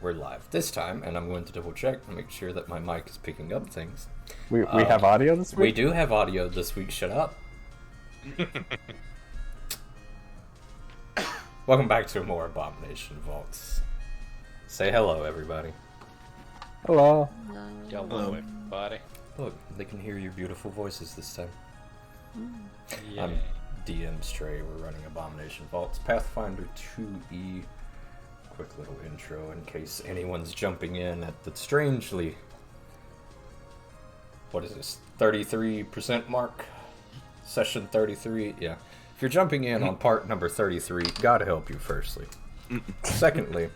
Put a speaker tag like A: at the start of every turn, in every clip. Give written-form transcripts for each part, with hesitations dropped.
A: we're live this time, and I'm going to double check and make sure that my mic is picking up things.
B: We have audio this week?
A: We do have audio this week, shut up. Welcome back to more Abomination Vaults. Say hello, everybody.
B: Hello.
C: Hello, everybody.
A: Look, they can hear your beautiful voices this time.
C: Yeah.
A: I'm DM Stray, we're running Abomination Vaults. Pathfinder 2E. Quick little intro in case anyone's jumping in at the strangely... What is this? 33% mark? Session 33? Yeah. If you're jumping in on part number 33, gotta help you, firstly. Secondly,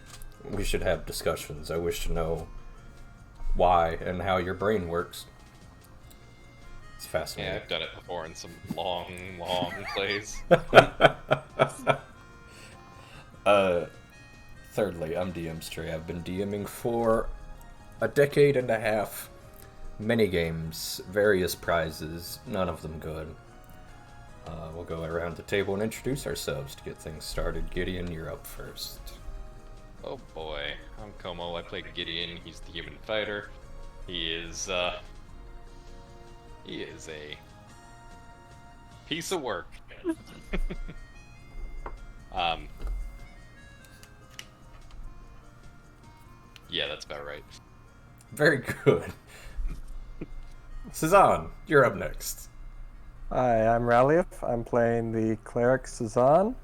A: we should have discussions. I wish to know why and how your brain works. It's fascinating.
C: Yeah, I've done it before in some long plays.
A: Thirdly, I'm DM Stray. I've been DMing for a decade and a half. Many games, various prizes, none of them good. We'll go around the table and introduce ourselves to get things started. Gideon, you're up first.
C: Oh boy, I'm Como. I play Gideon. He's the human fighter. He is a piece of work. Yeah, that's about right.
A: Very good. Cezanne, you're up next.
B: Hi, I'm Rallief. I'm playing the cleric Cezanne.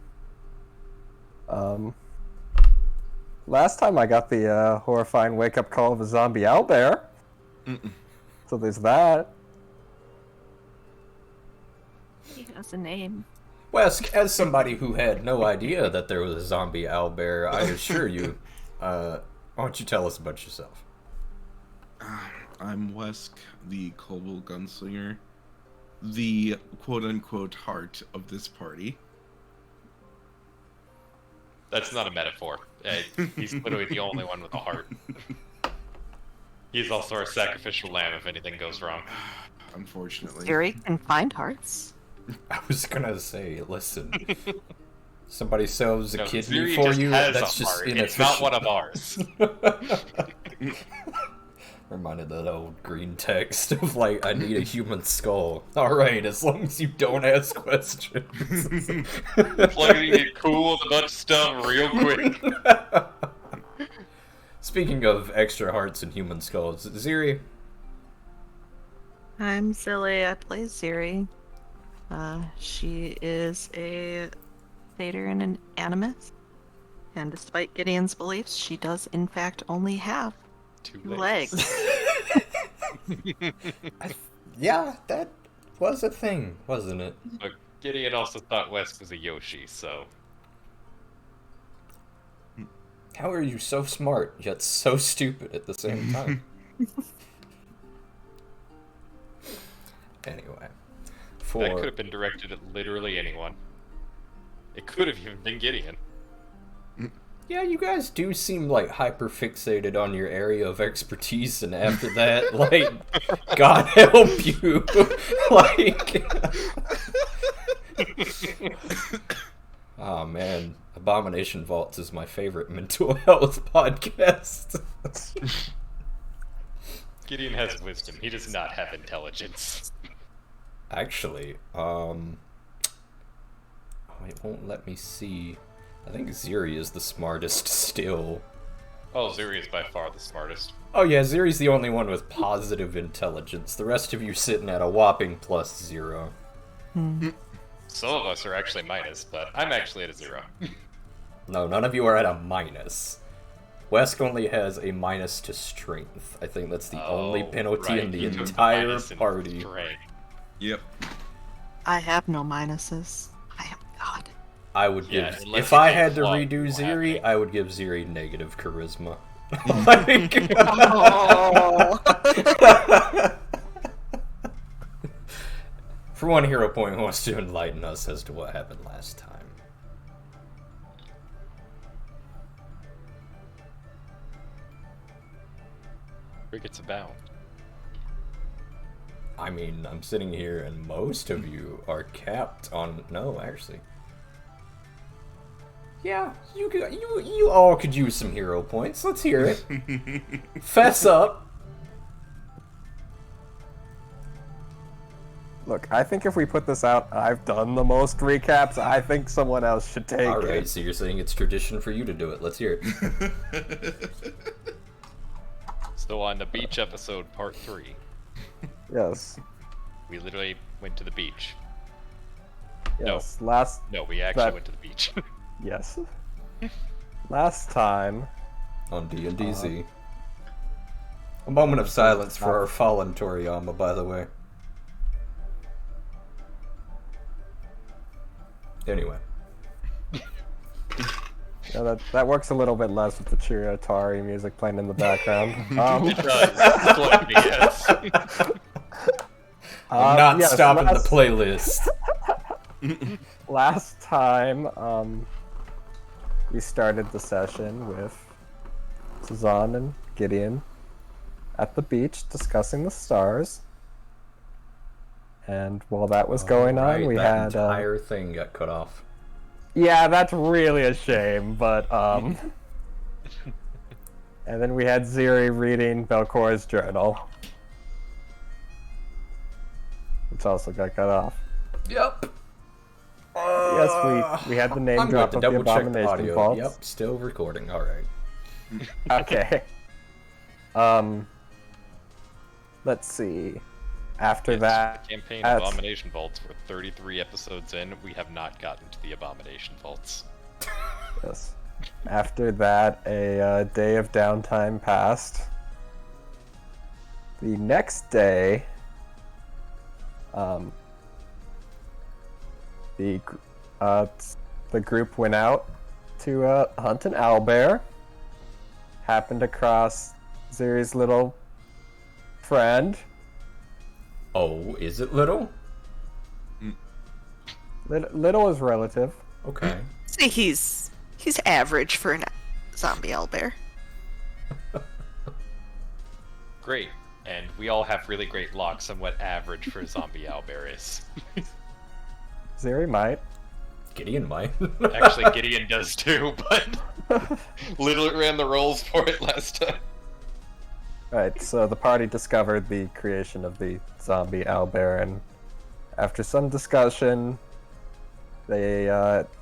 B: Last time I got the horrifying wake-up call of a zombie owlbear. So there's that.
D: He has a name.
A: Wesk, as somebody who had no idea that there was a zombie owlbear, I assure you, why don't you tell us about yourself?
E: I'm Wesk, the Kobold Gunslinger, the quote-unquote heart of this party.
C: That's not a metaphor. He's literally the only one with a heart. He's also our sacrificial lamb if anything goes wrong.
E: Unfortunately.
D: Siri can find hearts.
A: I was gonna say, listen, somebody sells a
C: No,
A: kidney
C: Siri
A: for
C: just
A: you,
C: has
A: that's
C: a
A: just
C: heart.
A: inefficient.
C: It's not one of ours.
A: Reminded that old green text of like, I need a human skull. Alright, as long as you don't ask questions.
C: Plugging you get cool with a bunch of stuff real quick.
A: Speaking of extra hearts and human skulls, Ziri,
D: I'm Silly. I play Siri. She is a Vader and an animist. And despite Gideon's beliefs, she does in fact only have
C: Two
D: two legs.
A: yeah, that was a thing, wasn't it?
C: But Gideon also thought Wesk was a Yoshi, so...
A: How are you so smart, yet so stupid at the same time? Anyway.
C: That could have been directed at literally anyone. It could have even been Gideon.
A: Yeah, you guys do seem like hyper fixated on your area of expertise, and after that, like, God help you. Like, oh man, Abomination Vaults is my favorite mental health podcast.
C: Gideon has wisdom. He does not have intelligence.
A: Actually, oh, it won't let me see. I think Ziri is the smartest still.
C: Oh, Ziri is by far the smartest.
A: Oh yeah, Ziri's the only one with positive intelligence. The rest of you sitting at a whopping +0.
C: Some of us are actually minus, but I'm actually at a 0.
A: No, none of you are at a minus. Wesk only has a minus to strength. I think that's the only penalty in the entire party.
E: Yep.
D: I have no minuses. I am God.
A: I would
C: Yeah,
A: give,
C: unless
A: if
C: you
A: I
C: get
A: had to
C: flawed,
A: redo
C: you won't have
A: Ziri,
C: any.
A: I would give Ziri negative charisma. Like,
D: Oh.
A: for one hero point, who wants to enlighten us as to what happened last time?
C: Crickets abound.
A: I mean, I'm sitting here and most of you are capped on... No, actually. Yeah, you all could use some hero points. Let's hear it. Fess up.
B: Look, I think if we put this out, I've done the most recaps. I think someone else should take
A: All right,
B: it.
A: so you're saying it's tradition for you to do it. Let's hear it.
C: So on the beach episode, part 3,
B: Yes.
C: we literally went to the beach.
B: Yes.
C: No, we actually
B: That-
C: went to the beach.
B: Yes. Last time.
A: On D&DZ. A moment of silence for our fallen Toriyama, by the way. Anyway.
B: Yeah, that works a little bit less with the Cheerio Atari music playing in the background.
C: It does. Slightly, yes.
A: I'm not
B: yes,
A: stopping the playlist.
B: Last time, we started the session with Suzanne and Gideon at the beach discussing the stars. And while that was going on,
A: Right,
B: we
A: that
B: had
A: entire thing got cut off.
B: yeah, that's really a shame, but and then we had Ziri reading Belcor's journal, which also got cut off.
A: Yep.
B: Yes, we had the name
A: I'm
B: drop
A: going to
B: of the
A: double check the
B: Abomination
A: audio.
B: vaults.
A: Yep, still recording. All right.
B: Okay. Let's see. After that,
C: The campaign
B: that's-
C: Abomination Vaults, we're 33 episodes in. We have not gotten to the Abomination Vaults.
B: yes. After that, a day of downtime passed. The next day, the group went out to hunt an owlbear. Happened across Ziri's little friend.
A: Oh, is it little?
B: Little is relative.
A: Okay.
D: Say he's average for an zombie owlbear.
C: Great. And we all have really great locks on what average for a zombie owlbear is.
B: Ziri might.
A: Gideon might.
C: Actually, Gideon does too, but literally ran the rolls for it last time.
B: Right, so the party discovered the creation of the zombie owlbear, and after some discussion, they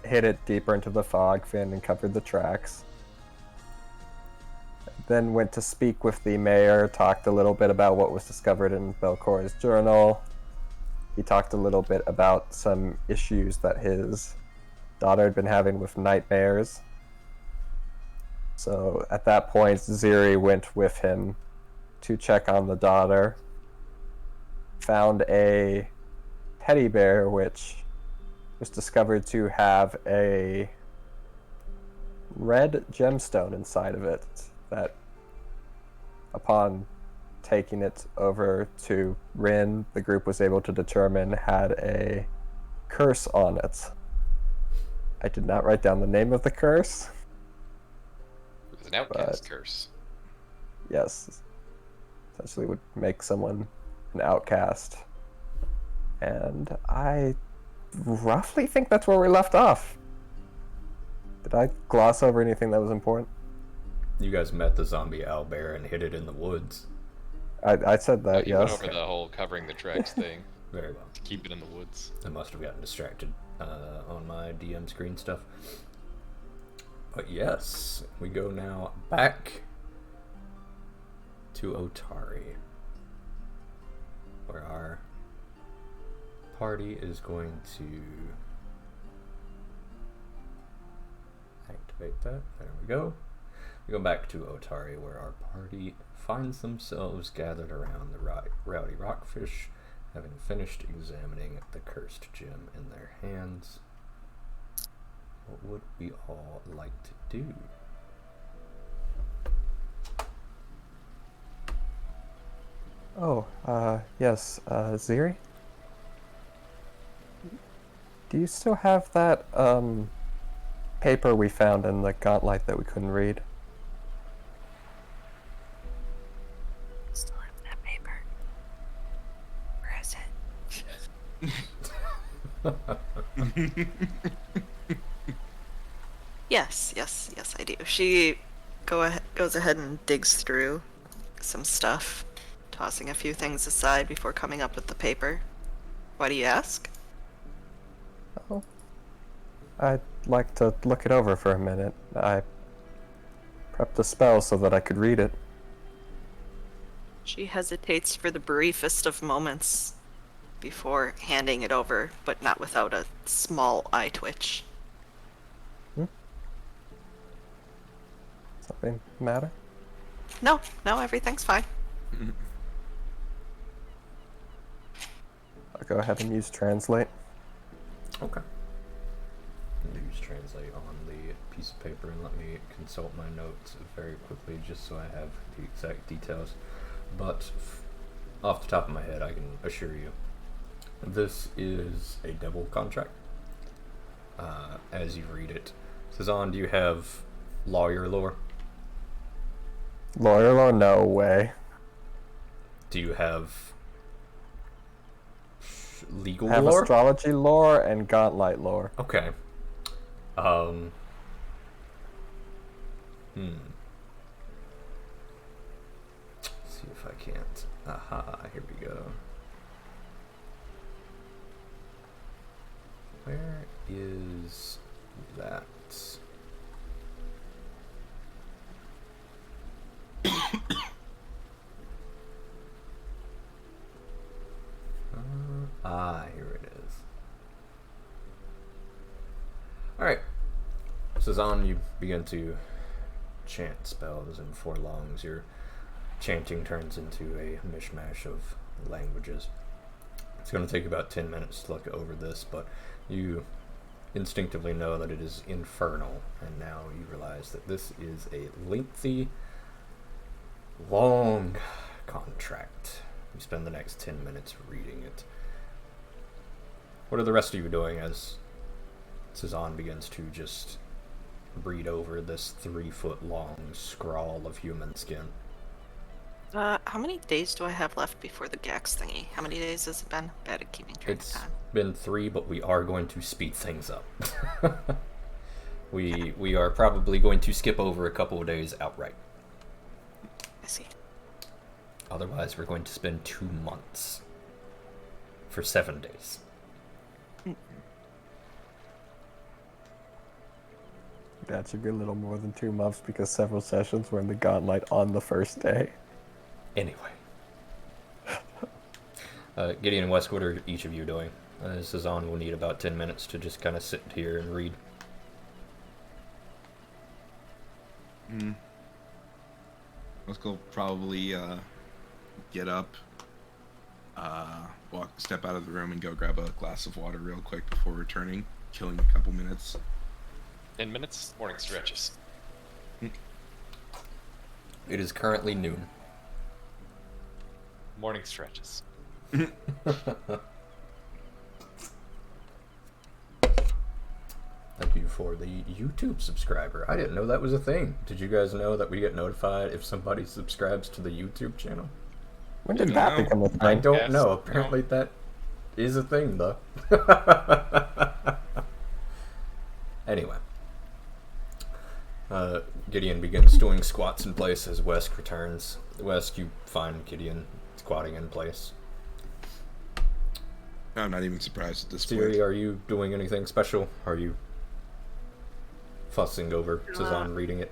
B: hid it deeper into the fog fin and covered the tracks. Then went to speak with the mayor, talked a little bit about what was discovered in Belcor's journal. He talked a little bit about some issues that his daughter had been having with nightmares. So at that point, Ziri went with him to check on the daughter. Found a teddy bear which was discovered to have a red gemstone inside of it that, upon taking it over to Rin, the group was able to determine had a curse on it. I did not write down the name of the curse.
C: It was an outcast curse.
B: Yes. Essentially would make someone an outcast. And I roughly think that's where we left off. Did I gloss over anything that was important?
A: You guys met the zombie owlbear and hid it in the woods.
B: I said that,
C: You went
B: yes.
C: over the whole covering the tracks thing.
A: Very well.
C: To keep it in the woods.
A: I must have gotten distracted on my DM screen stuff. But yes, we go now back to Otari, where our party is going to activate that. There we go. We go back to Otari, where our party finds themselves gathered around the rowdy rockfish, having finished examining the cursed gem in their hands. What would we all like to do?
B: Oh, yes, Ziri? Do you still have that, paper we found in the gauntlet that we couldn't read?
D: Still have that paper. Where is it? Yes, I do. She goes ahead and digs through some stuff, tossing a few things aside before coming up with the paper. Why do you ask?
B: Oh, I'd like to look it over for a minute. I prepped a spell so that I could read it.
D: She hesitates for the briefest of moments before handing it over, but not without a small eye twitch.
B: Something matter?
D: No, everything's fine.
B: I'll go ahead and use translate.
A: Okay. Use translate on the piece of paper and let me consult my notes very quickly just so I have the exact details. But off the top of my head, I can assure you, this is a devil contract. As you read it, Cezanne, do you have lawyer lore?
B: Lawyer law? No way.
A: Do you have legal
B: I have
A: lore?
B: astrology lore and gauntlet lore.
A: Okay. See if I can't. Aha, here we go. Where is that? Here it is. Alright. Cezanne, you begin to chant spells and forlongs. Your chanting turns into a mishmash of languages. It's going to take about 10 minutes to look over this, but you instinctively know that it is infernal, and now you realize that this is a lengthy, long contract. You spend the next 10 minutes reading it. What are the rest of you doing as Cezanne begins to just read over this 3-foot long scrawl of human skin?
D: How many days do I have left before the Gax thingy? How many days has it been? Bad at keeping track of
A: It's
D: time.
A: been 3, but we are going to speed things up. we are probably going to skip over a couple of days outright.
D: I see.
A: Otherwise, we're going to spend 2 months for 7 days.
B: That should be a little more than 2 months because several sessions were in the gauntlet on the first day.
A: Anyway. Gideon and Wes, what are each of you doing? Cezanne will need about 10 minutes to just kind of sit here and read.
E: Let's go probably get up, step out of the room and go grab a glass of water real quick before returning, killing a couple minutes.
C: 10 minutes, morning stretches.
A: It is currently noon.
C: Morning stretches.
A: Thank you for the YouTube subscriber. I didn't know that was a thing. Did you guys know that we get notified if somebody subscribes to the YouTube channel?
B: When did
E: I
B: that
E: don't know.
B: become a
A: I
B: thing?
A: don't
C: Yes.
A: know. Apparently that is a thing, though. Anyway. Gideon begins doing squats in place as Wesk returns. Wesk, you find Gideon squatting in place.
E: I'm not even surprised at this
A: Siri,
E: point.
A: are you doing anything special? Are you fussing over Cezanne reading it?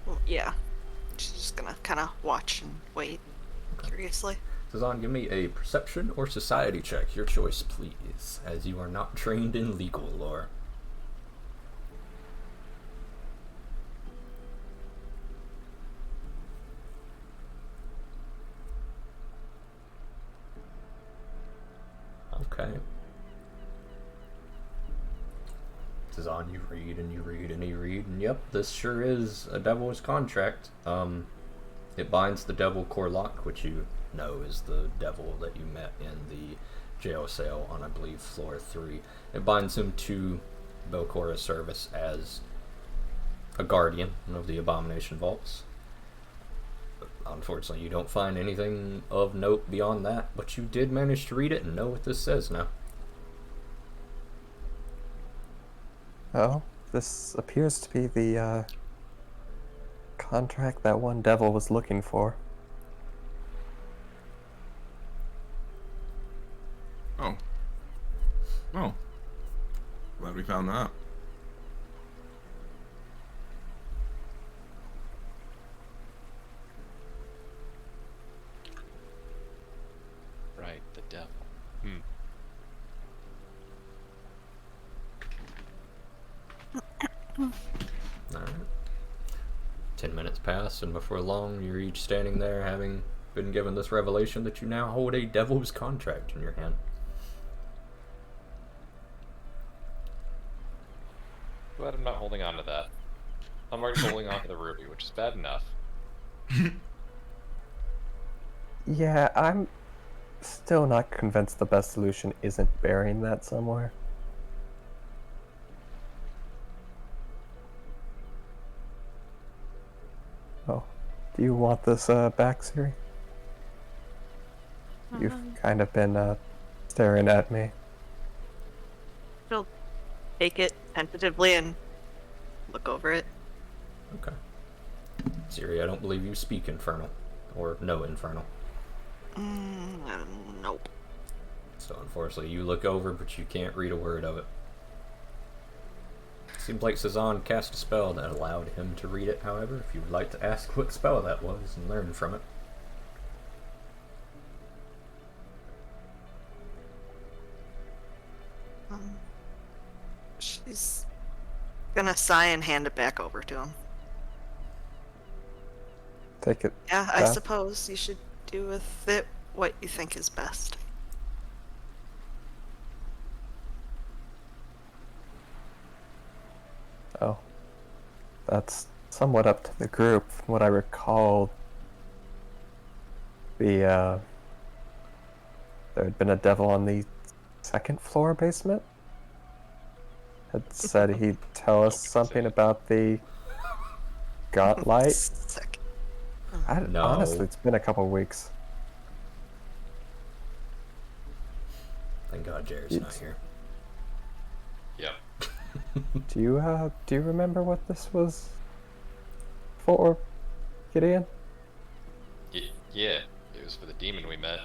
D: Well, yeah. She's just gonna kind of watch and wait curiously.
A: Cezanne, give me a perception or society check. Your choice, please, as you are not trained in legal lore. Okay. Cezanne, you read and you read and you read, and yep, this sure is a devil's contract. It binds the devil Corlock, which you know is the devil that you met in the jail cell on, I believe, floor 3. It binds him to Belcora's service as a guardian of the Abomination vaults. Unfortunately, you don't find anything of note beyond that, but you did manage to read it and know what this says now.
B: Oh, This appears to be the contract that one devil was looking for.
E: Oh. Oh. Glad we found that.
C: Right, the devil.
A: Alright. 10 minutes pass, and before long, you're each standing there having been given this revelation that you now hold a devil's contract in your hand.
C: Glad I'm not holding on to that. I'm already holding on to the ruby, which is bad enough.
B: Yeah, I'm still not convinced the best solution isn't burying that somewhere. Oh, do you want this back, Siri? You've kind of been staring at me.
D: She'll take it tentatively and look over it.
A: Okay. Siri, I don't believe you speak Infernal. Or know Infernal.
D: Nope.
A: So unfortunately, you look over, but you can't read a word of it. Seems like Cezanne cast a spell that allowed him to read it, however, if you would like to ask what spell that was and learn from it.
D: She's gonna sigh and hand it back over to him.
B: Take it.
D: Yeah, I
B: back.
D: suppose you should do with it what you think is best.
B: Oh. That's somewhat up to the group. From what I recall, there had been a devil on the second floor basement. Had said he'd tell us something about the Godlight.
D: Sick.
A: No.
B: Honestly, it's been a couple weeks.
A: Thank God Jared's not here.
C: Yep.
B: Do you remember what this was for, Gideon?
C: Yeah, it was for the demon we met.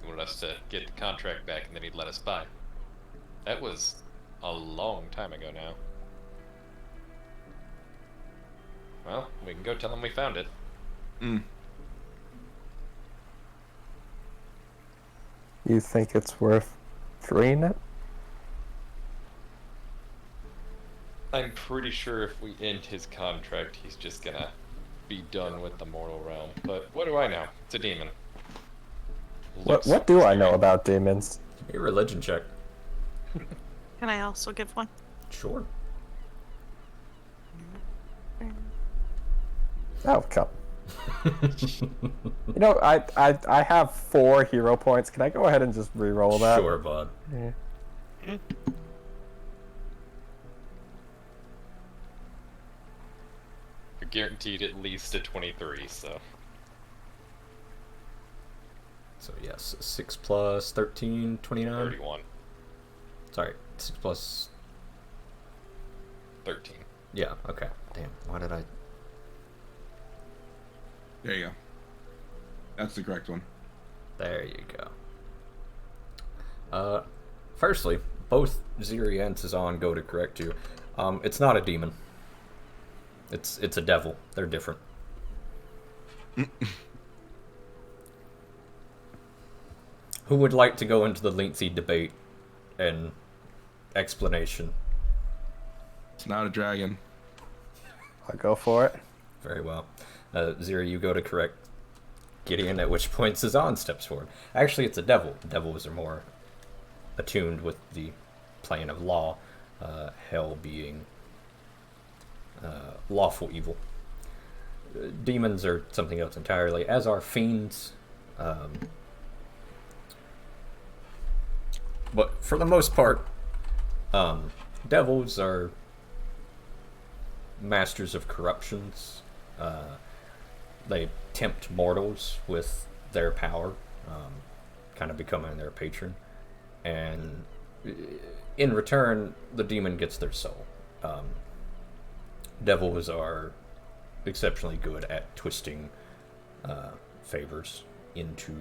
C: He wanted us to get the contract back and then he'd let us by. That was a long time ago now. Well, we can go tell him we found it.
B: You think it's worth freeing it?
C: I'm pretty sure if we end his contract, he's just gonna be done with the mortal realm. But what do I know? It's a demon.
B: What do I know about demons?
A: A religion check.
D: Can I also give one?
A: Sure.
B: Oh, come. You know, I have 4 hero points. Can I go ahead and just re-roll that?
A: Sure, bud.
B: Yeah.
C: You're guaranteed at least a 23, so.
A: So yes, 6 plus 13, 29.
C: 31.
A: Sorry, 6 plus...
C: 13.
A: Yeah, okay. Damn, why did I...
E: There you go. That's the correct one.
A: There you go. Firstly, both Ziri and Cezanne go to correct you. It's not a demon. It's a devil. They're different. Who would like to go into the lengthy debate and explanation?
E: It's not a dragon.
B: I'll go for it.
A: Very well. Ziri, you go to correct Gideon, at which point Cezanne steps forward. Actually, it's a devil. Devils are more attuned with the plane of law, hell being lawful evil. Demons are something else entirely, as are fiends. But for the most part, devils are masters of corruptions. They tempt mortals with their power, kind of becoming their patron. And in return, the demon gets their soul. Devils are exceptionally good at twisting favors into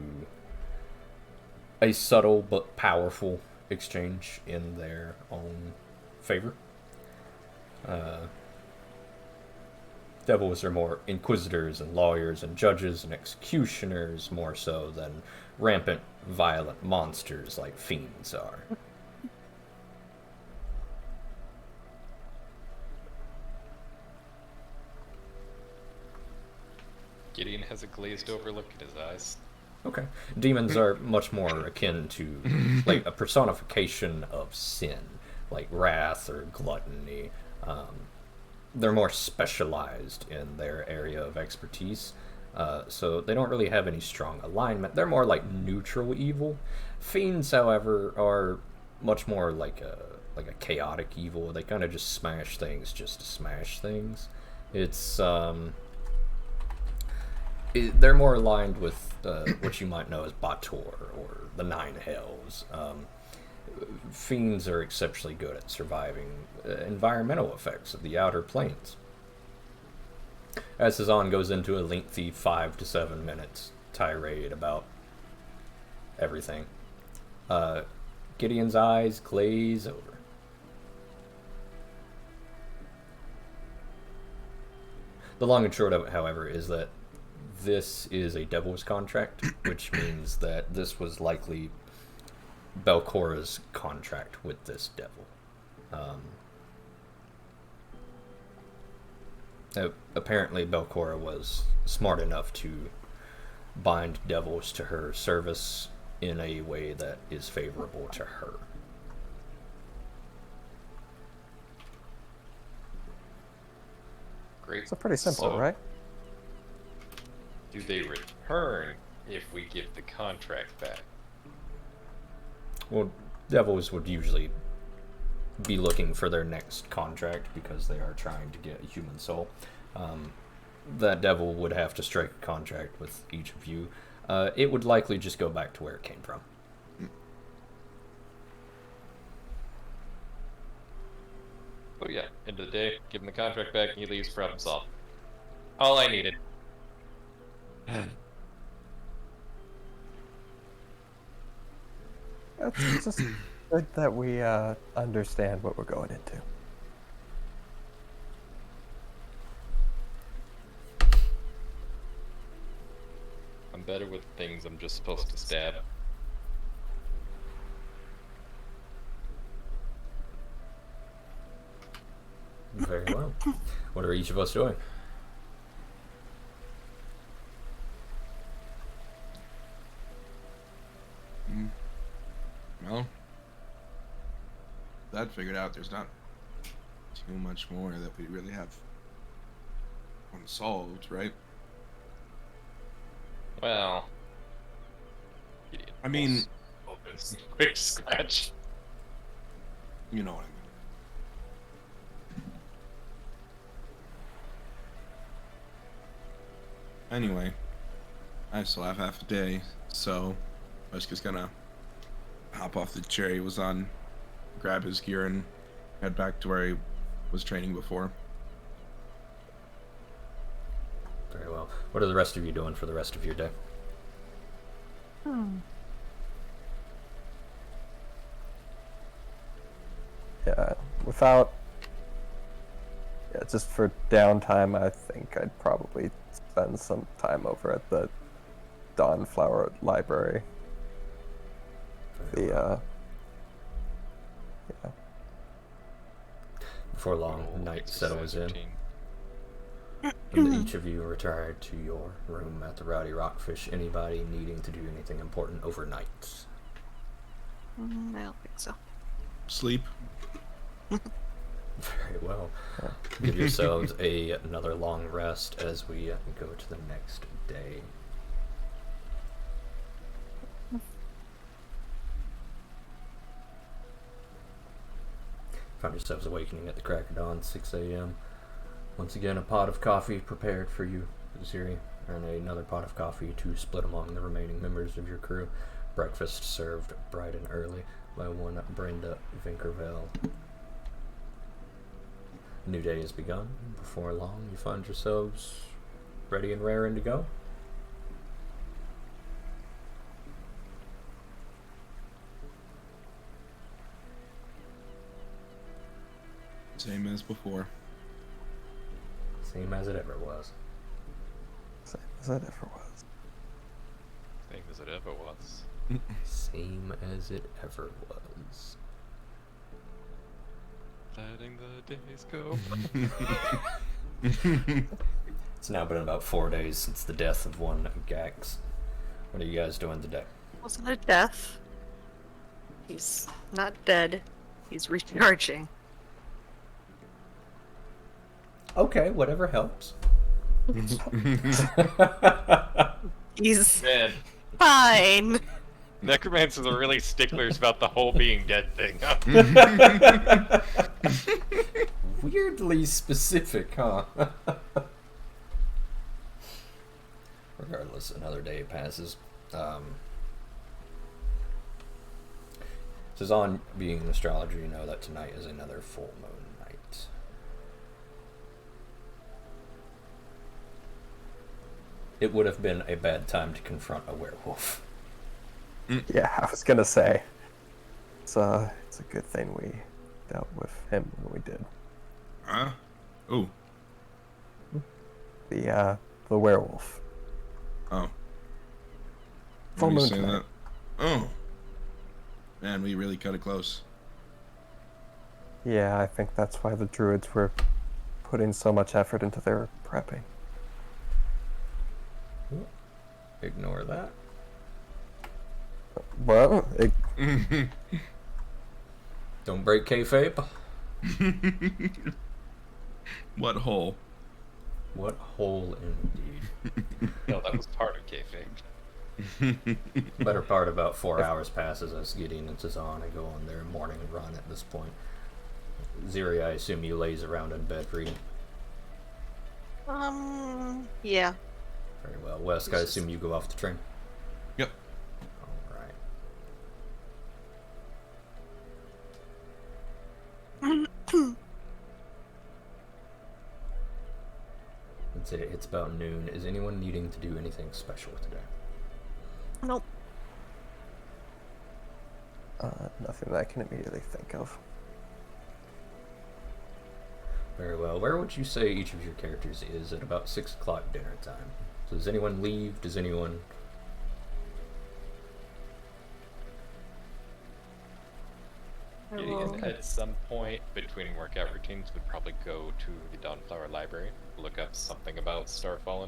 A: a subtle but powerful exchange in their own favor. Devils are more inquisitors and lawyers and judges and executioners, more so than rampant, violent monsters like fiends are.
C: Gideon has a glazed over look in his eyes.
A: Okay. Demons are much more akin to like a personification of sin, like wrath or gluttony. They're more specialized in their area of expertise, so they don't really have any strong alignment. They're more like neutral evil. Fiends, however, are much more like a chaotic evil. They kind of just smash things just to smash things. It's they're more aligned with what you might know as Bator or the Nine Hells. Fiends are exceptionally good at surviving environmental effects of the outer planes. As Hazan goes into a lengthy 5 to 7 minutes tirade about everything, Gideon's eyes glaze over. The long and short of it, however, is that this is a devil's contract, which means that this was likely Belcora's contract with this devil. Apparently Belcora was smart enough to bind devils to her service in a way that is favorable to her.
C: Great.
B: So pretty simple,
C: So,
B: right?
C: Do they return if we give the contract back?
A: Well, devils would usually be looking for their next contract because they are trying to get a human soul. That devil would have to strike a contract with each of you. It would likely just go back to where it came from.
C: Oh yeah, end of the day, give him the contract back and he leaves, problem solved. All I needed.
B: It's just good that we understand what we're going into.
C: I'm better with things I'm just supposed to stab.
A: Very well. What are each of us doing?
E: Well, that figured out, there's not too much more that we really have unsolved, right?
C: Well, Gideon
E: I mean,
C: opens quick scratch.
E: you know what I mean. Anyway, I still have half a day, so I was just gonna hop off the chair he was on, grab his gear, and head back to where he was training before.
A: Very well. What are the rest of you doing for the rest of your day?
B: Yeah, without. Yeah, just for downtime, I think I'd probably spend some time over at the Dawnflower Library.
A: Very well.
B: Yeah.
A: Before long, night settles in,
C: 13.
A: and each of you retire to your room at the Rowdy Rockfish. Anybody needing to do anything important overnight?
D: I don't think so.
E: Sleep.
A: Very well. Give yourselves another long rest as we go to the next day. Find yourselves awakening at the crack of dawn, 6 a.m. Once again, a pot of coffee prepared for you, Ziri, and another pot of coffee to split among the remaining members of your crew. Breakfast served bright and early by one Brenda Vinkervell. A new day has begun. Before long, you find yourselves ready and raring to go.
E: Same as before.
A: Same as it ever was.
B: Same as it ever was.
C: Same as it ever was.
A: Same as it ever was.
C: Letting the days go.
A: It's now been about 4 days since the death of one Gax. What are you guys doing today?
D: Wasn't a death. He's not dead. He's recharging.
A: Okay, whatever helps.
D: He's
C: Man,
D: fine.
C: necromancers are really sticklers about the whole being dead thing.
A: Weirdly specific, huh? Regardless, another day passes. Says on being an astrologer, you know that tonight is another full moon night. It would have been a bad time to confront a werewolf.
B: Yeah, I was gonna say. It's a good thing we dealt with him when we did.
E: Huh? Oh.
B: The werewolf.
E: Oh.
B: Full
E: Why are you
B: moon
E: saying
B: tonight.
E: that? Oh. Man, we really cut it close.
B: Yeah, I think that's why the druids were putting so much effort into their prepping.
A: Ignore that.
B: Well,
A: Don't break kayfabe.
E: What hole?
A: What hole indeed.
C: No, that was part of kayfabe.
A: Better part about 4 hours passes as Gideon and Cezanne go on their morning run at this point. Ziri, I assume you lays around in bed reading.
D: Yeah.
A: Very well. Wesk, I assume you go off the train.
E: Yep.
A: Alright. Let's say it's about noon. Is anyone needing to do anything special today?
D: Nope.
B: nothing that I can immediately think of.
A: Very well. Where would you say each of your characters is at about 6 o'clock dinner time? So does anyone leave? Does anyone...
C: Gideon, at some point between workout routines, would probably go to the Dawnflower Library, look up something about Starfallen,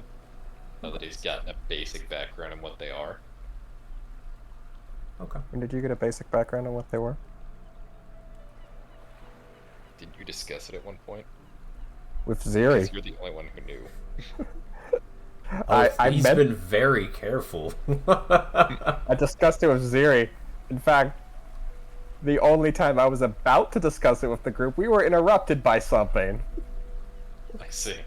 C: now that he's gotten a basic background on what they are.
A: Okay.
B: And did you get a basic background on what they were?
C: Did you discuss it at one point?
B: With Ziri.
C: Because you're the only one who knew.
A: He's been very careful.
B: I discussed it with Ziri. In fact, the only time I was about to discuss it with the group, we were interrupted by something.
C: I see.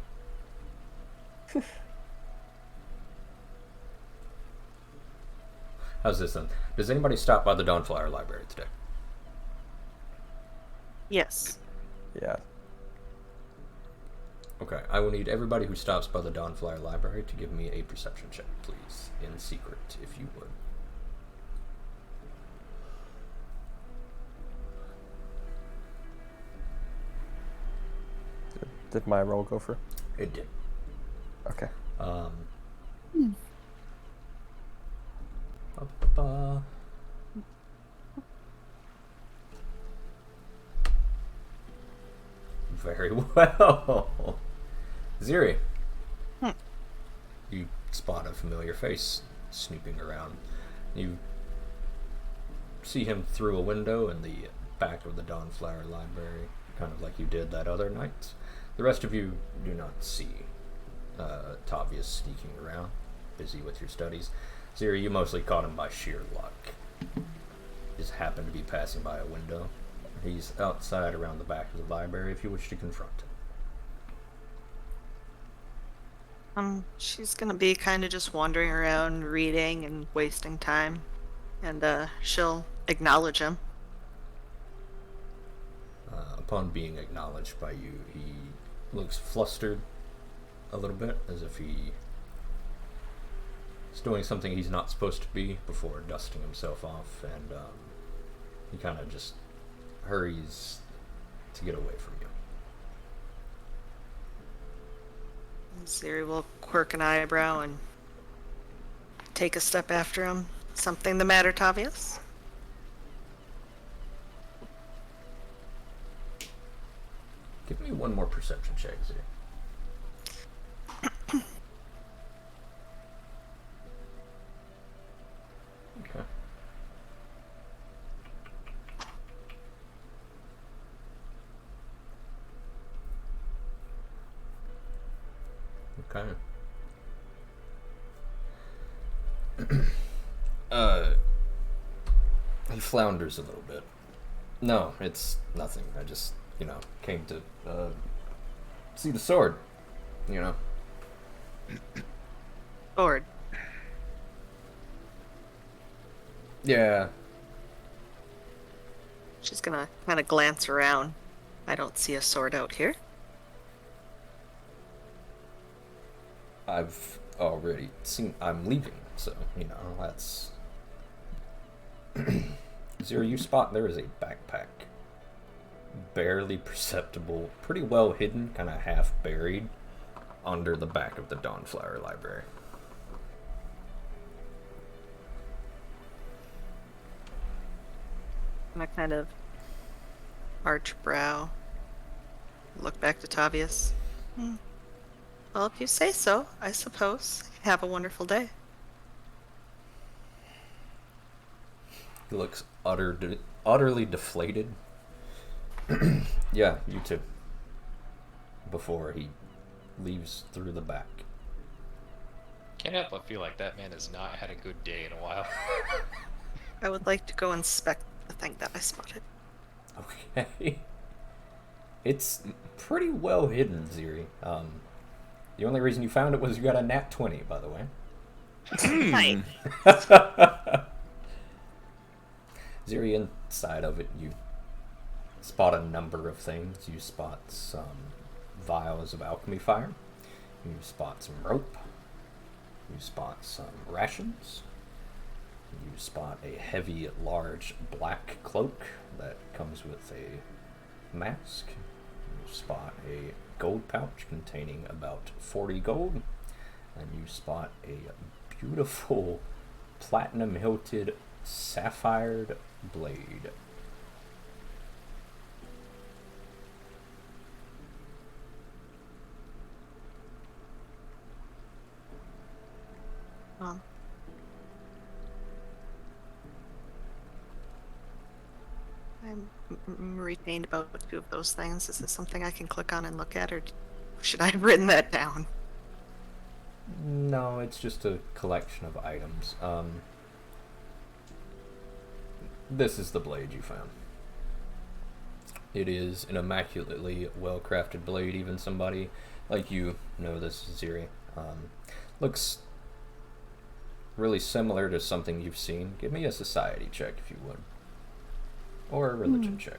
A: How's this then? Does anybody stop by the Dawnflower Library today?
D: Yes.
B: Yeah.
A: Okay, I will need everybody who stops by the Dawnflower Library to give me a perception check, please. In secret, if you would.
B: Did my roll go for?
A: It did.
B: Okay.
A: Ba-ba. Very well. Ziri. You spot a familiar face snooping around. You see him through a window in the back of the Dawnflower Library, kind of like you did that other night. The rest of you do not see Tavius sneaking around, busy with your studies. Ziri, you mostly caught him by sheer luck. Just happened to be passing by a window. He's outside around the back of the library if you wish to confront him.
D: She's gonna be kind of just wandering around, reading and wasting time, and she'll acknowledge him.
A: upon being acknowledged by you, he looks flustered a little bit, as if he is doing something he's not supposed to be, before dusting himself off, and he kind of just hurries to get away from you.
D: Ziri will quirk an eyebrow and take a step after him. Something the matter, Tavius?
A: Give me one more perception check, Ziri. Okay. Okay. He flounders a little bit. No, it's nothing. I just, came to see the sword.
D: Sword.
A: Yeah.
D: She's gonna kind of glance around. I don't see a sword out here.
A: I've already seen. I'm leaving, so that's. Zero, you spot there is a backpack, barely perceptible, pretty well hidden, kind of half buried, under the back of the Dawnflower Library.
D: I kind of arch brow, look back to Tavius. Well, if you say so, I suppose. Have a wonderful day.
A: He looks utterly deflated. Yeah, you too. Before he leaves through the back.
C: Can't help but feel like that man has not had a good day in a while.
D: I would like to go inspect the thing that I spotted.
A: Okay. It's pretty well hidden, Ziri. The only reason you found it was you got a nat 20, by the way.
D: Nice.
A: Ziri, inside of it, you spot a number of things. You spot some vials of alchemy fire. You spot some rope. You spot some rations. You spot a heavy, large black cloak that comes with a mask. You spot a gold pouch containing about 40 gold. And you spot a beautiful platinum-hilted sapphired blade.
D: I'm retained about 2 of those things. Is this something I can click on and look at, or should I have written that down?
A: No, it's just a collection of items. This is the blade you found. It is an immaculately well-crafted blade. Even somebody like you know this, Ziri. Looks really similar to something you've seen. Give me a society check if you would. Or a religion check.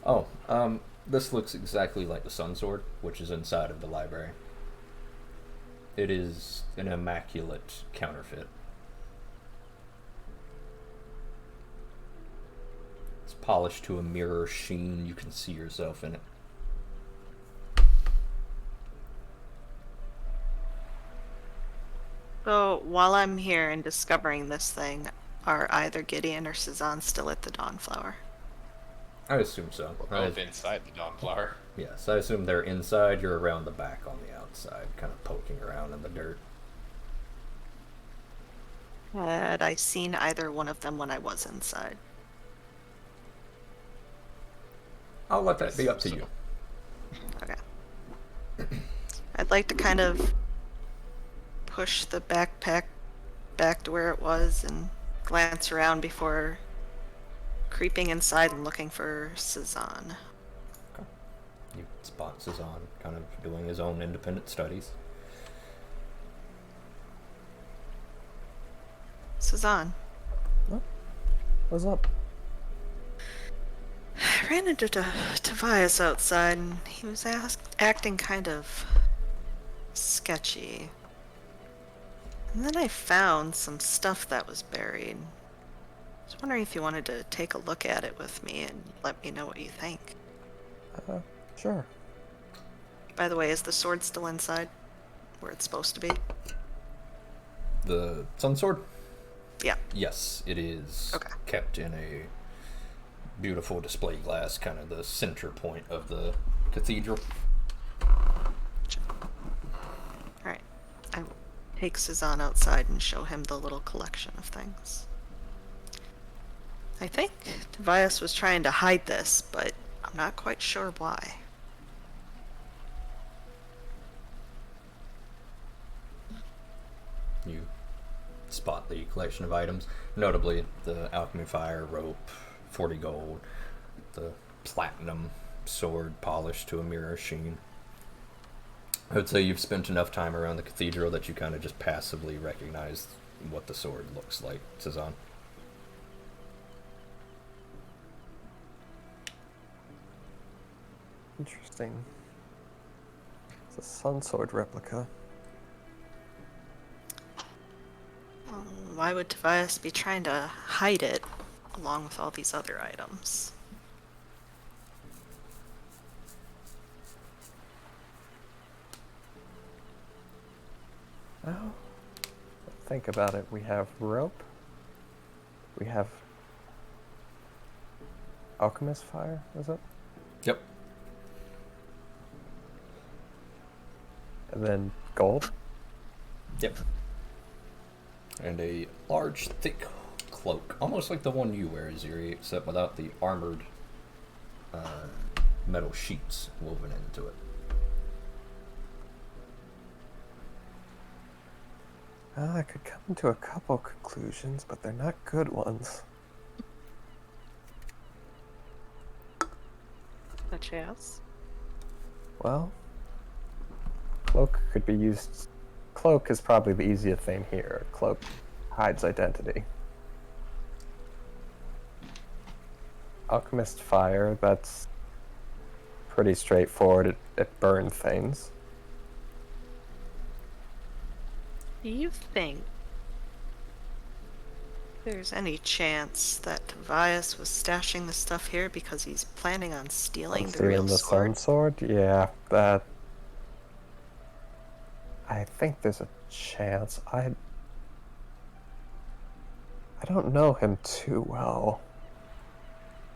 A: Oh, this looks exactly like the Sun Sword, which is inside of the library. It is an immaculate counterfeit. It's polished to a mirror sheen. You can see yourself in it.
D: So, while I'm here and discovering this thing, are either Gideon or Cezanne still at the Dawnflower?
A: I assume so.
C: We're both inside the Dawnflower.
A: Yes, I assume they're inside. You're around the back on the outside, kind of poking around in the dirt.
D: Had I seen either one of them when I was inside?
A: I'll let that be up to you.
D: Okay. I'd like to kind of push the backpack back to where it was and glance around before creeping inside and looking for Cezanne.
A: Okay. You spot Cezanne kind of doing his own independent studies.
D: Sazan.
B: What's up?
D: I ran into Tobias outside, and he was acting kind of sketchy. And then I found some stuff that was buried. I was wondering if you wanted to take a look at it with me and let me know what you think.
B: Sure.
D: By the way, is the sword still inside? Where it's supposed to be?
A: The Sun Sword?
D: Yeah.
A: Yes, it is
D: Okay.
A: kept in a beautiful display glass, kind of the center point of the cathedral.
D: Alright. I will take Sazan outside and show him the little collection of things. I think Tobias was trying to hide this, but I'm not quite sure why.
A: You spot the collection of items, notably the alchemy fire rope, 40 gold, the platinum sword polished to a mirror sheen. I would say you've spent enough time around the cathedral that you kind of just passively recognize what the sword looks like, Sazan.
B: Interesting. It's a Sun Sword replica.
D: Why would Tobias be trying to hide it along with all these other items?
B: Oh. Think about it. We have rope. We have alchemist fire, is it?
A: Yep.
B: And then gold.
A: Yep. And a large, thick cloak, almost like the one you wear, Ziri, except without the armored metal sheets woven into it.
B: Well, I could come to a couple conclusions, but they're not good ones.
D: Such as?
B: Well, cloak could be used. Cloak is probably the easiest thing here. Cloak hides identity. Alchemist fire, that's pretty straightforward. It burns things.
D: Do you think there's any chance that Tobias was stashing the stuff here because he's planning on stealing the real
B: the
D: sword?
B: Sun Sword? Yeah, that. I think there's a chance. I don't know him too well.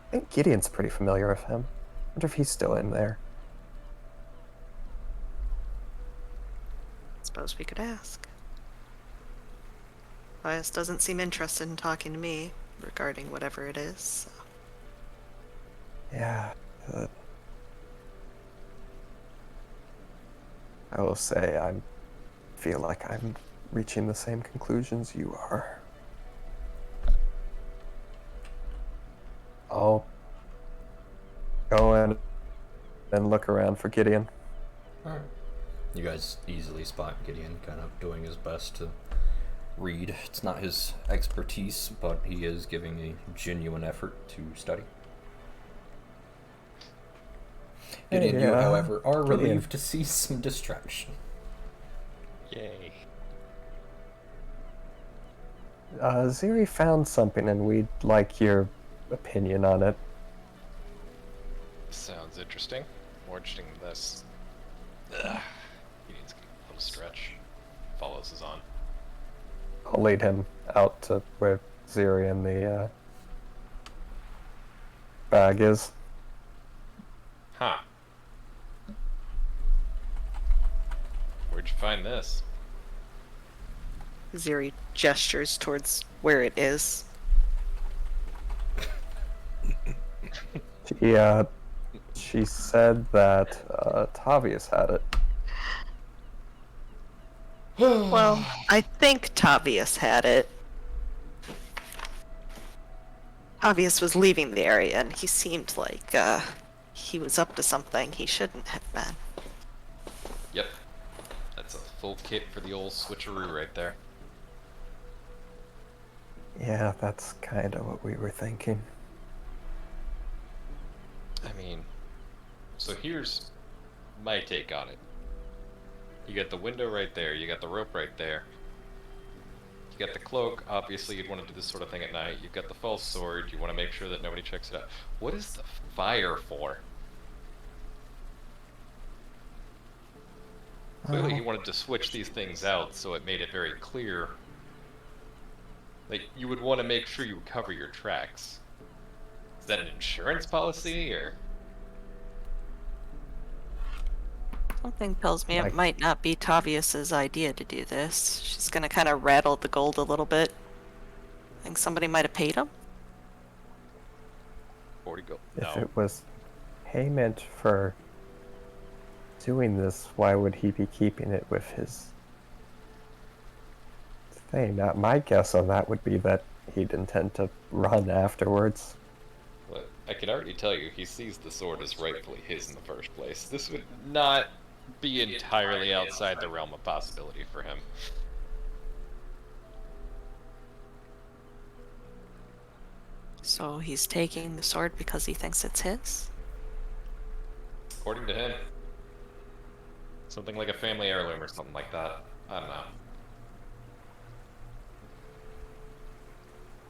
B: I think Gideon's pretty familiar with him. I wonder if he's still in there.
D: Suppose we could ask. Tobias doesn't seem interested in talking to me regarding whatever it is. So.
B: Yeah. I will say I feel like I'm reaching the same conclusions you are. I'll go in and look around for Gideon.
A: Alright. You guys easily spot Gideon kind of doing his best to read. It's not his expertise, but he is giving a genuine effort to study. Gideon, you, however, are relieved to see some distraction.
C: Yay.
B: Ziri found something and we'd like your opinion on it.
C: Sounds interesting. More interesting than this. Ugh. He needs a little stretch. Follows us on.
B: I'll lead him out to where Ziri and the bag is.
C: Huh. Where'd you find this?
D: Ziri gestures towards where it is.
B: She said that Tavius had it.
D: Well, I think Tavius had it. Tavius was leaving the area, and he seemed like he was up to something he shouldn't have been.
C: Yep. That's a full kit for the old switcheroo right there.
B: Yeah, that's kind of what we were thinking.
C: I mean, so here's my take on it. You got the window right there, you got the rope right there, you got the cloak, obviously you'd want to do this sort of thing at night, you've got the false sword, you want to make sure that nobody checks it out. What is the fire for? Clearly he wanted to switch these things out so it made it very clear. Like, you would want to make sure you cover your tracks. Is that an insurance policy, or?
D: Something tells me it
B: Like-
D: might not be Tavius's idea to do this. She's gonna kind of rattle the gold a little bit. Think somebody might have paid him?
C: 40 gold.
B: If
C: No.
B: it was payment for doing this, why would he be keeping it with his thing? My guess on that would be that he'd intend to run afterwards.
C: Well, I can already tell you, he sees the sword as rightfully his in the first place. This would not be entirely outside the realm of possibility for him.
D: So he's taking the sword because he thinks it's his?
C: According to him. Something like a family heirloom or something like that. I don't know.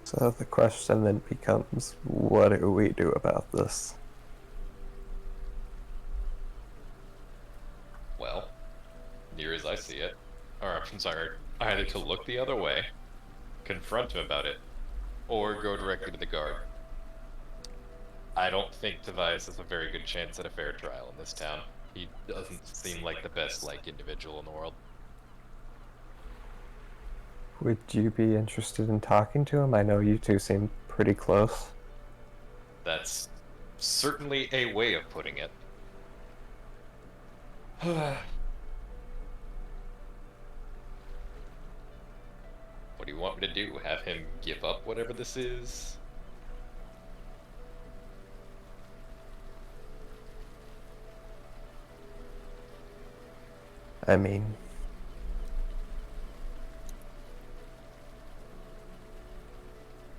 B: So the question then becomes, what do we do about this?
C: Well, near as I see it, or I'm sorry, either to look the other way, confront him about it, or go directly to the guard. I don't think Tobias has a very good chance at a fair trial in this town. He doesn't seem like the best individual in the world.
B: Would you be interested in talking to him? I know you two seem pretty close.
C: That's certainly a way of putting it. What do you want me to do? Have him give up whatever this is?
B: I mean,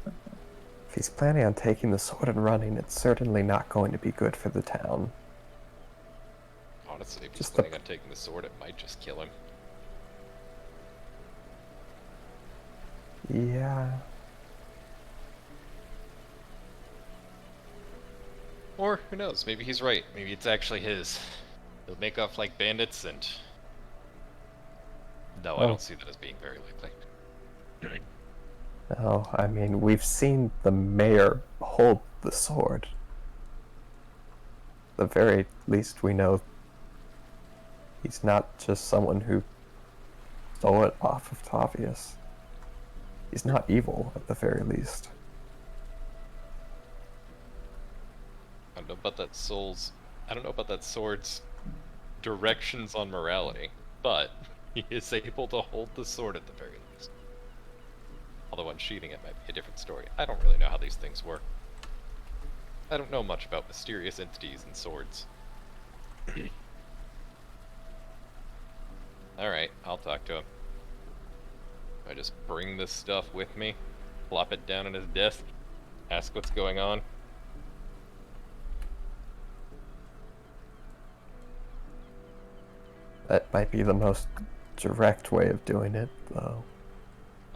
B: if he's planning on taking the sword and running, it's certainly not going to be good for the town.
C: Honestly, if he's
B: Just the-
C: planning on taking the sword, it might just kill him.
B: Yeah.
C: Or, who knows, maybe he's right. Maybe it's actually his. He'll make off like bandits and... No, I
B: Oh.
C: don't see that as being very likely.
B: No, I mean, we've seen the mayor hold the sword. At the very least, we know he's not just someone who stole it off of Tavius. He's not evil, at the very least.
C: I don't know about that soul's... I don't know about that sword's directions on morality, but he is able to hold the sword at the very least. Although unsheathing it might be a different story. I don't really know how these things work. I don't know much about mysterious entities and swords. Alright, I'll talk to him. I just bring this stuff with me, plop it down on his desk, ask what's going on.
B: That might be the most direct way of doing it, though.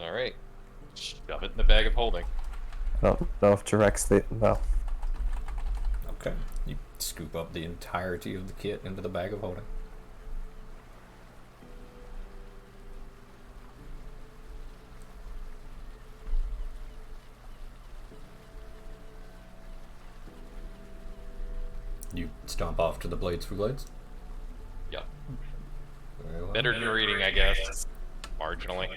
C: Alright, shove it in the bag of holding.
B: I don't know if direct's the... No.
A: Okay. You scoop up the entirety of the kit into the bag of holding. You stomp off to the Blades for Glades?
C: Yep.
A: Very well.
C: Better than reading, I guess. Marginally.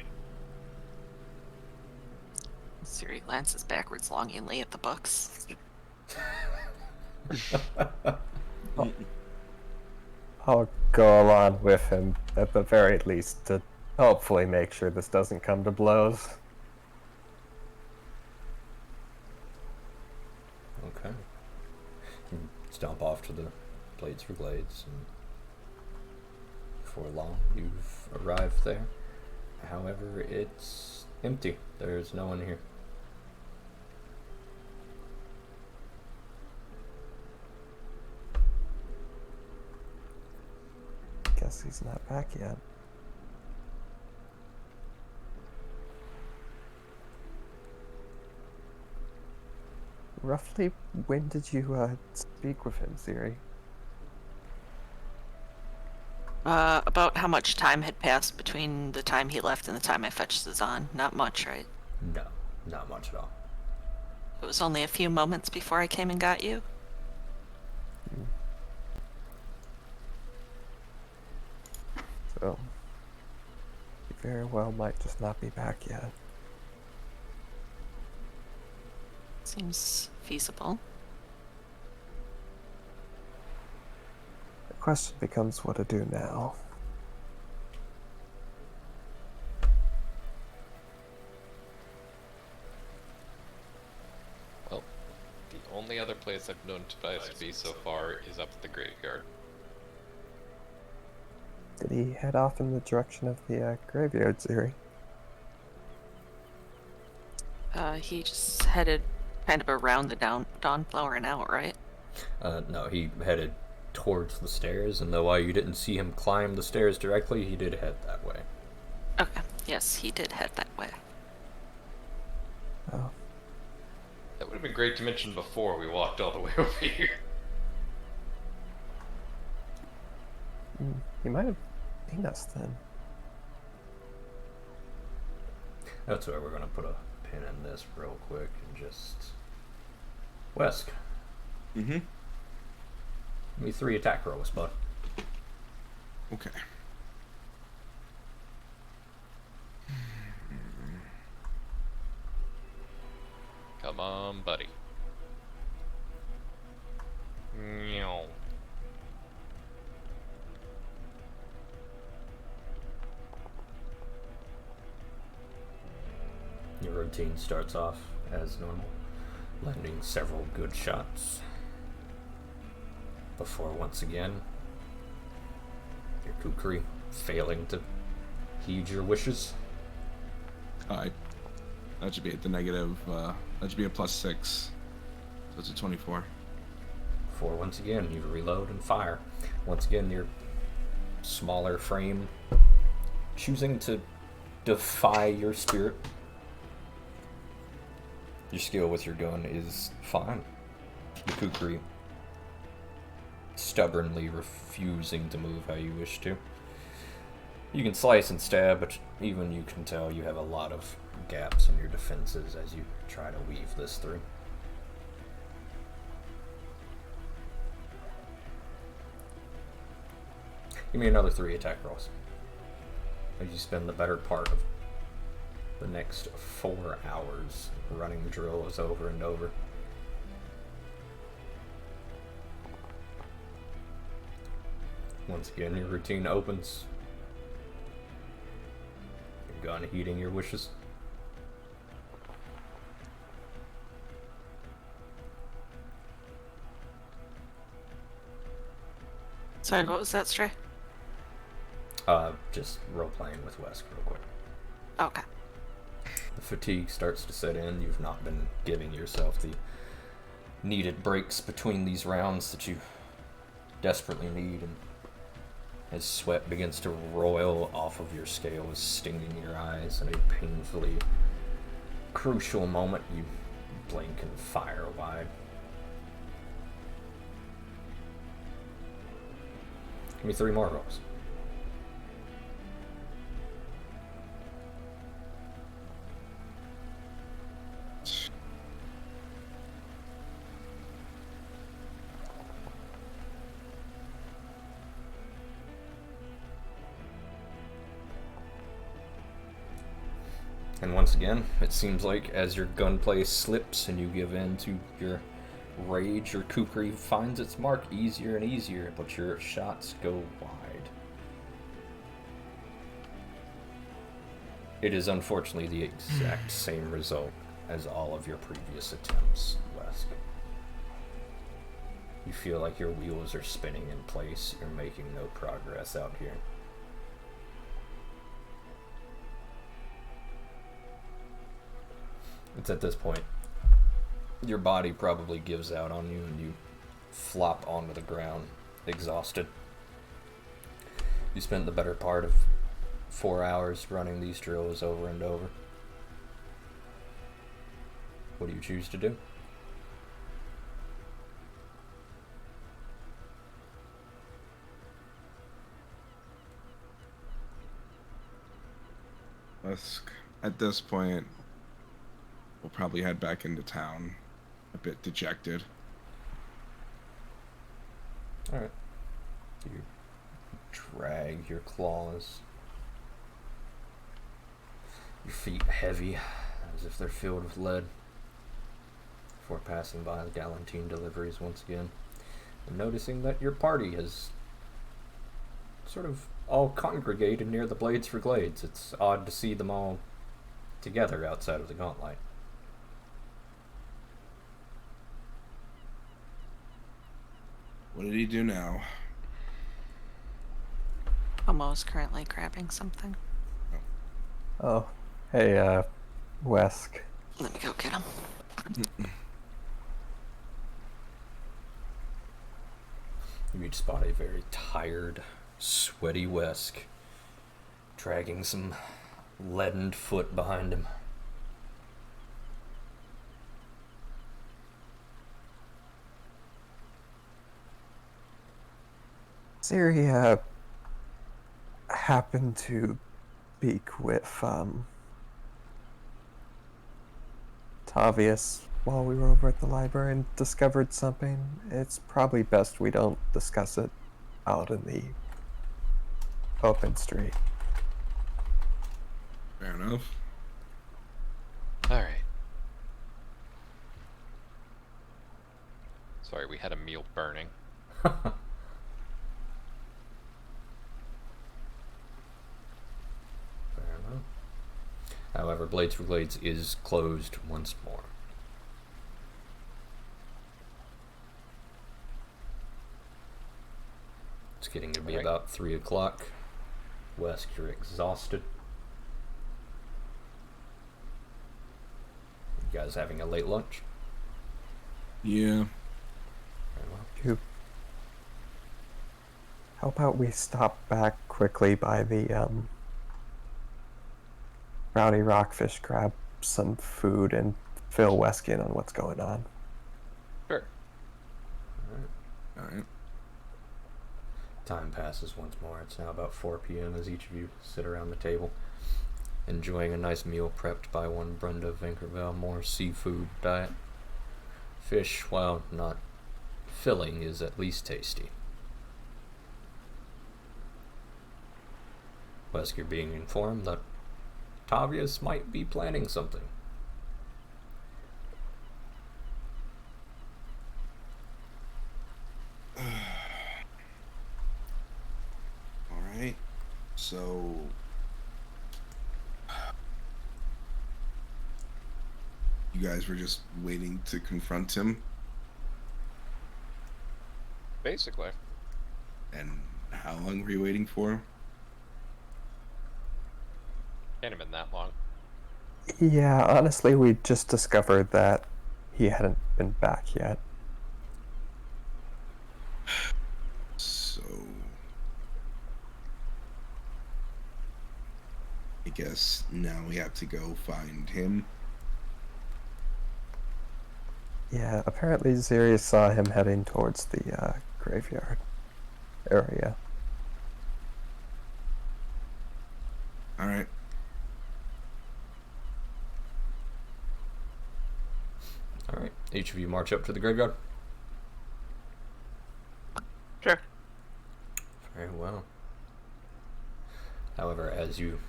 D: Siri glances backwards longingly at the books.
B: I'll go along with him, at the very least, to hopefully make sure this doesn't come to blows.
A: Okay. You stomp off to the Blades for Glades, and before long you've arrived there. However, it's empty. There's no one here.
B: guess he's not back yet. Roughly when did you speak with him, Ziri?
D: About how much time had passed between the time he left and the time I fetched Zazan? Not much, right?
A: No, not much at all.
D: It was only a few moments before I came and got you.
B: So, he very well might just not be back yet.
D: Seems feasible.
B: The question becomes what to do now.
C: Well, the only other place I've known Tobias to be so far is up at the graveyard.
B: Did he head off in the direction of the graveyard, Ziri?
D: He just headed kind of around the Dawnflower and out, right?
A: No, he headed towards the stairs, and though while you didn't see him climb the stairs directly, he did head that way.
D: Okay, yes, he did head that way.
B: Oh,
C: That would have been great to mention before we walked all the way over here.
B: he might have seen us then.
A: That's where we're gonna put a pin in this real quick and just... Wesk,
E: Mm-hmm.
A: give me 3 attack rolls, bud.
E: Okay.
C: Come on, buddy. Meow.
A: Your routine starts off as normal, landing several good shots. Before once again, your kukri failing to heed your wishes.
E: Alright. That should be at the negative, that should be a +6. So it's a 24.
A: Before once again, you reload and fire. Once again, your smaller frame choosing to defy your spirit. Your skill with your gun is fine. The kukri stubbornly refusing to move how you wish to. You can slice and stab, but even you can tell you have a lot of gaps in your defenses as you try to weave this through. Give me another 3 attack rolls. As you spend the better part of the next 4 hours running drills over and over. Once again, your routine opens. Your gun heeding your wishes.
D: Sorry, what was that, Stray?
A: Just role-playing with Wesk real quick.
D: Okay.
A: The fatigue starts to set in. You've not been giving yourself the needed breaks between these rounds that you desperately need, and as sweat begins to roil off of your scales, stinging your eyes in a painfully crucial moment, you blink and fire wide. Give me 3 more rolls. And once again, it seems like as your gunplay slips and you give in to your rage, your kukri finds its mark easier and easier, but your shots go wide. It is unfortunately the exact same result as all of your previous attempts, Wesk. You feel like your wheels are spinning in place, you're making no progress out here. It's at this point, your body probably gives out on you and you flop onto the ground, exhausted. You spent the better part of 4 hours running these drills over and over. What do you choose to do?
E: At this point, we'll probably head back into town, a bit dejected.
A: Alright. You drag your claws. Your feet heavy, as if they're filled with lead. Before passing by the Galantine deliveries once again. And noticing that your party has sort of all congregated near the Blades for Glades. It's odd to see them all together outside of the Gauntlet.
E: What did he do now?
D: Momo's currently grabbing something.
B: Oh, hey, Wesk.
D: Let me go get him.
A: You each spot a very tired, sweaty Wesk dragging some leadened foot behind him.
B: Syria happened to speak with Tavius while we were over at the library and discovered something. It's probably best we don't discuss it out in the open street.
E: Fair enough.
C: Alright. Sorry, we had a meal burning.
A: Fair enough. However, Blades for Glades is closed once more. It's getting to be
C: Alright.
A: about 3 o'clock. Wesk, you're exhausted. You guys having a late lunch?
E: Yeah.
A: Very well.
B: How about we stop back quickly by the Rowdy Rockfish, grab some food, and fill Wesk in on what's going on.
C: Sure.
E: Alright.
A: Time passes once more. It's now about 4 p.m. as each of you sit around the table, enjoying a nice meal prepped by one Brenda Vinkerville. More seafood diet. Fish, while not filling, is at least tasty. Wesk, you're being informed that Tavius might be planning something.
E: Alright. So... You guys were just waiting to confront him?
C: Basically.
E: And how long were you waiting for?
C: Can't have been that long.
B: Yeah, honestly, we just discovered that he hadn't been back yet.
E: So... I guess now we have to go find him.
B: Yeah, apparently Sirius saw him heading towards the graveyard area.
E: Alright.
A: Alright, each of you march up to the graveyard.
D: Sure.
A: Very well. However, as you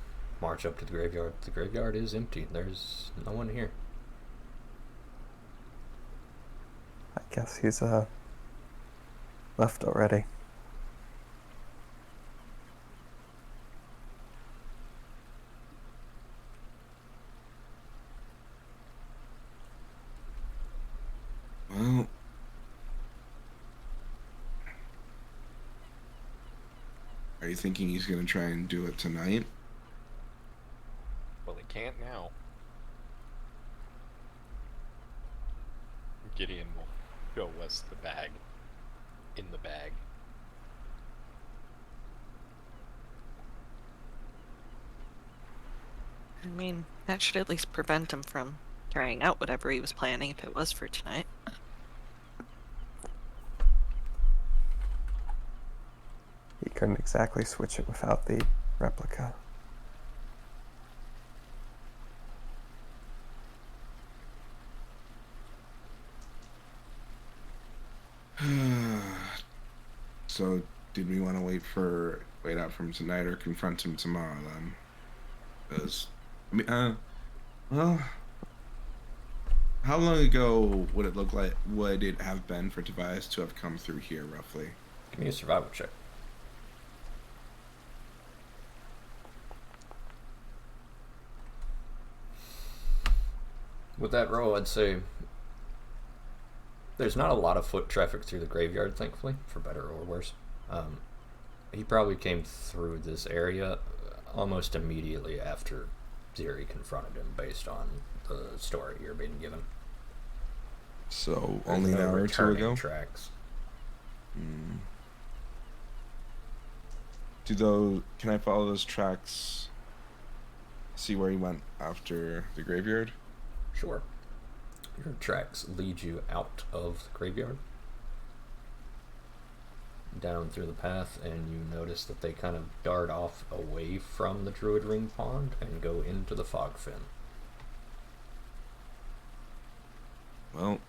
A: march up to the graveyard is empty. There's no one here.
B: I guess he's left already.
E: Well... Are you thinking he's gonna try and do it tonight?
C: Well, he can't now. Gideon will show us the bag. In the bag.
D: I mean, that should at least prevent him from carrying out whatever he was planning if it was for tonight.
B: He couldn't exactly switch it without the replica.
E: So, did we want to wait out for him tonight or confront him tomorrow then? Because, I mean, well, how long ago would it have been for Tobias to have come through here, roughly?
A: Give me a survival check. With that roll, I'd say there's not a lot of foot traffic through the graveyard, thankfully, for better or worse. He probably came through this area almost immediately after Ziri confronted him, based on the story you're being given.
E: So,
A: There's
E: only
A: no
E: an hour or two
A: returning
E: ago?
A: tracks.
E: Can I follow those tracks? See where he went after the graveyard?
A: Sure. Your tracks lead you out of the graveyard, down through the path, and you notice that they kind of dart off away from the Druid Ring Pond and go into the fog fin.
E: Well,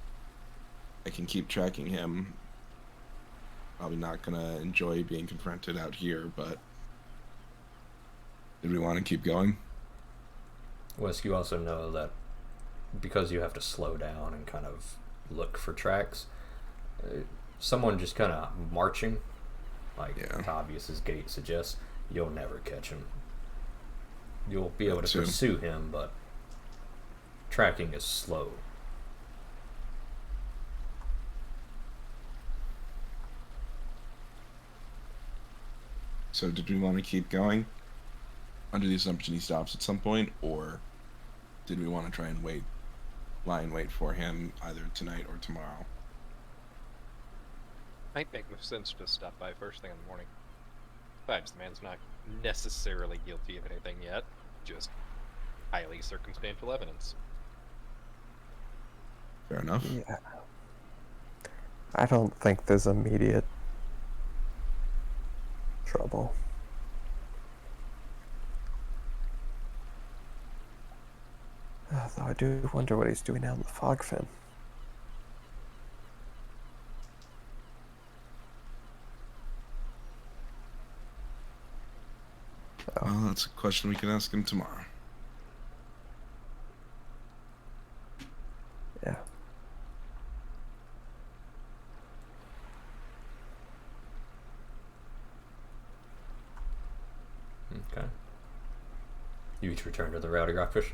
E: I can keep tracking him. Probably not gonna enjoy being confronted out here, but did we want to keep going?
A: Wes, you also know that because you have to slow down and kind of look for tracks, someone just kind of marching, like Tobias's gait suggests, you'll never catch him. You'll be able to pursue him, but tracking is slow.
E: So did we want to keep going under the assumption he stops at some point, or did we want to try and lie in wait for him either tonight or tomorrow?
C: Might make no sense to stop by first thing in the morning. Besides, the man's not necessarily guilty of anything yet, just highly circumstantial evidence.
E: Fair enough.
B: Yeah. I don't think there's immediate trouble. Though I do wonder what he's doing out in the fog fin.
E: Well, that's a question we can ask him tomorrow.
B: Yeah.
A: Okay. You each return to the Rowdy Rockfish.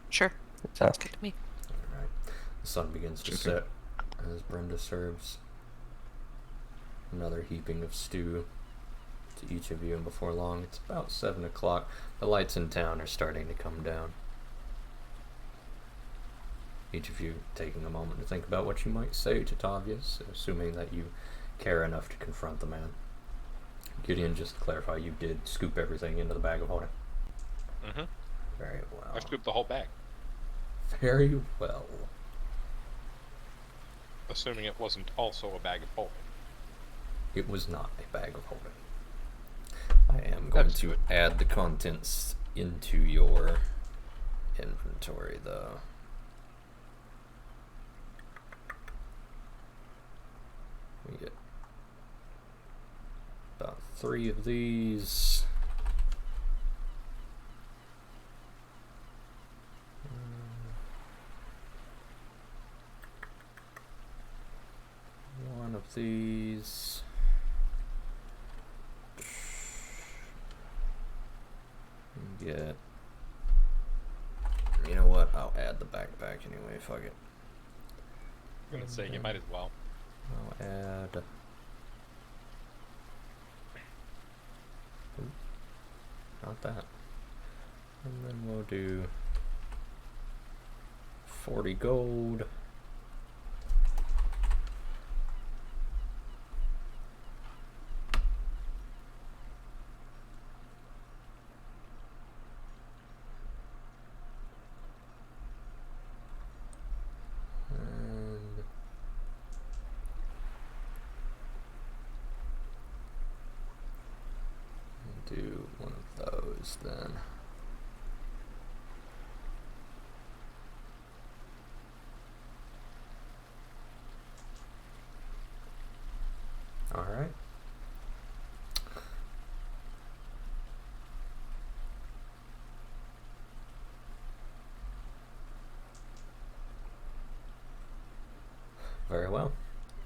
D: Sure. Sounds good to me.
A: Alright. The sun begins to set as Brenda serves another heaping of stew to each of you, and before long, it's about 7 o'clock. The lights in town are starting to come down. Each of you taking a moment to think about what you might say to Tavius, assuming that you care enough to confront the man. Gideon, just to clarify, you did scoop everything into the bag of holding.
C: Mm-hmm.
A: Very well.
C: I scooped the whole bag.
A: Very well.
C: Assuming it wasn't also a bag of holding.
A: It was not a bag of holding. I am going to add the contents into your inventory, though. We get about 3 of these. One of these. Get. You know what? I'll add the backpack anyway. Fuck it.
C: I'm gonna say you might as well.
A: I'll add. Ooh, not that. And then we'll do 40 gold. do one of those then. Alright. Very well.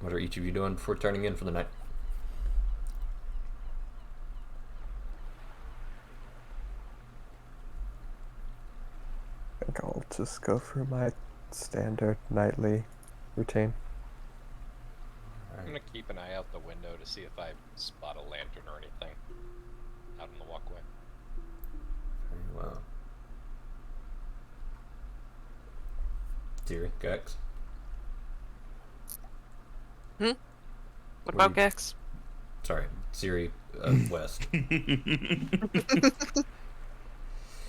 A: What are each of you doing before turning in for the night?
B: I think I'll just go through my standard nightly routine.
C: I'm gonna keep an eye out the window to see if I spot a lantern or anything out in the walkway.
A: Very well. Dear Gex?
D: What
A: What
D: about
A: do you-
D: Gex?
A: Sorry, Siri, West.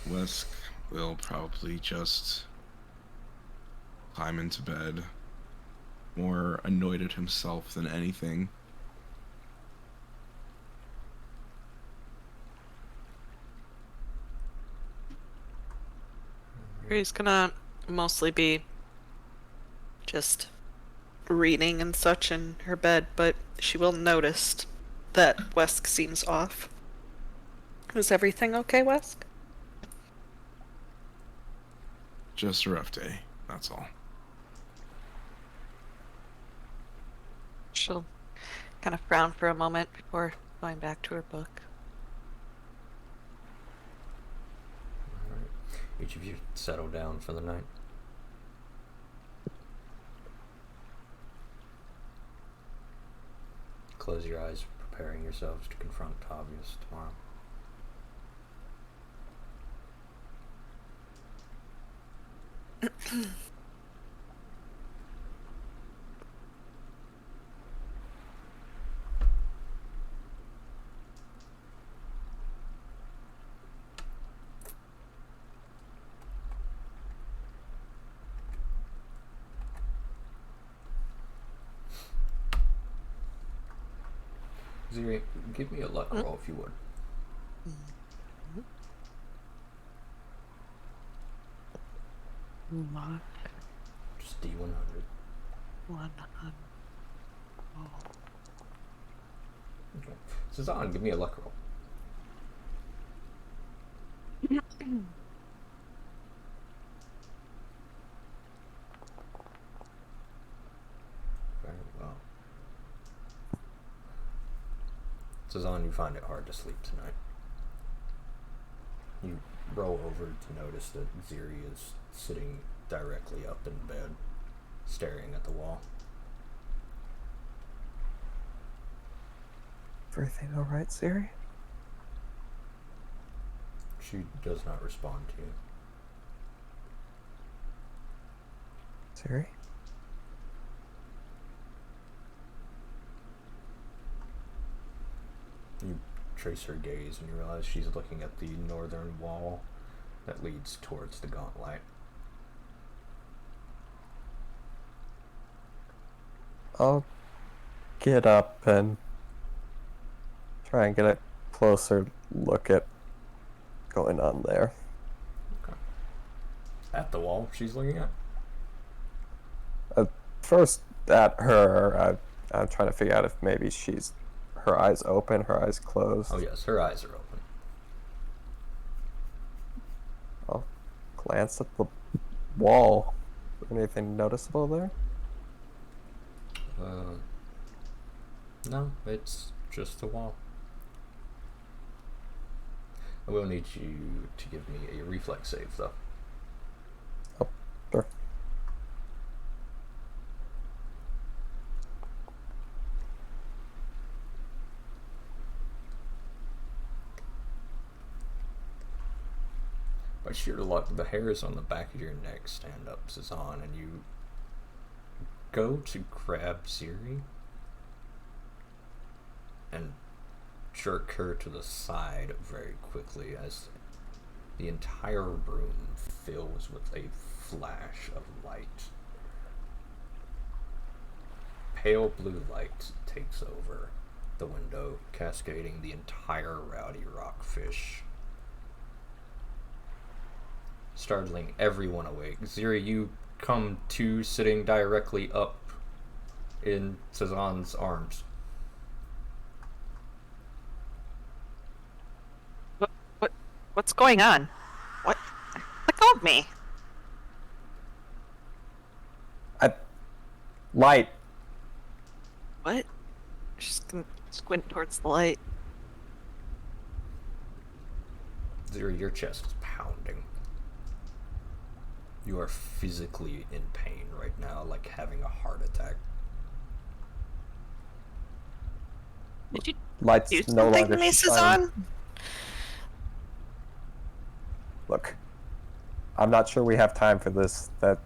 E: Wesk will probably just climb into bed, more annoyed at himself than anything.
D: He's gonna mostly be just reading and such in her bed, but she will notice that Wesk seems off. Is everything okay, Wesk?
E: Just a rough day, that's all.
D: She'll kind of frown for a moment before going back to her book.
A: Alright. Each of you settle down for the night. Close your eyes, preparing yourselves to confront Tavius tomorrow. Ziri, give me a luck roll if you would. Just D100.
D: 100.
A: Okay. Sazan, give me a luck roll. Very well. Sazan, you find it hard to sleep tonight. You roll over to notice that Ziri is sitting directly up in bed, staring at the wall.
B: Everything alright, Siri?
A: She does not respond to you.
B: Siri?
A: You trace her gaze and you realize she's looking at the northern wall that leads towards the gauntlet.
B: I'll get up and try and get a closer look at going on there.
A: Okay. At the wall she's looking at?
B: First, at her, I'm trying to figure out if maybe she's her eyes open, her eyes closed.
A: Oh yes, her eyes are open.
B: I'll glance at the wall. Anything noticeable there?
A: No, it's just the wall. I will need you to give me a reflex save, though.
B: Oh, sure.
A: By sheer luck, the hairs on the back of your neck stand up, Sazan, and you go to grab Ziri and jerk her to the side very quickly as the entire room fills with a flash of light. Pale blue light takes over, the window, cascading the entire rowdy rockfish, startling everyone awake. Ziri, you come to sitting directly up in Cezanne's arms.
D: What's going on? What? Let go of me.
B: Light.
D: What? She's gonna squint towards the light.
A: Ziri, your chest is pounding. You are physically in pain right now, like having a heart attack.
D: Did you
B: Light's
D: do
B: no
D: something
B: longer
D: to me,
B: shining.
D: Cezanne?
B: Look, I'm not sure we have time for this. That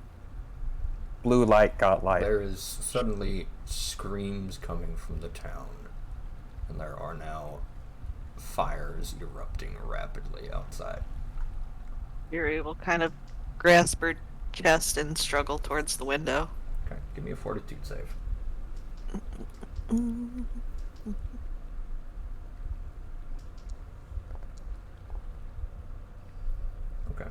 B: blue light got light.
A: There is suddenly screams coming from the town, and there are now fires erupting rapidly outside.
D: Yuri will kind of grasp her chest and struggle towards the window.
A: Okay, give me a fortitude save. Okay.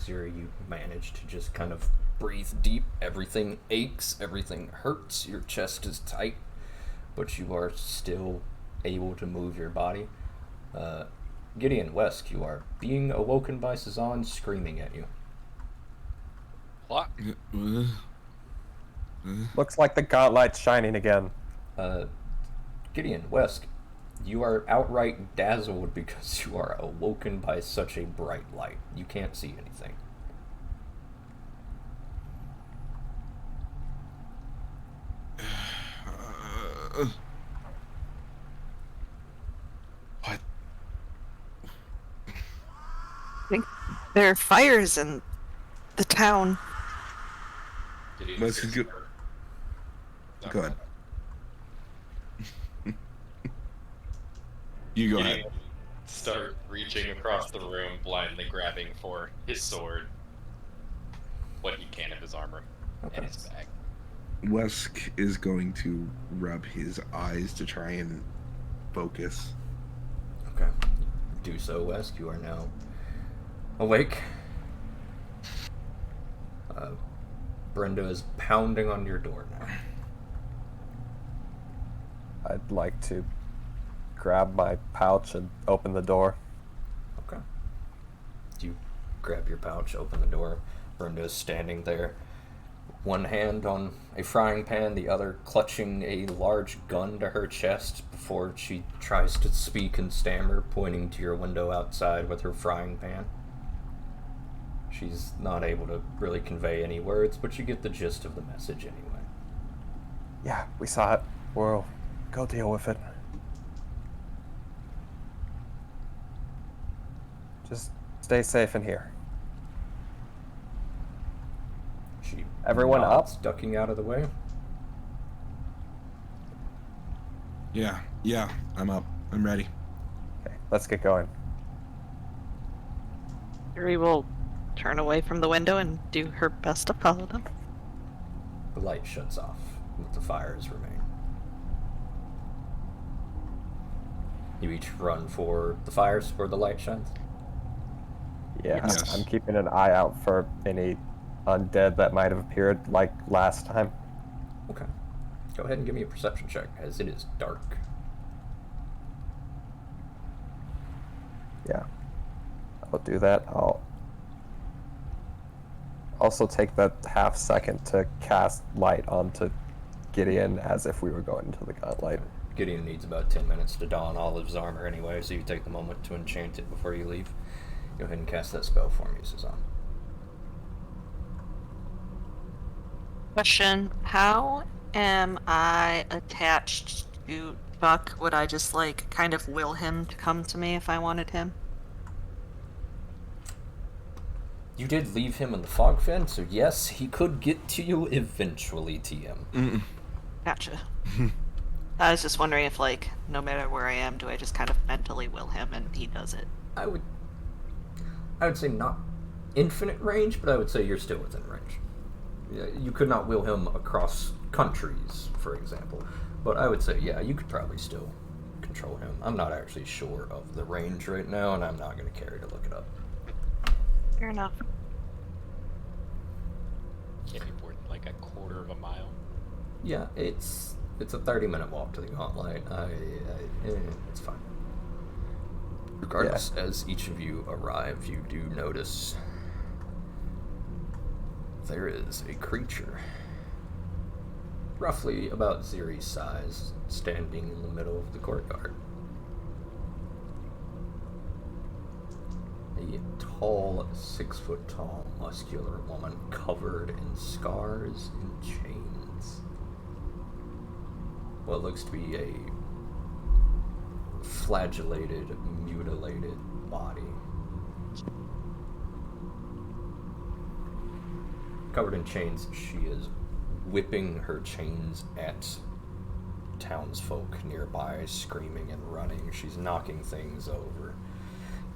A: Zira, you manage to just kind of breathe deep. Everything aches, everything hurts, your chest is tight, but you are still able to move your body. Gideon, Wesk, you are being awoken by Cezanne screaming at you.
C: What?
B: Looks like the godlight's shining again.
A: Gideon, Wesk, you are outright dazzled because you are awoken by such a bright light. You can't see anything.
E: What?
D: I think there are fires in the town.
E: Let's go. Go ahead. You go ahead.
C: Start reaching across the room, blindly grabbing for his sword, what he can of his armor,
A: Okay.
C: and his bag.
E: Wesk is going to rub his eyes to try and focus.
A: Okay. Do so, Wesk. You are now awake. Brenda is pounding on your door now.
B: I'd like to grab my pouch and open the door.
A: Okay. You grab your pouch, open the door. Brenda is standing there, one hand on a frying pan, the other clutching a large gun to her chest before she tries to speak and stammer, pointing to your window outside with her frying pan. She's not able to really convey any words, but you get the gist of the message anyway.
B: Yeah, we saw it. We'll go deal with it. Just stay safe in here.
A: She
B: Everyone
A: nods,
B: up?
A: ducking out of the way.
E: Yeah, I'm up. I'm ready.
B: Okay, let's get going.
D: Yuri will turn away from the window and do her best to follow them.
A: The light shuts off, but the fires remain. You each run for the fires where the light shines?
B: Yeah,
E: Yes.
B: I'm keeping an eye out for any undead that might have appeared like last time.
A: Okay. Go ahead and give me a perception check, as it is dark.
B: Yeah, I'll do that. I'll also take that half second to cast light onto Gideon as if we were going into the godlight.
A: Gideon needs about 10 minutes to don Olive's armor anyway, so you take the moment to enchant it before you leave. Go ahead and cast that spell for me, Suzanne.
D: Question: how am I attached to Buck? Would I just like kind of will him to come to me if I wanted him?
A: You did leave him in the fog fin, so yes, he could get to you eventually, TM.
D: Gotcha. I was just wondering if, like, no matter where I am, do I just kind of mentally will him and he does it?
A: I would say not infinite range, but I would say you're still within range. You could not will him across countries, for example. But I would say, yeah, you could probably still control him. I'm not actually sure of the range right now, and I'm not going to care to look it up.
D: Fair enough.
C: Can't be more than like a quarter of a mile.
A: Yeah, it's a 30-minute walk to the Gauntlet. It's fine. Regardless, as each of you arrive, you do notice there is a creature, roughly about Ziri's size, standing in the middle of the courtyard. A tall, 6-foot-tall, muscular woman covered in scars and chains. What looks to be a flagellated, mutilated body. Covered in chains, she is whipping her chains at townsfolk nearby, screaming and running. She's knocking things over,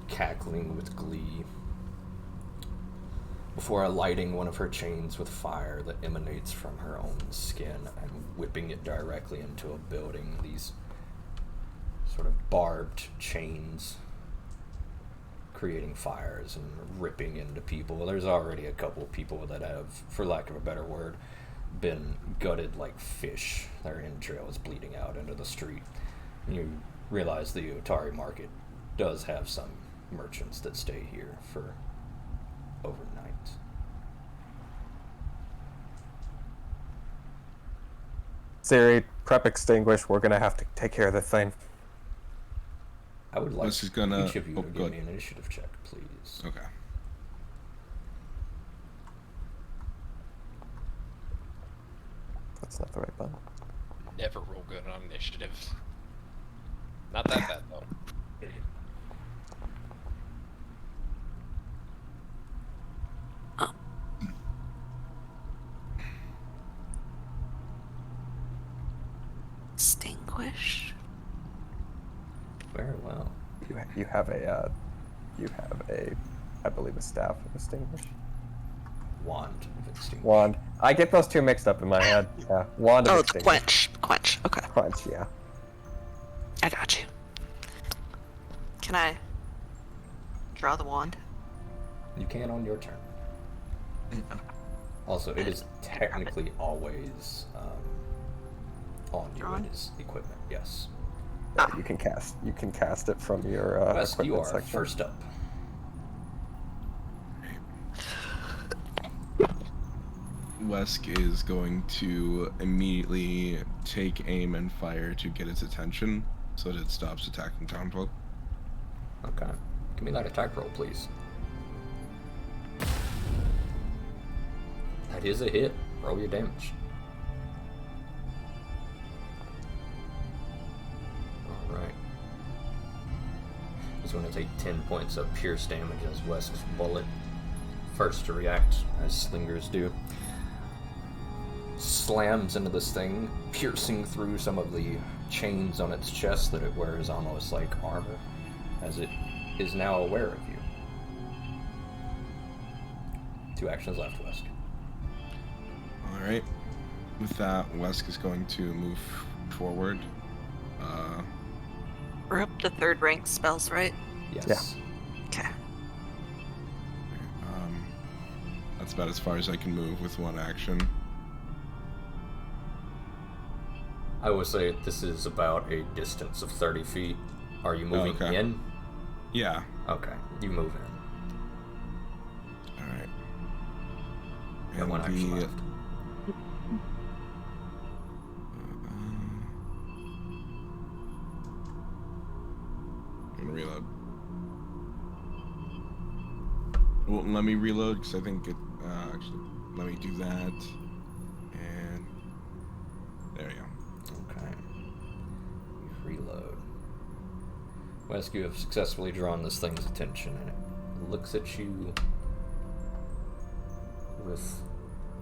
A: cackling with glee, before lighting one of her chains with fire that emanates from her own skin and whipping it directly into a building. These sort of barbed chains creating fires and ripping into people. There's already a couple of people that have, for lack of a better word, been gutted like fish. Their entrails bleeding out into the street. And you realize the Otari market does have some merchants that stay here for overnight.
B: Ziri, prep extinguish. We're gonna have to take care of the thing.
A: I would like
E: This is gonna-
A: each of you
E: oh,
A: to
E: go
A: give me
E: ahead.
A: an initiative check, please.
E: Okay.
B: That's not the right button.
C: Never roll good on initiative. Not that bad though.
D: Extinguish.
A: Very well.
B: You have a I believe a staff of extinguish.
A: Wand of extinguish.
B: Wand. I get those two mixed up in my head. Yeah, wand of
D: Oh, it's
B: extinguish.
D: quench. Okay,
B: Quench, yeah.
D: I got you. Can I draw the wand?
A: You can on your turn. Also, it is technically always on you.
D: Drawn?
A: It is equipment. Yes.
B: Yeah, you can cast it from your
A: Wes, you
B: equipment
A: are
B: section.
A: first up.
E: Wesk is going to immediately take aim and fire to get its attention so that it stops attacking townfolk.
A: Okay. Give me that attack roll, please. That is a hit. Roll your damage. Alright. He's going to take 10 points of pierce damage as Wesk's bullet, first to react, as slingers do, slams into this thing, piercing through some of the chains on its chest that it wears almost like armor, as it is now aware of you. 2 actions left, Wesk.
E: Alright. With that, Wesk is going to move forward.
D: We're up to 3rd rank spells, right?
A: Yes.
D: Okay.
E: That's about as far as I can move with one action.
A: I would say this is about a distance of 30 feet. Are you moving
E: okay.
A: in?
E: Yeah.
A: Okay, you move in.
E: Alright.
A: Got one action left.
E: I'm gonna reload. Well, let me reload because I think it. Actually, let me do that. And there you go.
A: Okay. Reload. Wesk, you have successfully drawn this thing's attention, and it looks at you with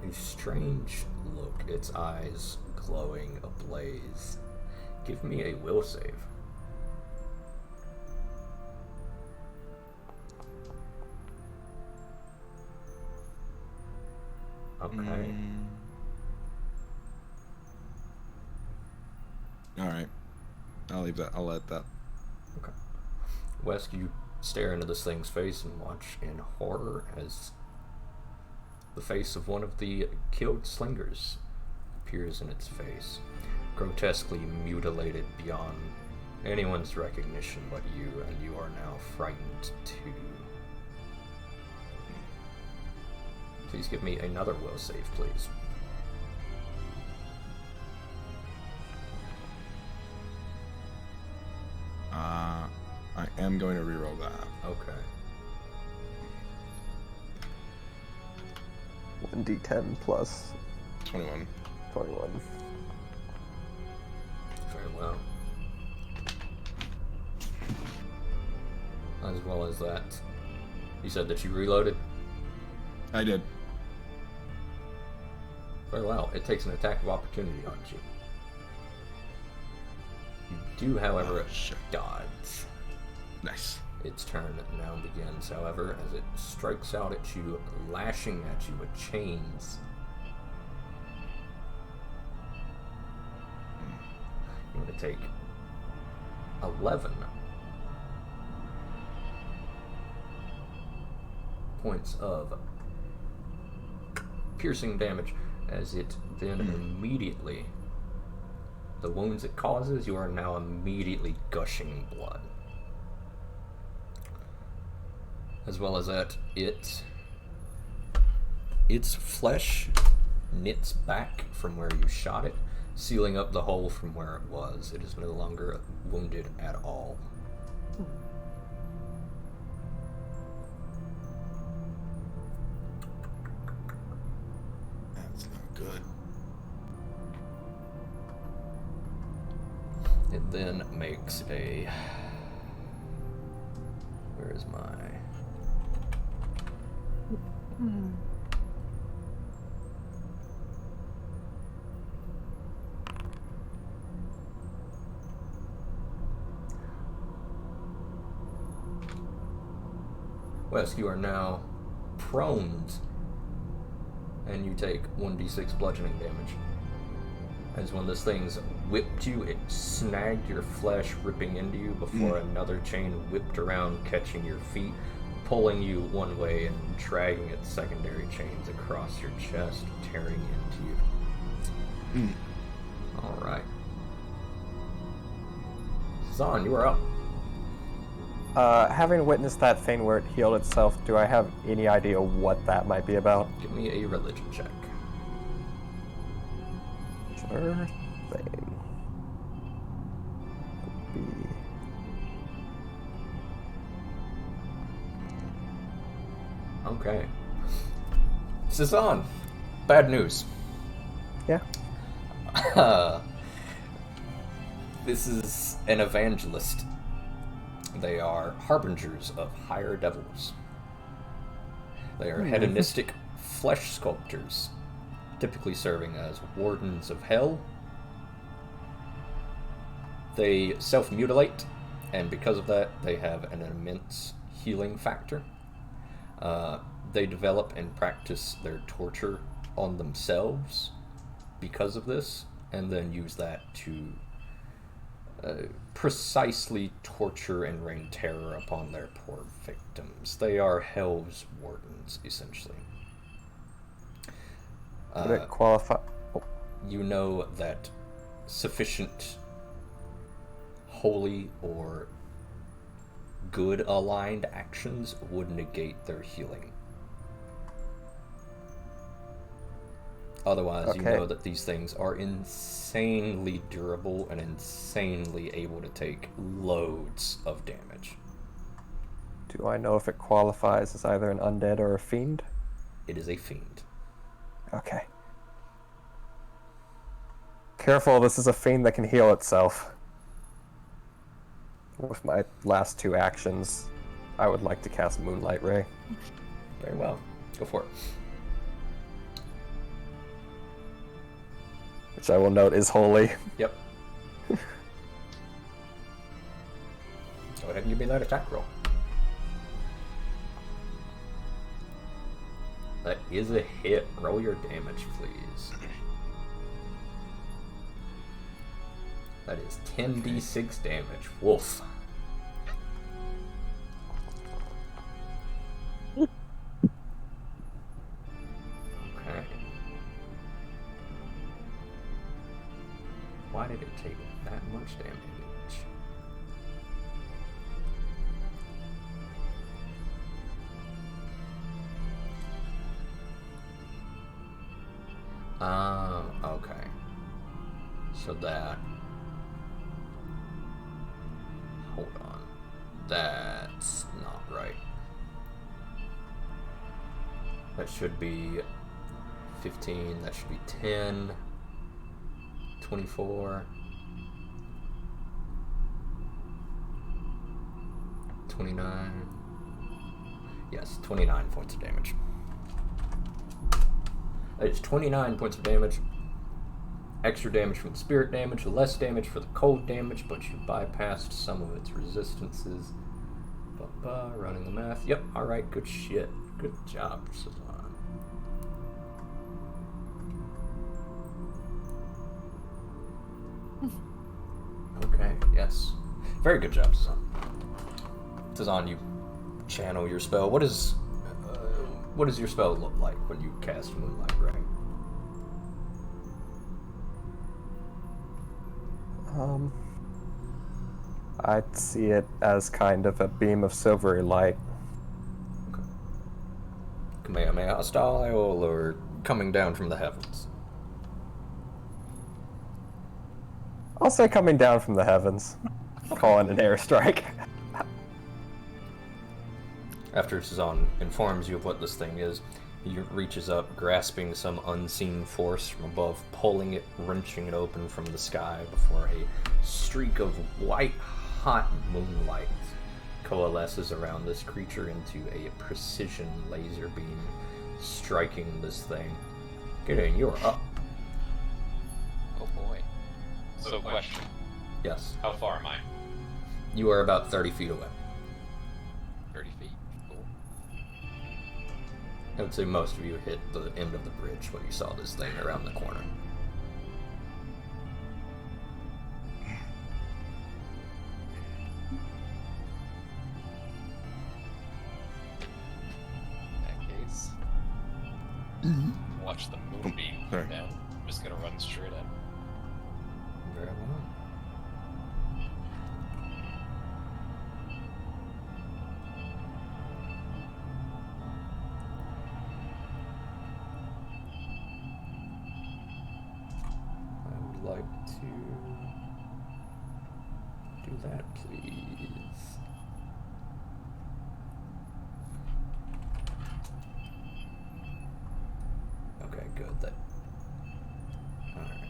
A: a strange look, its eyes glowing ablaze. Give me a will save. Okay.
E: All right. I'll leave that. I'll let that.
A: Okay. West, you stare into this thing's face and watch in horror as the face of one of the killed slingers appears in its face, grotesquely mutilated beyond anyone's recognition but you, and you are now frightened too. Please give me another will save, please.
E: I am going to reroll that.
A: Okay.
B: 1d10 plus
E: 21.
B: 21.
A: Very well. As well as that, you said that you reloaded?
E: I did.
A: Very well. It takes an attack of opportunity on you. You do, however,
E: shit.
A: dodge.
E: Nice.
A: Its turn now begins, however, as it strikes out at you, lashing at you with chains. You're going to take 11 points of piercing damage, as it then immediately, the wounds it causes, you are now immediately gushing blood. As well as that, its flesh knits back from where you shot it, sealing up the hole from where it was. It is no longer wounded at all.
E: That's not good.
A: It then makes a... Where is my... Wes, you are now prone, and you take 1d6 bludgeoning damage. As when this thing's whipped you, it snagged your flesh, ripping into you before another chain whipped around, catching your feet, pulling you one way and dragging its secondary chains across your chest, tearing into you. Alright. Zahn, you are up.
B: Having witnessed that thing where it healed itself, do I have any idea what that might be about?
A: Give me a religion check.
B: Sure thing.
A: Okay. Cezanne, bad news.
B: Yeah.
A: This is an evangelist. They are harbingers of higher devils. They are hedonistic flesh sculptors, typically serving as wardens of hell. They self-mutilate, and because of that, they have an immense healing factor. They develop and practice their torture on themselves because of this, and then use that to precisely torture and rain terror upon their poor victims. They are hell's wardens, essentially.
B: Would it qualify?
A: You know that sufficient holy or good aligned actions would negate their healing. Otherwise, you
B: Okay.
A: know that these things are insanely durable and insanely able to take loads of damage.
B: Do I know if it qualifies as either an undead or a fiend?
A: It is a fiend.
B: Okay. Careful, this is a fiend that can heal itself. With my last two actions, I would like to cast Moonlight Ray.
A: Very well. Go for it.
B: Which I will note is holy.
A: Yep. Go ahead and give me that attack roll. That is a hit. Roll your damage, please. That is 10d6 damage. Wolf. Okay. Why did it take that much damage? Okay. So that... Hold on. That's not right. That should be 15, that should be 10, 24, 29. Yes, 29 points of damage. It's 29 points of damage. Extra damage from the spirit damage, less damage for the cold damage, but you bypassed some of its resistances. Running the math. Yep, alright, good shit. Good job, Sazan. Okay, yes. Very good job, Sazan. Sazan, you channel your spell. What does your spell look like when you cast Moonlight Ray?
B: I'd see it as kind of a beam of silvery light.
A: Okay. Kamehameha style or coming down from the heavens?
B: I'll say coming down from the heavens. Calling an airstrike.
A: After Sazan informs you of what this thing is, he reaches up, grasping some unseen force from above, pulling it, wrenching it open from the sky before a streak of white-hot moonlight coalesces around this creature into a precision laser beam, striking this thing. Gideon, you're up.
C: Oh boy. So question.
A: Yes.
C: How far am I?
A: You are about 30 feet away.
C: 30 feet. Cool.
A: I would say most of you hit the end of the bridge when you saw this thing around the corner.
C: In that case, watch the moonbeam
E: sorry.
C: come down. I'm just gonna run straight in.
A: Very well. I would like to do that, please. Okay, good. That. All right.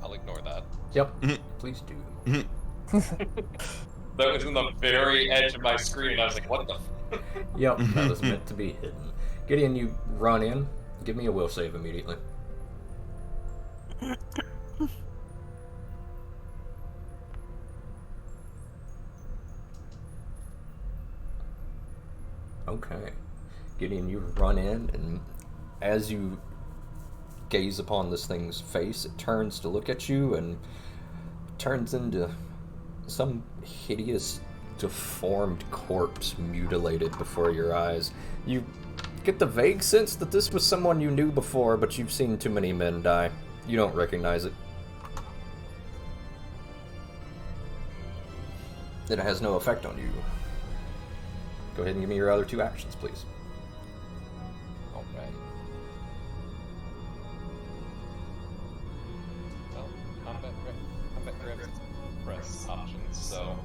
C: I'll ignore that.
A: Yep. Please do.
C: That was in the very edge of my screen. I was like, what the f?
A: Yep, that was meant to be hidden. Gideon, you run in. Give me a will save immediately. Okay. Gideon, you run in, and as you gaze upon this thing's face, it turns to look at you and turns into some hideous, deformed corpse mutilated before your eyes. You get the vague sense that this was someone you knew before, but you've seen too many men die. You don't recognize it. It has no effect on you. Go ahead and give me your other two actions, please.
C: Alright. Well, combat grabs press options, so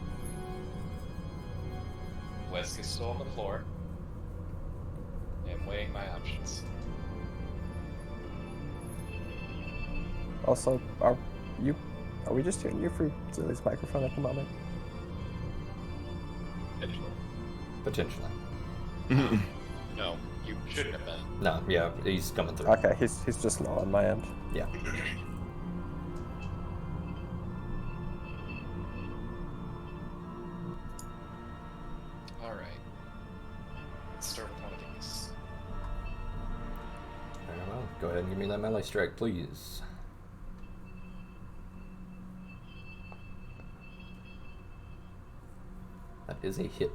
C: Wesk is still on the floor. I'm weighing my options.
B: Also, are we just hearing you through Zilly's microphone at the moment?
C: Potentially.
A: Potentially.
C: No, you shouldn't have been.
A: No, yeah, he's coming through.
B: Okay, he's just low on my end.
A: Yeah.
C: Alright. Let's start with one of these.
A: Go ahead and give me that melee strike, please. That is a hit.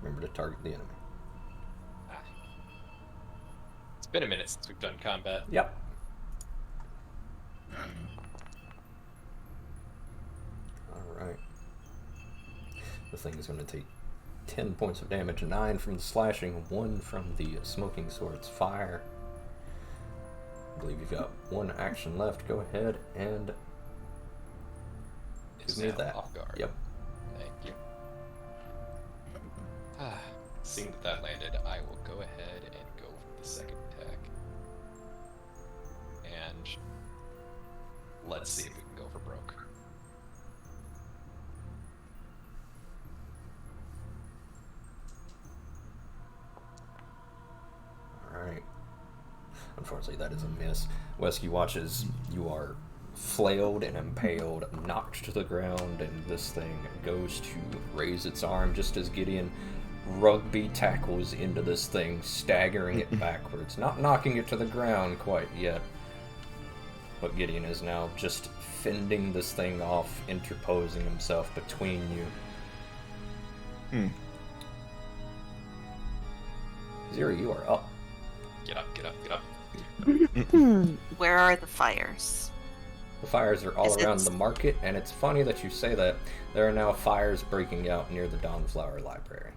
A: Remember to target the enemy.
C: Ah. It's been a minute since we've done combat.
A: Yep. Alright. The thing is going to take 10 points of damage, 9 from the slashing, 1 from the smoking sword's fire. I believe you've got 1 action left. Go ahead and
C: It's
A: give me
C: now
A: that.
C: off guard.
A: Yep.
C: Thank you. Seeing that landed, I will go ahead and go for the second attack. And let's see if we can go for broke.
A: Alright. Unfortunately, that is a miss. Wesky watches you are flailed and impaled, knocked to the ground, and this thing goes to raise its arm just as Gideon rugby tackles into this thing, staggering it backwards. Not knocking it to the ground quite yet. But Gideon is now just fending this thing off, interposing himself between you. Zero, you are up.
C: Get up, get up, get up.
D: Where are the fires?
A: The fires are all
D: Is it-
A: around the market, and it's funny that you say that. There are now fires breaking out near the Dawnflower Library.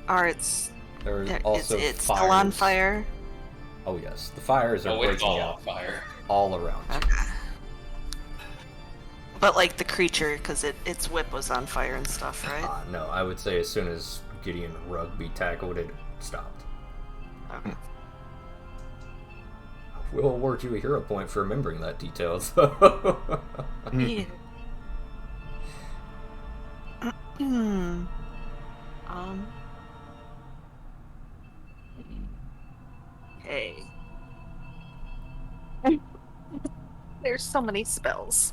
D: Arts.
A: There is also
D: It's
A: fires.
D: still on fire.
A: Oh yes, the fires are
C: Oh, it's
A: breaking
C: all
A: out
C: on fire.
A: all around.
D: Okay. But like the creature, because its whip was on fire and stuff, right?
A: No, I would say as soon as Gideon rugby tackled it, it stopped.
D: Okay.
A: We'll award you a hero point for remembering that detail, though.
D: Yeah. Hey. There's so many spells.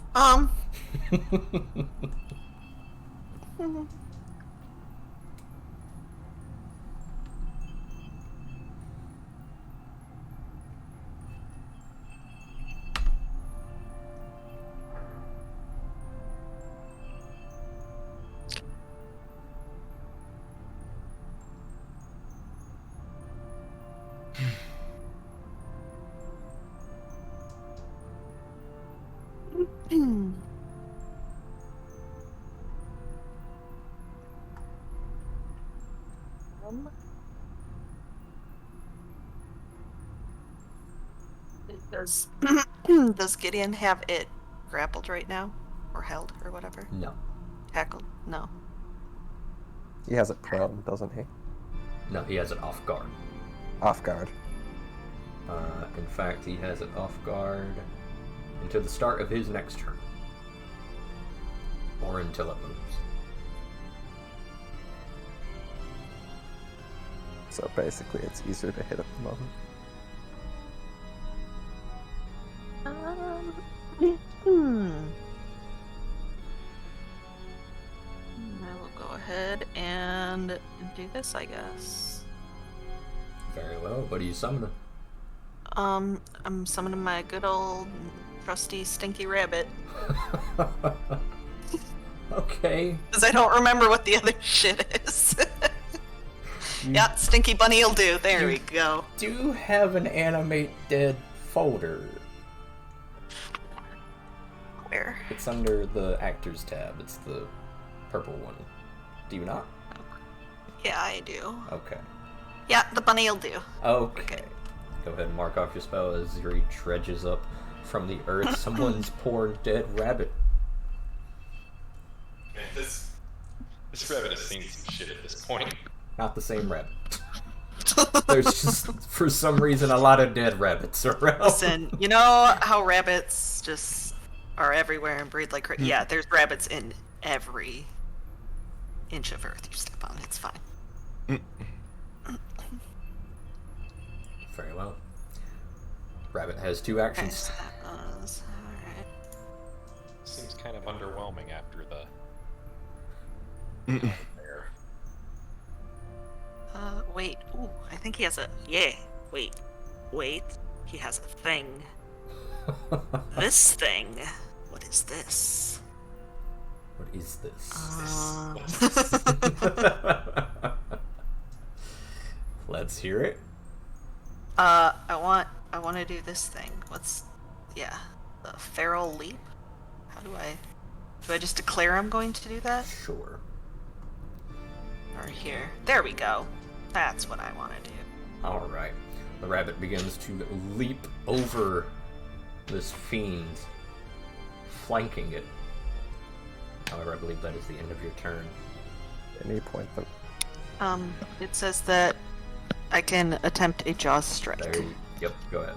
D: Does does Gideon have it grappled right now, or held, or whatever?
A: No.
D: Tackled? No.
B: He has it prone, doesn't he?
A: No, he has it off guard.
B: Off guard.
A: In fact, he has it off guard until the start of his next turn. Or until it moves.
B: So basically, it's easier to hit at the moment.
D: I will go ahead and do this, I guess.
A: Very well. What do you summon?
D: I'm summoning my good old trusty stinky rabbit.
A: Okay.
D: Because I don't remember what the other shit is. Yeah, stinky bunny'll do. There we go.
A: Do have an animate dead folder.
D: Where?
A: It's under the actors tab. It's the purple one. Do you not?
D: Yeah, I do.
A: Okay.
D: Yeah, the bunny'll do.
A: Okay. Go ahead and mark off your spell as Ziri dredges up from the earth someone's poor dead rabbit.
C: Man, this rabbit has seen some shit at this point.
A: Not the same rabbit. There's just, for some reason, a lot of dead rabbits around.
D: Listen, you know how rabbits just are everywhere and breed like crazy? Yeah, there's rabbits in every inch of earth you step on. It's fine.
A: Very well. Rabbit has 2 actions.
D: So that was alright.
C: Seems kind of underwhelming after the. There.
D: Wait. Ooh, I think he has a. Yeah. Wait. Wait. He has a thing. This thing. What is this?
A: What is this? Let's hear it.
D: I want to do this thing. Yeah, the feral leap. How do I just declare I'm going to do that?
A: Sure.
D: Or here. There we go. That's what I want to do.
A: All right. The rabbit begins to leap over this fiend, flanking it. However, I believe that is the end of your turn.
B: Any point that
D: It says that I can attempt a jaws strike.
A: Yep, go ahead.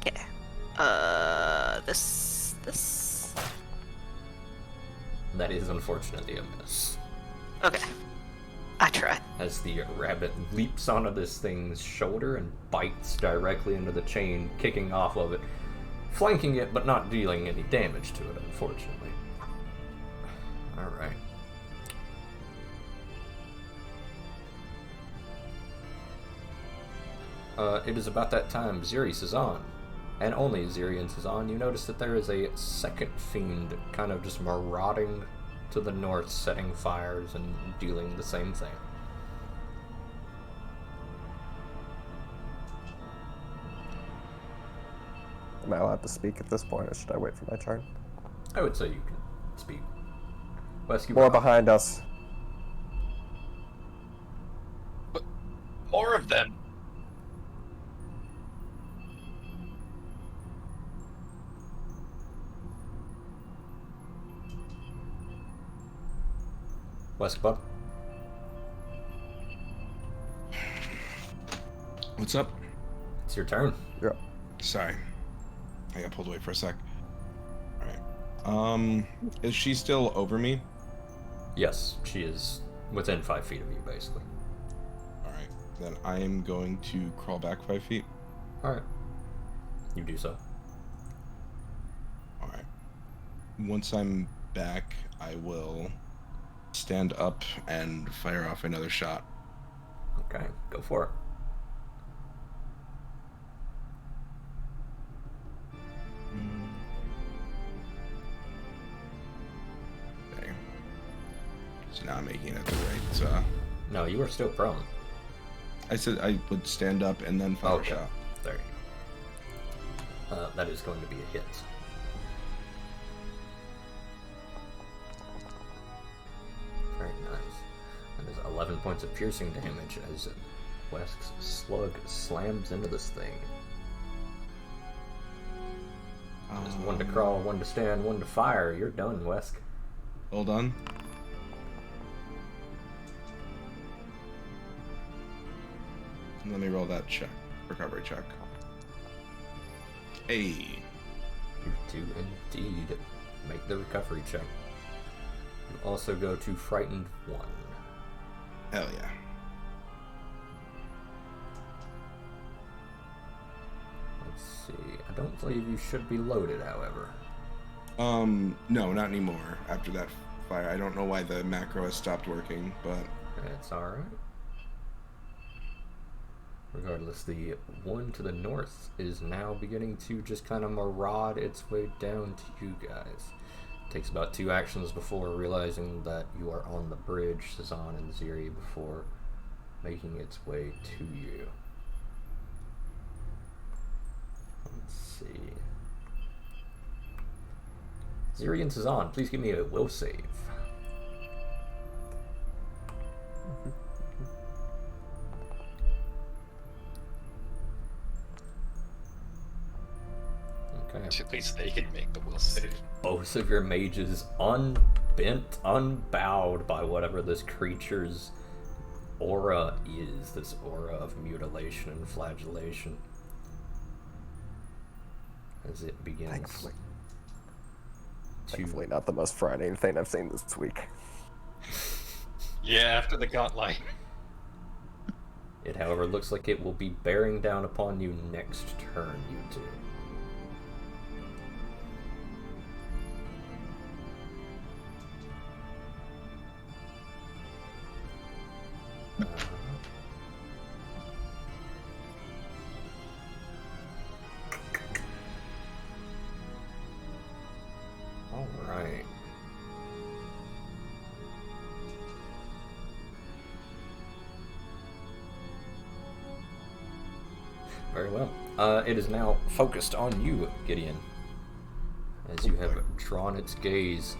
D: Yeah. This.
A: That is unfortunately a miss.
D: Okay. I tried.
A: As the rabbit leaps onto this thing's shoulder and bites directly into the chain, kicking off of it, flanking it, but not dealing any damage to it, unfortunately. Alright. It is about that time Ziri Sazan, and only Ziri and Sazan, you notice that there is a second fiend kind of just marauding to the north, setting fires and doing the same thing.
B: am I allowed to speak at this point, or should I wait for my turn?
A: I would say you can speak. Wes, you
B: More
A: were-
B: behind us.
C: More of them.
A: Wes, bud.
E: What's up?
A: It's your turn.
B: Yeah.
E: Sorry. I got pulled away for a sec. Alright. Is she still over me?
A: Yes, she is within 5 feet of you, basically.
E: Alright. Then I am going to crawl back 5 feet.
A: Alright. You do so.
E: Alright. Once I'm back, I will stand up and fire off another shot.
A: Okay, go for it.
E: Okay. So now I'm making it the right.
A: No, you are still prone.
E: I said I would stand up and then fire a
A: Okay.
E: shot.
A: There you go. That is going to be a hit. Very nice. That is 11 points of piercing damage as Wesk's slug slams into this thing. There's one to crawl, one to stand, one to fire. You're done, Wesk.
E: Hold on. Let me roll that check. Recovery check. Hey.
A: You do indeed make the recovery check. You also go to frightened 1.
E: Hell yeah.
A: Let's see. I don't believe you should be loaded, however.
E: No, not anymore. After that fire, I don't know why the macro has stopped working, but
A: That's alright. Regardless, the one to the north is now beginning to just kind of maraud its way down to you guys. Takes about 2 actions before realizing that you are on the bridge, Sazan and Ziri, before making its way to you. Let's see. Ziri and Sazan, please give me a will save. Okay.
C: At least they can make the will save.
A: Both of your mages unbent, unbowed by whatever this creature's aura is, this aura of mutilation and flagellation. As it begins
B: Thankfully.
A: to...
B: Thankfully, not the most frightening thing I've seen this week.
C: Yeah, after the godlike.
A: It, however, looks like it will be bearing down upon you next turn, you two. Very well. It is now focused on you, Gideon, as you have drawn its gaze.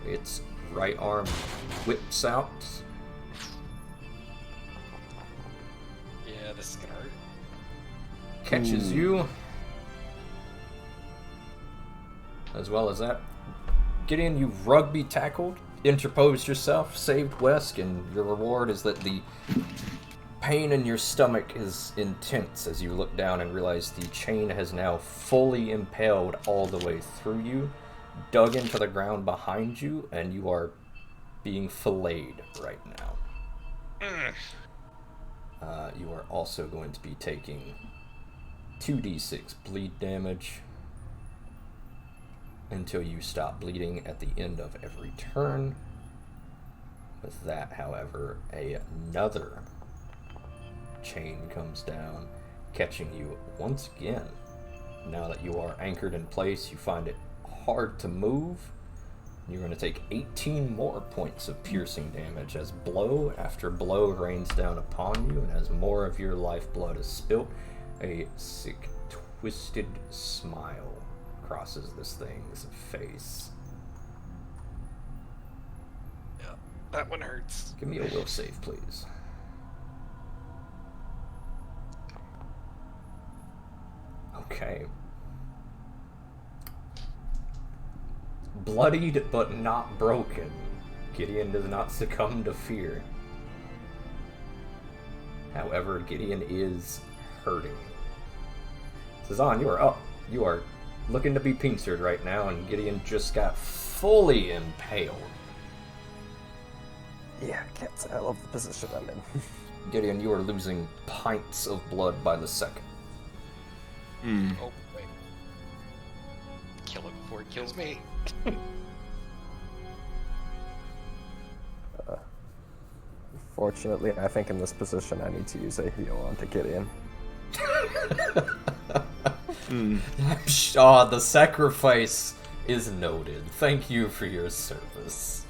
A: Its right arm whips out.
C: Yeah, this is gonna hurt.
A: Catches you. As well as that. Gideon, you rugby tackled, interposed yourself, saved Wesk, and your reward is that the pain in your stomach is intense as you look down and realize the chain has now fully impaled all the way through you, dug into the ground behind you, and you are being filleted right now. You are also going to be taking 2d6 bleed damage until you stop bleeding at the end of every turn. With that, however, another chain comes down, catching you once again. Now that you are anchored in place, you find it hard to move. You're going to take 18 more points of piercing damage as blow after blow rains down upon you, and as more of your lifeblood is spilt, a sick, twisted smile crosses this thing's face.
C: Yeah, that one hurts.
A: Give me a will save, please. Okay. Bloodied but not broken, Gideon does not succumb to fear. However, Gideon is hurting. Sazan, you are up. You are looking to be pincered right now, and Gideon just got fully impaled.
B: Yeah, I can't say I love the position I'm in.
A: Gideon, you are losing pints of blood by the second.
C: Oh, wait. Kill it before it kills me.
B: Fortunately, I think in this position I need to use a heal on to get in.
A: The sacrifice is noted. Thank you for your service.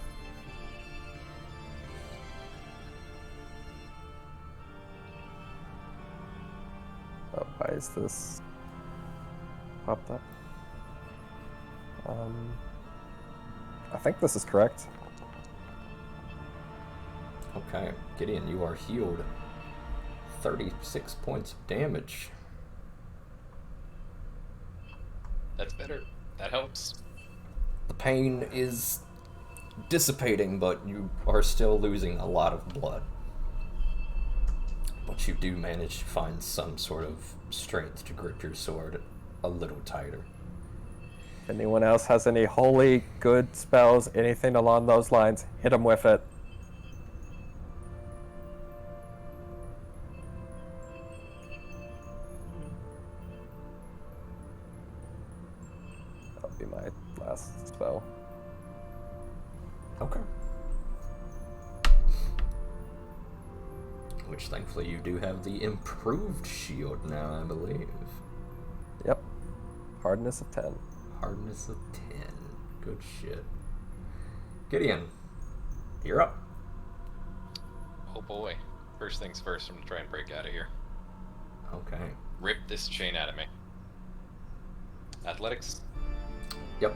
B: Oh, why is this popped up? I think this is correct.
A: Okay, Gideon, you are healed. 36 points of damage.
C: That's better. That helps.
A: The pain is dissipating, but you are still losing a lot of blood. But you do manage to find some sort of strength to grip your sword a little tighter.
B: If anyone else has any holy good spells, anything along those lines, hit them with it. That'll be my last spell.
A: Okay. Which thankfully you do have the improved shield now, I believe.
B: Yep. Hardness of 10.
A: Hardness of 10. Good shit. Gideon, you're up.
C: Oh boy. First things first, I'm gonna try and break out of here.
A: Okay.
C: Rip this chain out of me. Athletics?
A: Yep.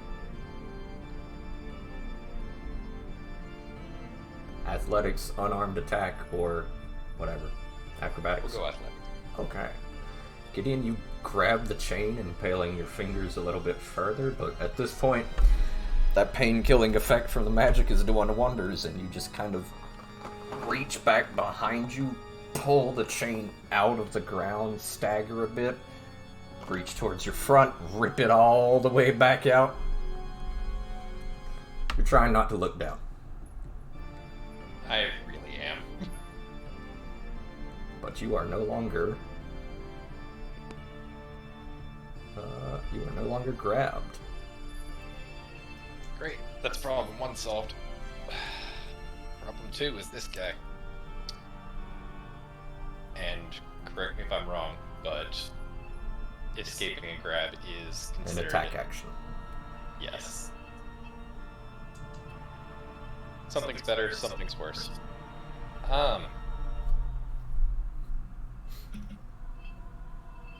A: Athletics, unarmed attack, or whatever. Acrobatics.
C: We'll go athletics.
A: Okay. Gideon, you grab the chain, impaling your fingers a little bit further, but at this point, that pain-killing effect from the magic is doing wonders, and you just kind of reach back behind you, pull the chain out of the ground, stagger a bit, reach towards your front, rip it all the way back out. You're trying not to look down.
C: I really am.
A: But you are no longer... you are no longer grabbed.
C: Great. That's problem one solved. Problem two is this guy. And correct me if I'm wrong, but escaping a grab is
A: An
C: considered
A: attack action.
C: Yes. Something's better, something's worse.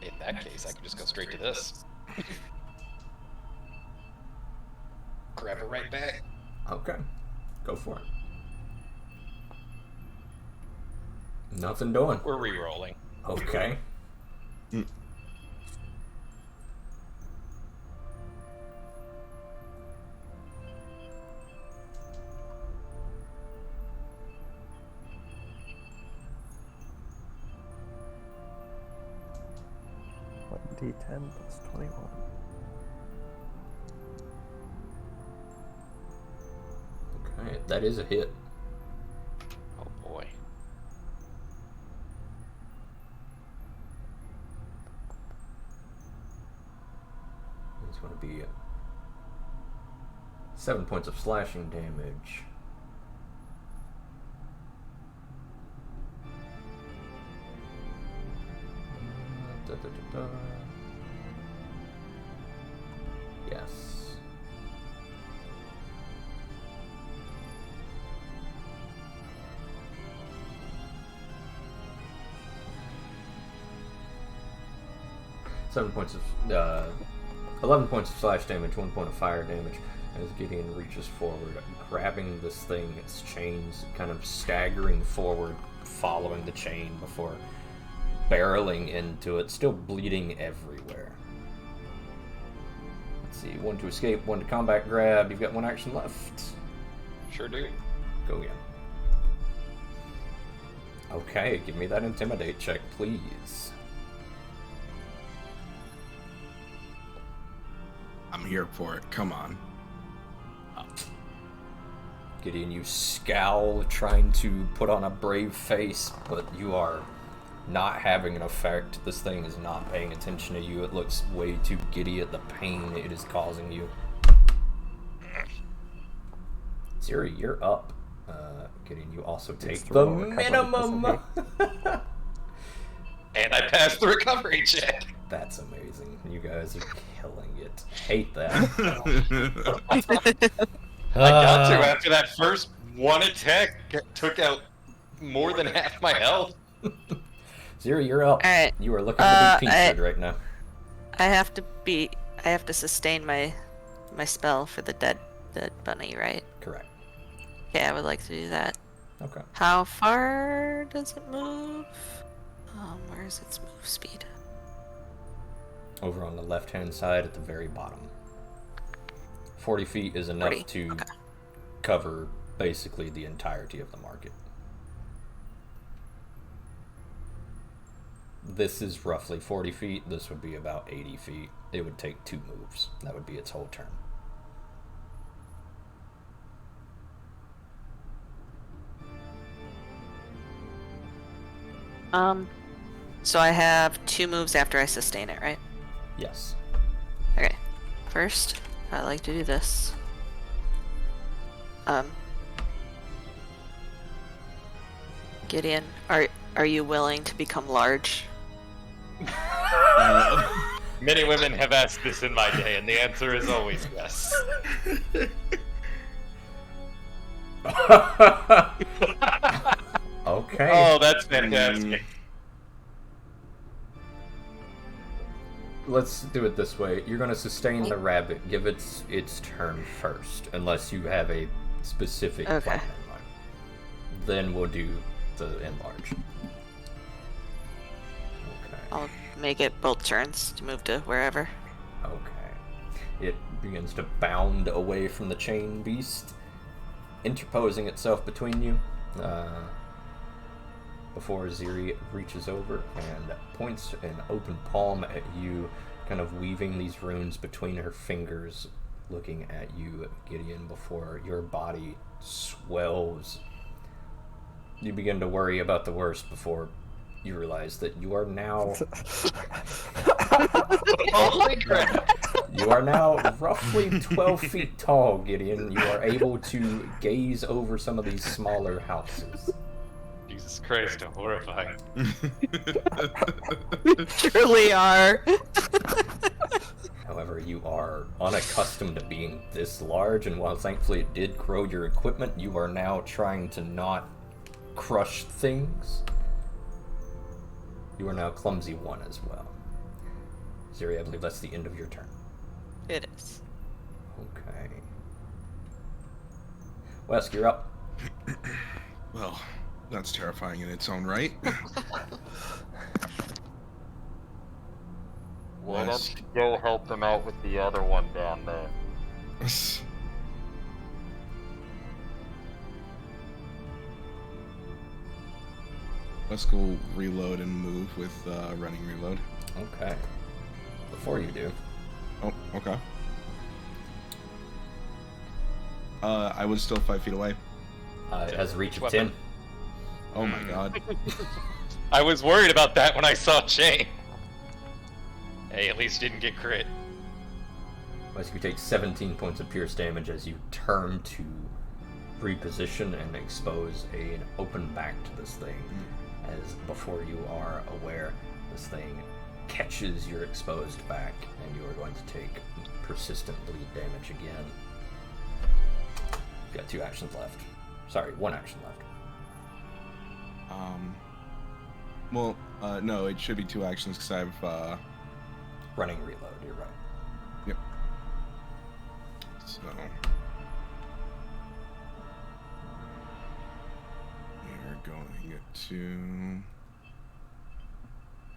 C: In that case, I can just go straight to this. Grab it right back.
A: Okay. Go for it. Nothing doing.
C: We're re-rolling.
A: Okay.
B: D10 plus 21.
A: Okay, that is a hit.
C: Oh boy.
A: It's going to be 7 points of slashing damage. Yes. Seven points of 11 points of slash damage, 1 point of fire damage as Gideon reaches forward, grabbing this thing, its chains, kind of staggering forward, following the chain before barreling into it, still bleeding everywhere. Let's see, 1 to escape, 1 to combat grab. You've got 1 action left.
C: Sure do.
A: Go again. Okay, give me that intimidate check, please.
E: I'm here for it. Come on.
A: Gideon, you scowl, trying to put on a brave face, but you are not having an effect. This thing is not paying attention to you. It looks way too giddy at the pain it is causing you. Ziri, you're up. Gideon, you also take the minimum.
C: And I passed the recovery check.
A: That's amazing. You guys are killing it. Hate that.
C: I got to after that first one attack took out more than half my health.
A: Ziri, you're up.
D: All right.
A: You are looking to be pizza right now.
D: I have to sustain my spell for the dead bunny, right?
A: Correct.
D: Okay, I would like to do that.
A: Okay.
D: How far does it move? Where is its move speed?
A: Over on the left-hand side at the very bottom. 40 feet is enough
D: 40.
A: to
D: Okay.
A: cover basically the entirety of the market. This is roughly 40 feet. This would be about 80 feet. It would take 2 moves. That would be its whole turn.
D: So I have 2 moves after I sustain it, right?
A: Yes.
D: Okay. First, I like to do this. Gideon, are you willing to become large?
C: Many women have asked this in my day, and the answer is always yes.
A: Okay.
C: Oh, that's fantastic.
A: Let's do it this way. You're going to sustain the rabbit. Give its turn first, unless you have a specific plan in mind. Then we'll do the enlarge. Okay.
D: I'll make it both turns to move to wherever.
A: Okay. It begins to bound away from the chain beast, interposing itself between you. Before Ziri reaches over and points an open palm at you, kind of weaving these runes between her fingers, looking at you, Gideon, before your body swells. You begin to worry about the worst before you realize that you are now...
C: Holy crap!
A: You are now roughly 12 feet tall, Gideon. You are able to gaze over some of these smaller houses.
C: Jesus Christ, how horrifying.
D: Truly are.
A: However, you are unaccustomed to being this large, and while thankfully it did grow your equipment, you are now trying to not crush things. You are now clumsy 1 as well. Ziri, I believe that's the end of your turn.
D: It is.
A: Okay. Wesk, you're up.
E: Well, that's terrifying in its own right.
F: Why don't you go help them out with the other one down there?
E: Let's go reload and move with running reload.
A: Okay. Before you do,
E: Oh, okay. I was still 5 feet away.
A: it has a reach of
C: Weapon.
A: 10.
E: Oh my god.
C: I was worried about that when I saw Chain. Hey, at least didn't get crit.
A: Wesk, you take 17 points of pierce damage as you turn to reposition and expose an open back to this thing. As before you are aware, this thing catches your exposed back, and you are going to take persistent bleed damage again. You've got 2 actions left. Sorry, 1 action left.
E: Well, no, it should be 2 actions because I have,
A: Running reload, you're right.
E: Yep. So. We're going to.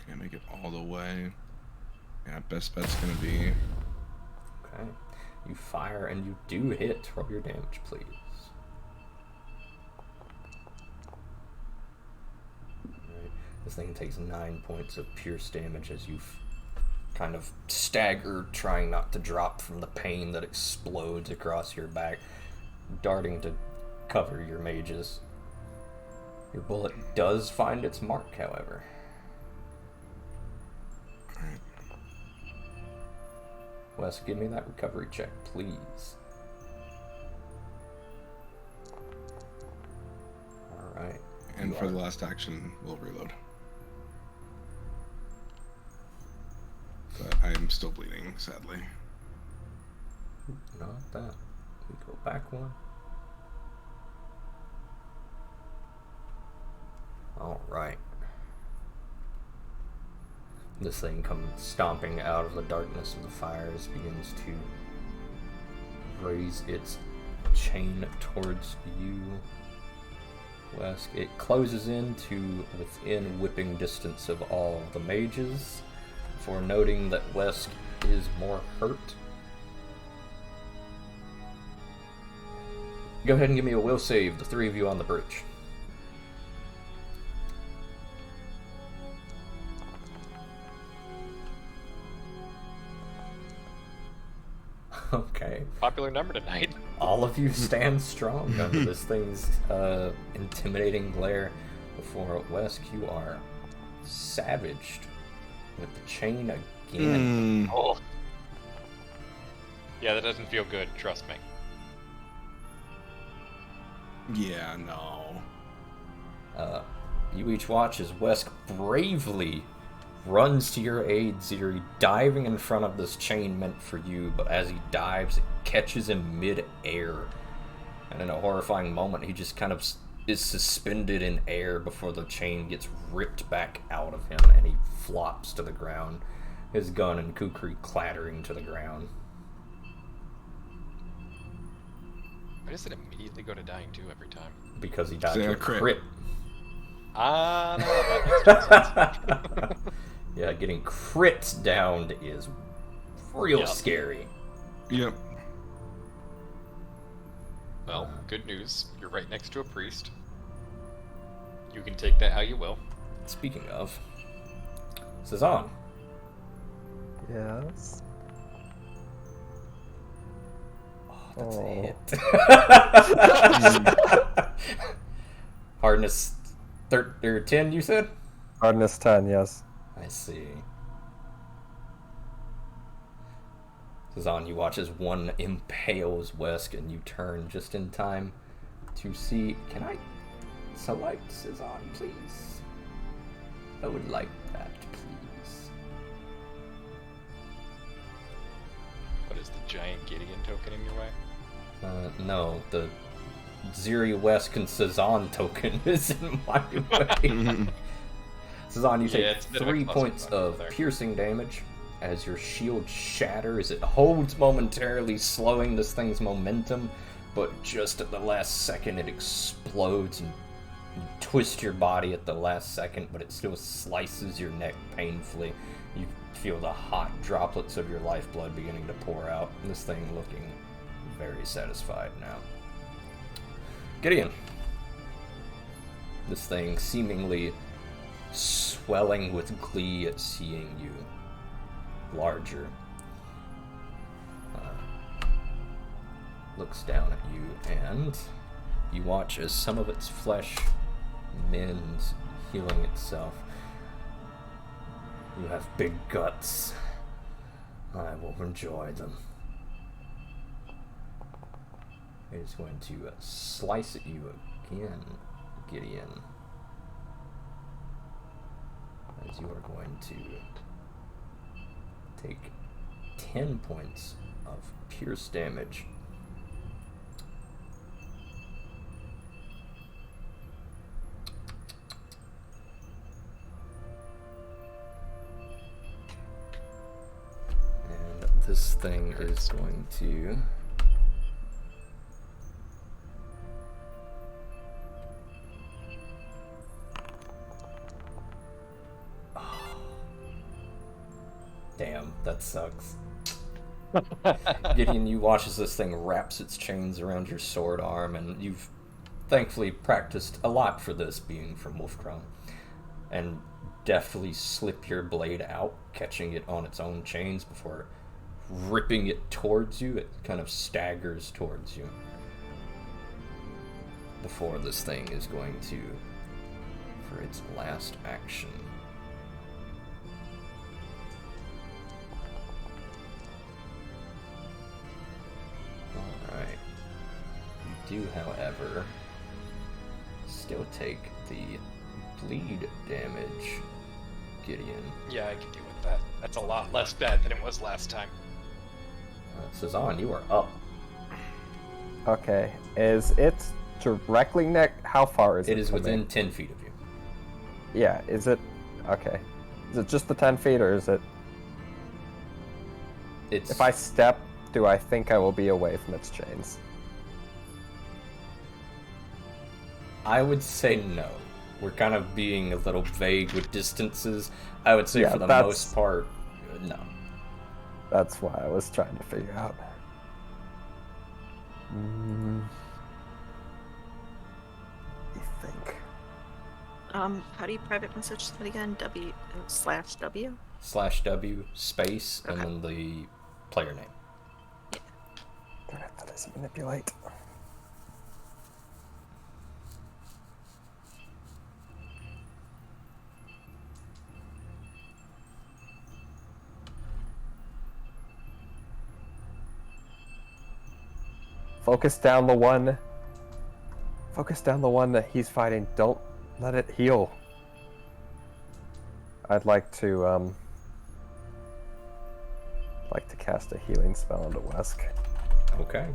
E: Can't make it all the way. Yeah, best bet's gonna be.
A: Okay. You fire and you do hit. Roll your damage, please. Alright. This thing takes 9 points of pierce damage as you kind of stagger, trying not to drop from the pain that explodes across your back, darting to cover your mages. Your bullet does find its mark, however.
E: Alright.
A: Wes, give me that recovery check, please. Alright.
E: And for the last action, we'll reload. But I am still bleeding, sadly.
A: Not that. We go back 1. Alright. This thing comes stomping out of the darkness of the fires, begins to raise its chain towards you. Wesk. It closes in to within whipping distance of all the mages, for noting that Wesk is more hurt. Go ahead and give me a will save, the 3 of you on the bridge. Okay.
C: Popular number tonight.
A: All of you stand strong under this thing's intimidating glare. Before Wesk, you are savaged with the chain again.
C: Oh. Yeah, that doesn't feel good, trust me.
E: Yeah, no.
A: You each watch as Wesk bravely runs to your aid, Ziri, diving in front of this chain meant for you, but as he dives, it catches him mid-air. And in a horrifying moment, he just kind of is suspended in air before the chain gets ripped back out of him, and he flops to the ground, his gun and kukri clattering to the ground.
C: Why does it immediately go to dying too every time?
A: Because he died
E: Say
A: to
E: a
A: a
E: crit.
A: crit.
C: Ah, no, that makes sense.
A: Yeah, getting crit downed is real
C: Yep.
A: scary.
E: Yep.
C: Well, good news. You're right next to a priest. You can take that how you will.
A: Speaking of, Cezanne.
B: Yes.
A: That's
B: Oh.
A: it. Hardness 10, you said?
B: Hardness 10, yes.
A: I see. Cezanne, you watch as one impales Wesk, and you turn just in time to see. Can I select Cezanne, please? I would like that, please.
C: What is the giant Gideon token in your way?
A: No, the Ziri, Wesk, and Cezanne token is in my way. Sazan, you take
C: Yeah, it's a bit of a
A: 3
C: clusterfuck
A: points
C: over
A: of
C: there.
A: piercing damage as your shield shatters. It holds momentarily, slowing this thing's momentum, but just at the last second it explodes and you twist your body at the last second, but it still slices your neck painfully. You feel the hot droplets of your lifeblood beginning to pour out, and this thing looking very satisfied now. Gideon. This thing seemingly swelling with glee at seeing you larger. Looks down at you, and you watch as some of its flesh mends, healing itself. You have big guts. I will enjoy them. It is going to slice at you again, Gideon. As you are going to take 10 points of pierce damage. And this thing is going to... Damn, that sucks. Gideon, you watch as this thing wraps its chains around your sword arm, and you've thankfully practiced a lot for this, being from Wolfcrown, and deftly slip your blade out, catching it on its own chains before ripping it towards you. It kind of staggers towards you before this thing is going to, for its last action, Alright. You do, however, still take the bleed damage, Gideon.
C: Yeah, I can deal with that. That's a lot less bad than it was last time.
A: Sazan, you are up.
B: Okay, is it directly next? How far is it?
A: It is
B: to
A: within
B: me?
A: 10 feet of you.
B: Yeah, is it? Okay. Is it just the 10 feet, or is it?
A: It's...
B: If I step, do I think I will be away from its chains?
A: I would say no. We're kind of being a little vague with distances. I would say
B: Yeah,
A: for the
B: that's-
A: most part, no.
B: That's why I was trying to figure out. You think?
D: How do you private message that again? W/W?
A: /W space and
D: Okay.
A: then the player name.
B: Darn it, that is manipulate. Focus down the one. Focus down the one that he's fighting. Don't let it heal. I'd like to cast a healing spell onto Wesk.
A: Okay.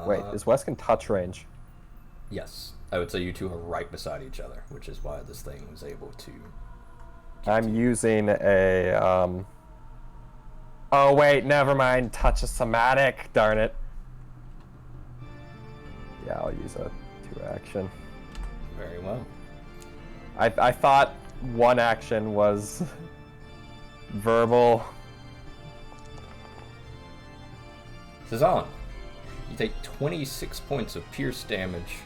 B: Wait, is Wesk in touch range?
A: Yes. I would say you two are right beside each other, which is why this thing was able to...
B: I'm using a Oh wait, never mind. Touch a somatic. Darn it. Yeah, I'll use a 2-action.
A: Very well.
B: I thought 1 action was verbal.
A: Sazan, you take 26 points of pierce damage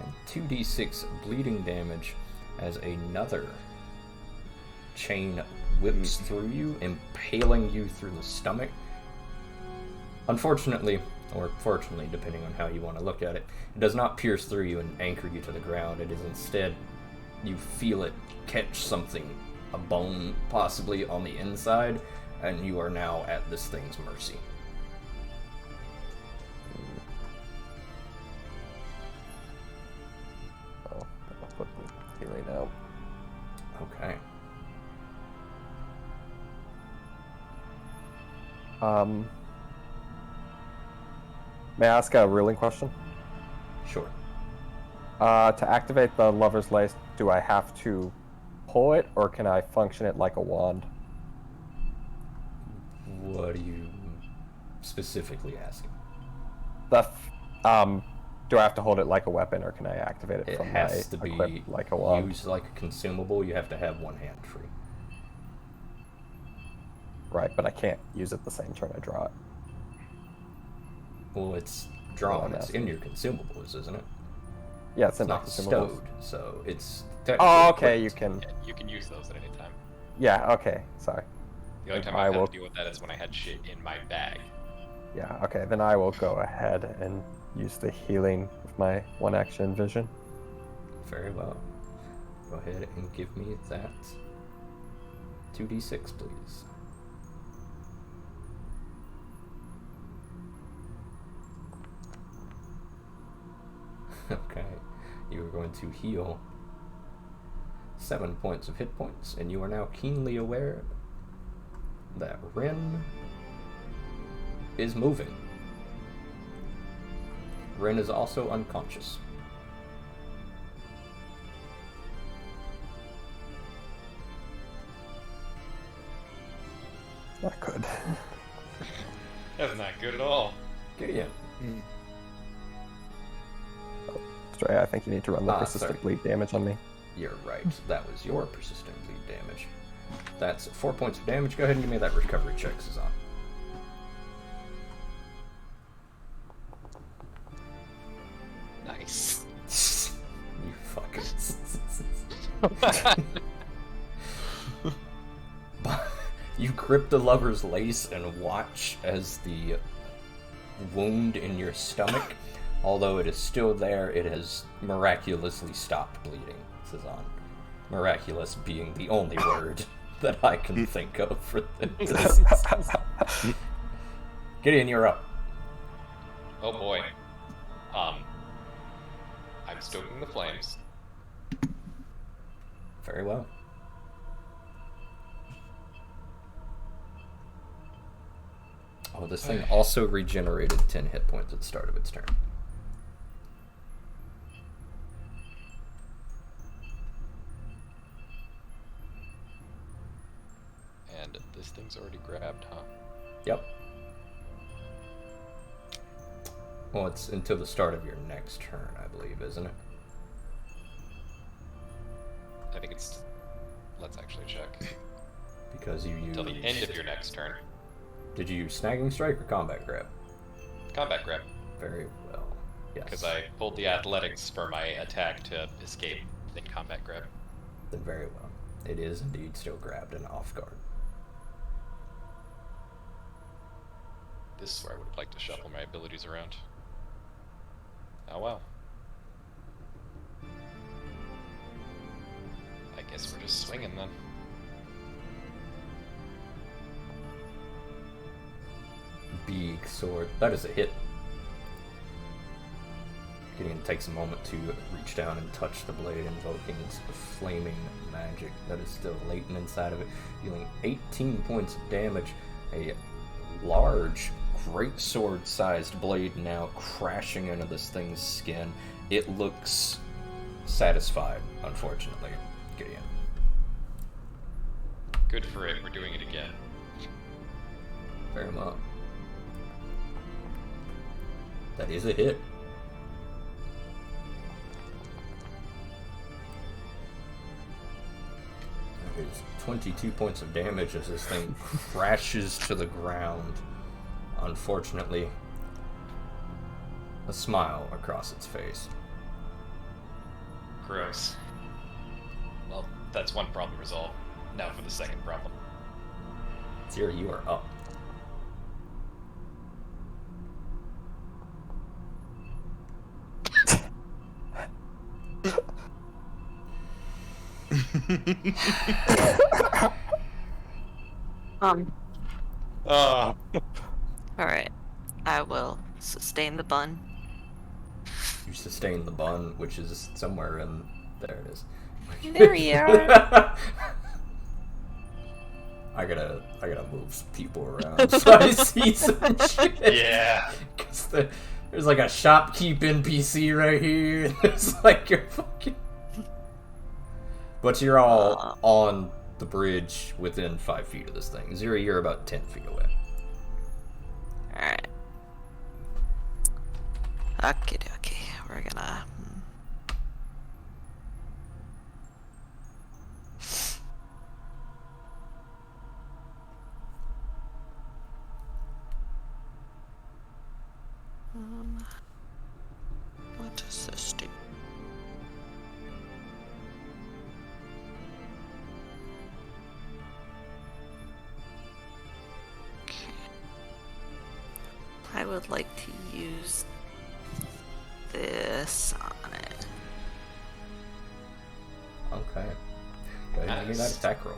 A: and 2d6 bleeding damage as another chain whips through you, impaling you through the stomach. Unfortunately, or fortunately, depending on how you want to look at it, it does not pierce through you and anchor you to the ground. It is instead, you feel it catch something, a bone possibly on the inside, and you are now at this thing's mercy.
B: Oh, I'll put the healing out.
A: Okay.
B: May I ask a ruling question?
A: Sure.
B: To activate the Lover's Lace, do I have to pull it, or can I function it like a wand?
A: What are you specifically asking?
B: Do I have to hold it like a weapon, or can I activate it
A: It
B: from
A: has to
B: my
A: be
B: equip like a wand?
A: used like a consumable. You have to have one hand free.
B: Right, but I can't use it the same turn I draw it.
A: Well, it's drawn.
B: I'm
A: It's
B: asking.
A: in your consumables, isn't it?
B: Yeah, it's in
A: It's
B: my
A: not
B: consumables.
A: stowed, so it's technically
B: Oh, okay,
A: equipped.
B: you can.
C: Yeah, you can use those at any time.
B: Yeah, okay, sorry.
C: The only time
B: I
C: I've
B: will-
C: had to deal with that is when I had shit in my bag.
B: Yeah, okay, then I will go ahead and use the healing with my one action vision.
A: Very well. Go ahead and give me that 2d6, please. Okay, you are going to heal 7 points of hit points, and you are now keenly aware that Rin is moving. Rin is also unconscious.
B: Not good.
C: That's not good at all.
A: Gideon.
B: Stray, I think you need to run the persistent
A: sorry.
B: bleed damage on me.
A: You're right. That was your persistent bleed damage. That's 4 points of damage. Go ahead and give me that recovery check, Sazan.
C: Nice.
A: You fuckers. You grip the lover's lace and watch as the wound in your stomach, although it is still there, it has miraculously stopped bleeding, Sazan. Miraculous being the only word that I can think of for this. Gideon, you're up.
C: Oh boy. I'm stoking the flames.
A: Very well. Oh, this thing also regenerated 10 hit points at the start of its turn.
C: And this thing's already grabbed, huh?
A: Yep. Well, it's until the start of your next turn, I believe, isn't it?
C: I think it's... Let's actually check.
A: Because you used...
C: Till the end of your next turn.
A: Did you use Snagging Strike or Combat Grab?
C: Combat grab.
A: Very well. Yes.
C: Because I pulled the athletics for my attack to escape, then combat grab.
A: Then very well. It is indeed still grabbed and off guard.
C: This is where I would have liked to shuffle my abilities around. Oh well. I guess we're just swinging then.
A: Big sword. That is a hit. Gideon takes a moment to reach down and touch the blade, invoking its flaming magic that is still latent inside of it, dealing 18 points of damage. A large, great sword-sized blade now crashing into this thing's skin. It looks satisfied, unfortunately, Gideon.
C: Good for it, we're doing it again.
A: Very well. That is a hit. That is 22 points of damage as this thing crashes to the ground. Unfortunately, a smile across its face.
C: Gross. Well, that's one problem resolved. Now for the second problem.
A: Zira, you are up.
C: Ah.
D: Alright. I will sustain the bun.
A: You sustain the bun, which is somewhere in... There it is.
D: There you are.
A: I gotta move some people around so I see some shit.
C: Yeah.
A: Cause there's like a shopkeep NPC right here. It's like you're fucking. But you're all on the bridge within 5 feet of this thing. Zero, you're about 10 feet away.
D: Alright. Okay. We're gonna. What does this do? Okay. I would like to use this on it.
A: Okay. Go ahead and give me that
C: Nice.
A: attack roll.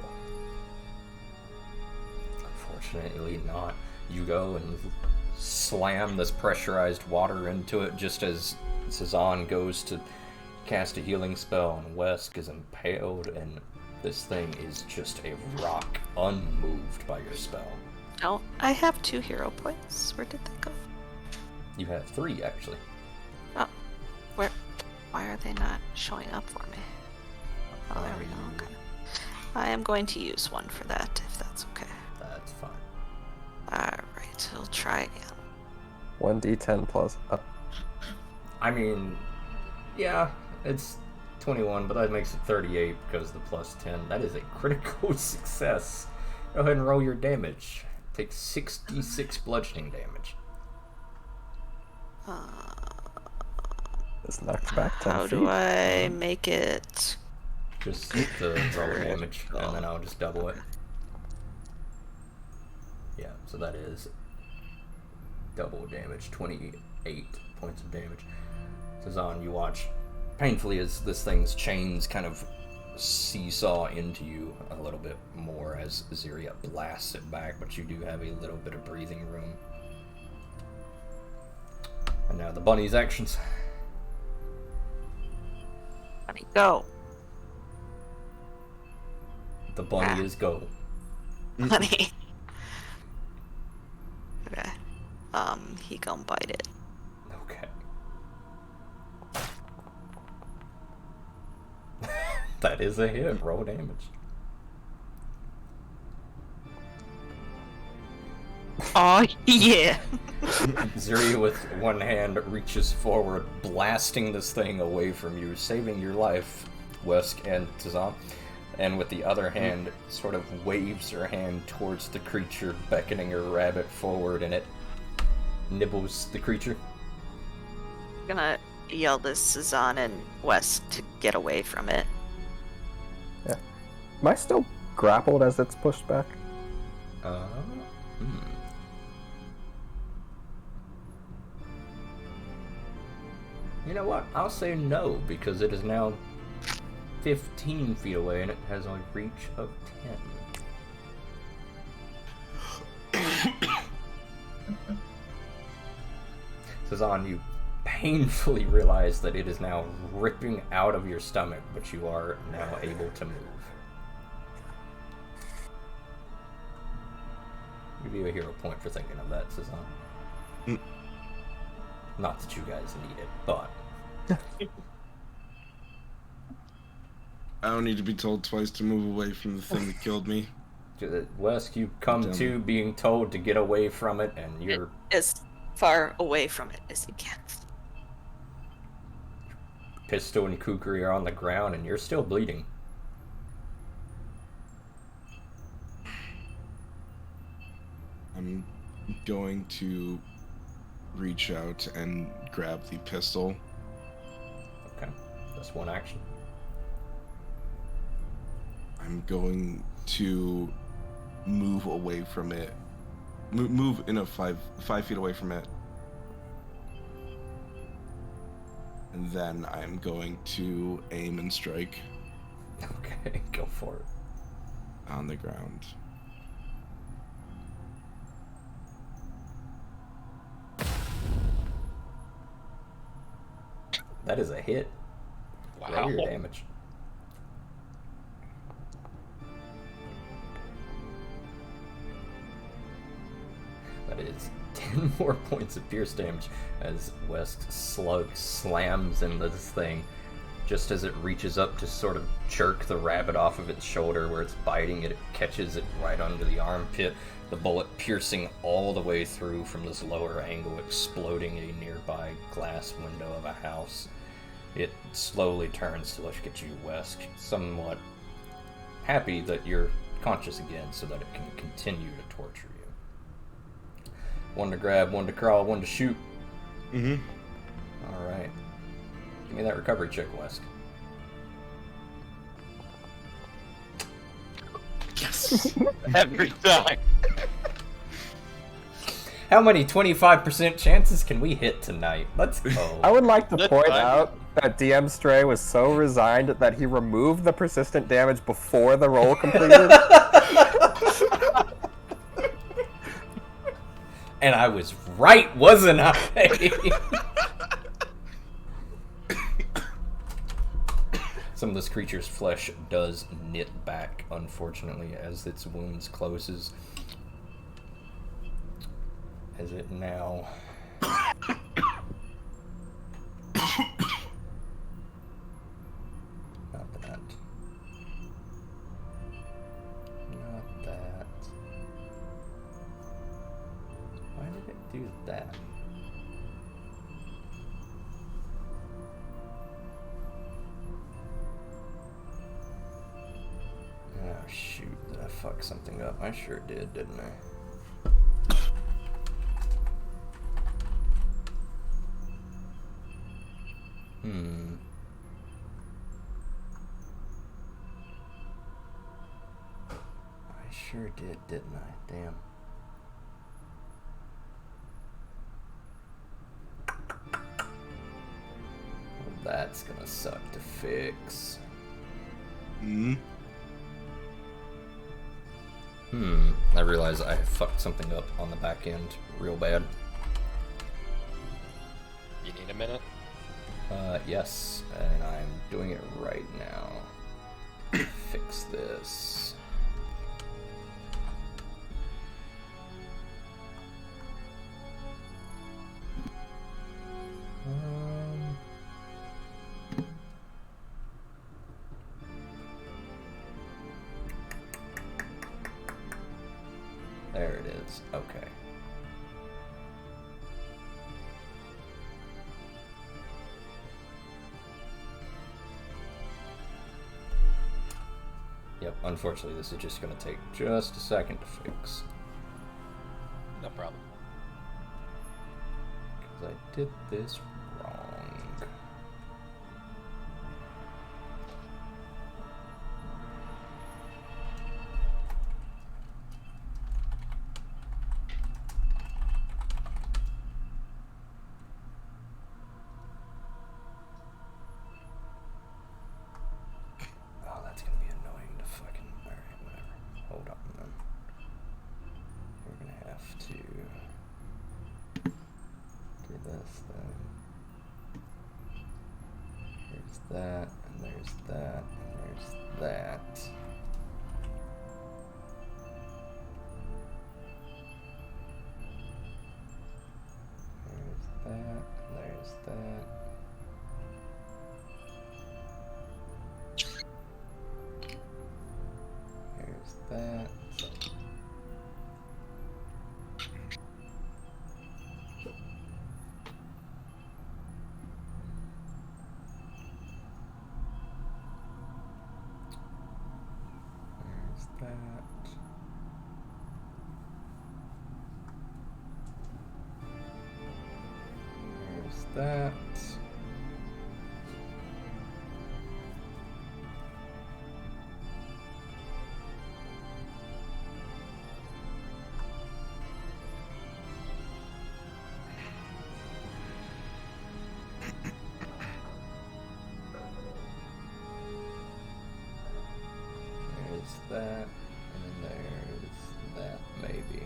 A: Unfortunately not. You go and slam this pressurized water into it just as Cezanne goes to cast a healing spell and Wesk is impaled and this thing is just a rock unmoved by your spell.
D: Oh, I have 2 hero points. Where did they go?
A: You have 3 actually.
D: Oh, where? Why are they not showing up for me? Oh, there we go. Okay. I am going to use 1 for that, if that's okay.
A: That's fine.
D: Alright, we'll try again.
B: 1d10 plus.
A: I mean, yeah, it's 21, but that makes it 38 because the plus 10. That is a critical success. Go ahead and roll your damage. Take 66 bludgeoning damage.
B: It's knocked back 10
D: How
B: feet.
D: do I make it?
A: Just the roll damage, and then I'll just double it. Yeah, so that is double damage, 28 points of damage. Cezanne, you watch painfully as this thing's chains kind of seesaw into you a little bit more as Ziria blasts it back, but you do have a little bit of breathing room. And now the bunny's actions.
D: Honey, go.
A: The bunny is go.
D: Honey. Okay. He gonna bite it.
A: Okay. That is a hit. Roll damage.
D: Oh, yeah.
A: Zuri with one hand reaches forward, blasting this thing away from you, saving your life, Wesk and Tazan. And with the other hand, sort of waves her hand towards the creature, beckoning her rabbit forward, and it nibbles the creature.
D: I'm gonna yell to Cezanne and West to get away from it.
B: Am I still grappled as it's pushed back?
A: Hmm. You know what? I'll say no, because it is now 15 feet away and it has a reach of 10. Cezanne, you painfully realize that it is now ripping out of your stomach, but you are now able to move. Give you a hero point for thinking of that, Cezanne. Not that you guys need it, but...
E: I don't need to be told twice to move away from the thing that killed me.
A: Wesk, you come to being told to get away from it, and you're...
D: As far away from it as you can.
A: Pistol and Kukri are on the ground, and you're still bleeding.
E: I'm going to reach out and grab the pistol.
A: Okay, that's one action.
E: I'm going to move away from it. Move in a 5 feet away from it. And then I'm going to aim and strike
A: Okay, go for it.
E: on the ground.
A: That is a hit.
C: Wow.
A: Roll your damage. That is 10 more points of pierce damage as West's slug slams into this thing. Just as it reaches up to sort of jerk the rabbit off of its shoulder where it's biting it, it catches it right under the armpit, the bullet piercing all the way through from this lower angle, exploding a nearby glass window of a house. It slowly turns to look at you, Wesk, somewhat happy that you're conscious again so that it can continue to torture you. One to grab, one to crawl, one to shoot.
E: Mm-hmm.
A: Alright. Give me that recovery check, Wesk.
E: Yes!
C: Every time.
A: How many 25% chances can we hit tonight? Let's go.
B: I would like to
C: That's
B: point
C: fine.
B: out that DM Stray was so resigned that he removed the persistent damage before the roll completed.
A: And I was right, wasn't I? Some of this creature's flesh does knit back, unfortunately, as its wounds closes. As it now... Not that. Not that. Why did it do that? Oh shoot, did I fuck something up? I sure did, didn't I? I sure did, didn't I? Damn. Well, that's gonna suck to fix.
E: Mm-hmm.
A: I realize I fucked something up on the back end real bad.
C: You need a minute?
A: Yes, and I'm doing it right now. Fix this. There it is. Okay. Yep, unfortunately this is just going to take just a second to fix.
C: No problem.
A: Because I did this wrong. Oh, that's going to be annoying to fucking... Alright, whatever. Hold on then. We're going to have to... do this then. There's that, and there's that, and there's that. There's that, and there's that. There's that. There's that. There's that. There's that, and then there's that, maybe.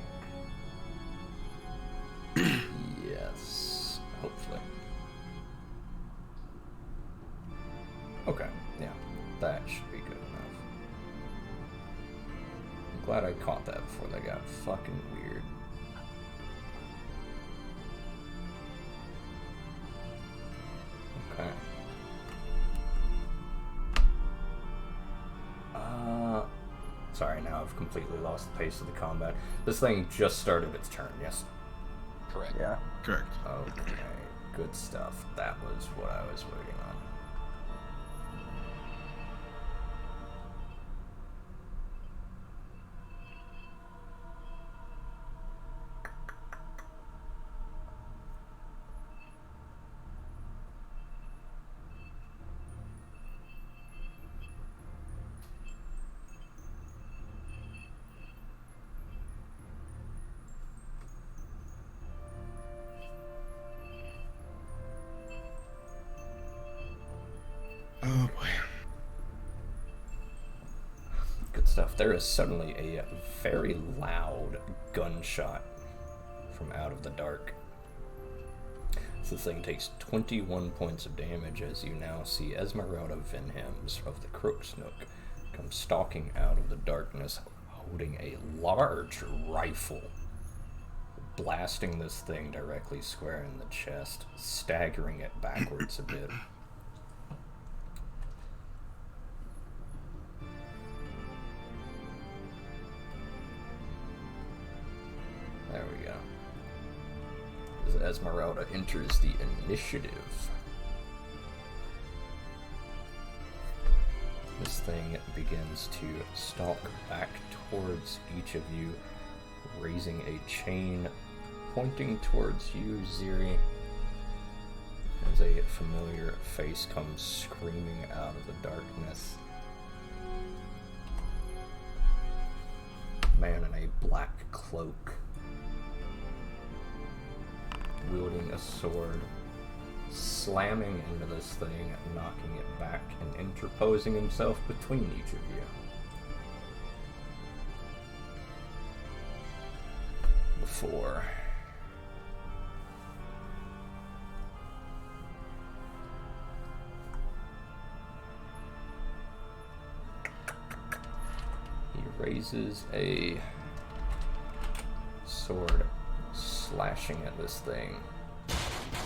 A: Yes, hopefully. Okay, yeah, that should be good enough. I'm glad I caught that before they got fucking weird. Sorry, now I've completely lost the pace of the combat. This thing just started its turn, yes?
C: Correct.
B: Yeah.
E: Correct.
A: Okay, good stuff. That was what I was waiting on.
E: Oh boy.
A: Good stuff. There is suddenly a very loud gunshot from out of the dark. So this thing takes 21 points of damage as you now see Esmeralda Venhems of the Crook's Nook come stalking out of the darkness holding a large rifle, blasting this thing directly square in the chest, staggering it backwards a bit. There we go. As Esmeralda enters the initiative. This thing begins to stalk back towards each of you, raising a chain pointing towards you, Ziri, as a familiar face comes screaming out of the darkness. Man in a black cloak, wielding a sword, slamming into this thing, knocking it back, and interposing himself between each of you. Before he raises a sword, slashing at this thing.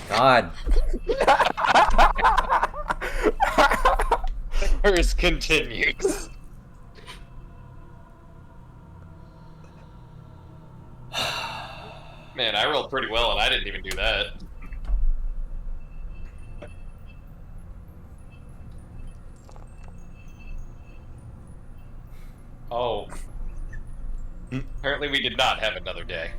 A: God!
C: The curse continues. Man, I rolled pretty well and I didn't even do that. Oh. Apparently we did not have another day.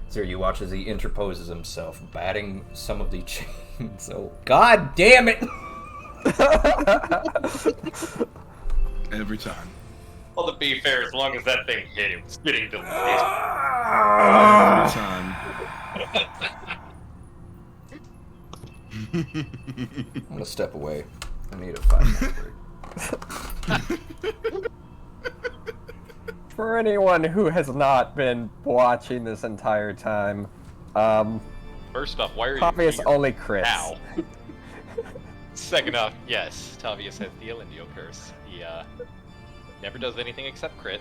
A: So you watch as he interposes himself, batting some of the chains. Oh, God damn it!
E: Every time.
C: Well, to be fair, as long as that thing hit, it was getting delayed.
E: Every time.
A: I'm gonna step away. I need a 5 minute break.
B: For anyone who has not been watching this entire time,
C: First off, why are you
B: Tavius
C: here?
B: only crits.
C: Ow. Second off, yes, Tavius has the Elendio curse. He never does anything except crit.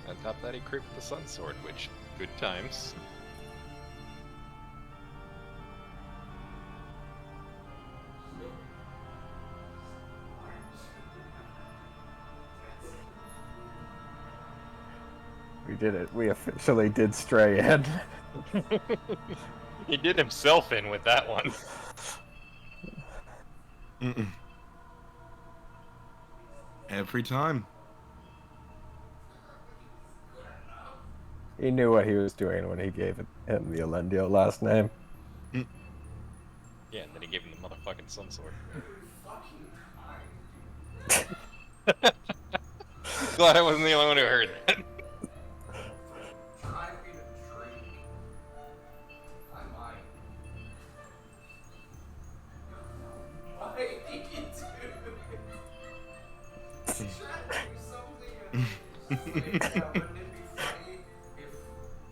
C: On top of that, he crit with the Sun Sword, which, good times.
B: We did it. We officially did stray in.
C: He did himself in with that one.
E: Every time.
B: He knew what he was doing when he gave him the Elendio last name.
C: Yeah, and then he gave him the motherfucking Sun Sword. Glad I wasn't the only one who heard that.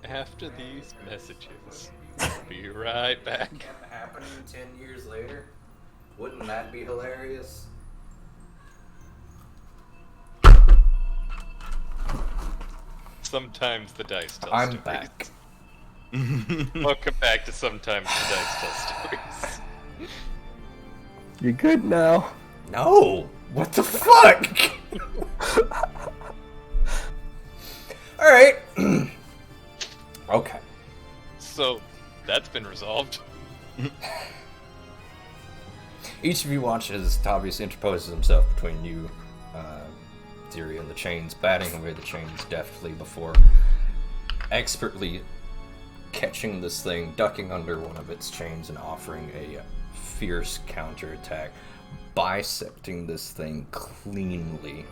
C: After these messages, we'll be right back.
A: Kept happening 10 years later? Wouldn't that be hilarious?
C: Sometimes the dice tell
A: I'm
C: stories.
A: back.
C: Welcome back to Sometimes the Dice Tell Stories.
B: You good now?
A: No! What the fuck? Alright. Okay.
C: So, that's been resolved.
A: Each of you watches Tavius interposes himself between you, Ziri, and the chains, batting away the chains deftly before expertly catching this thing, ducking under one of its chains, and offering a fierce counterattack, bisecting this thing cleanly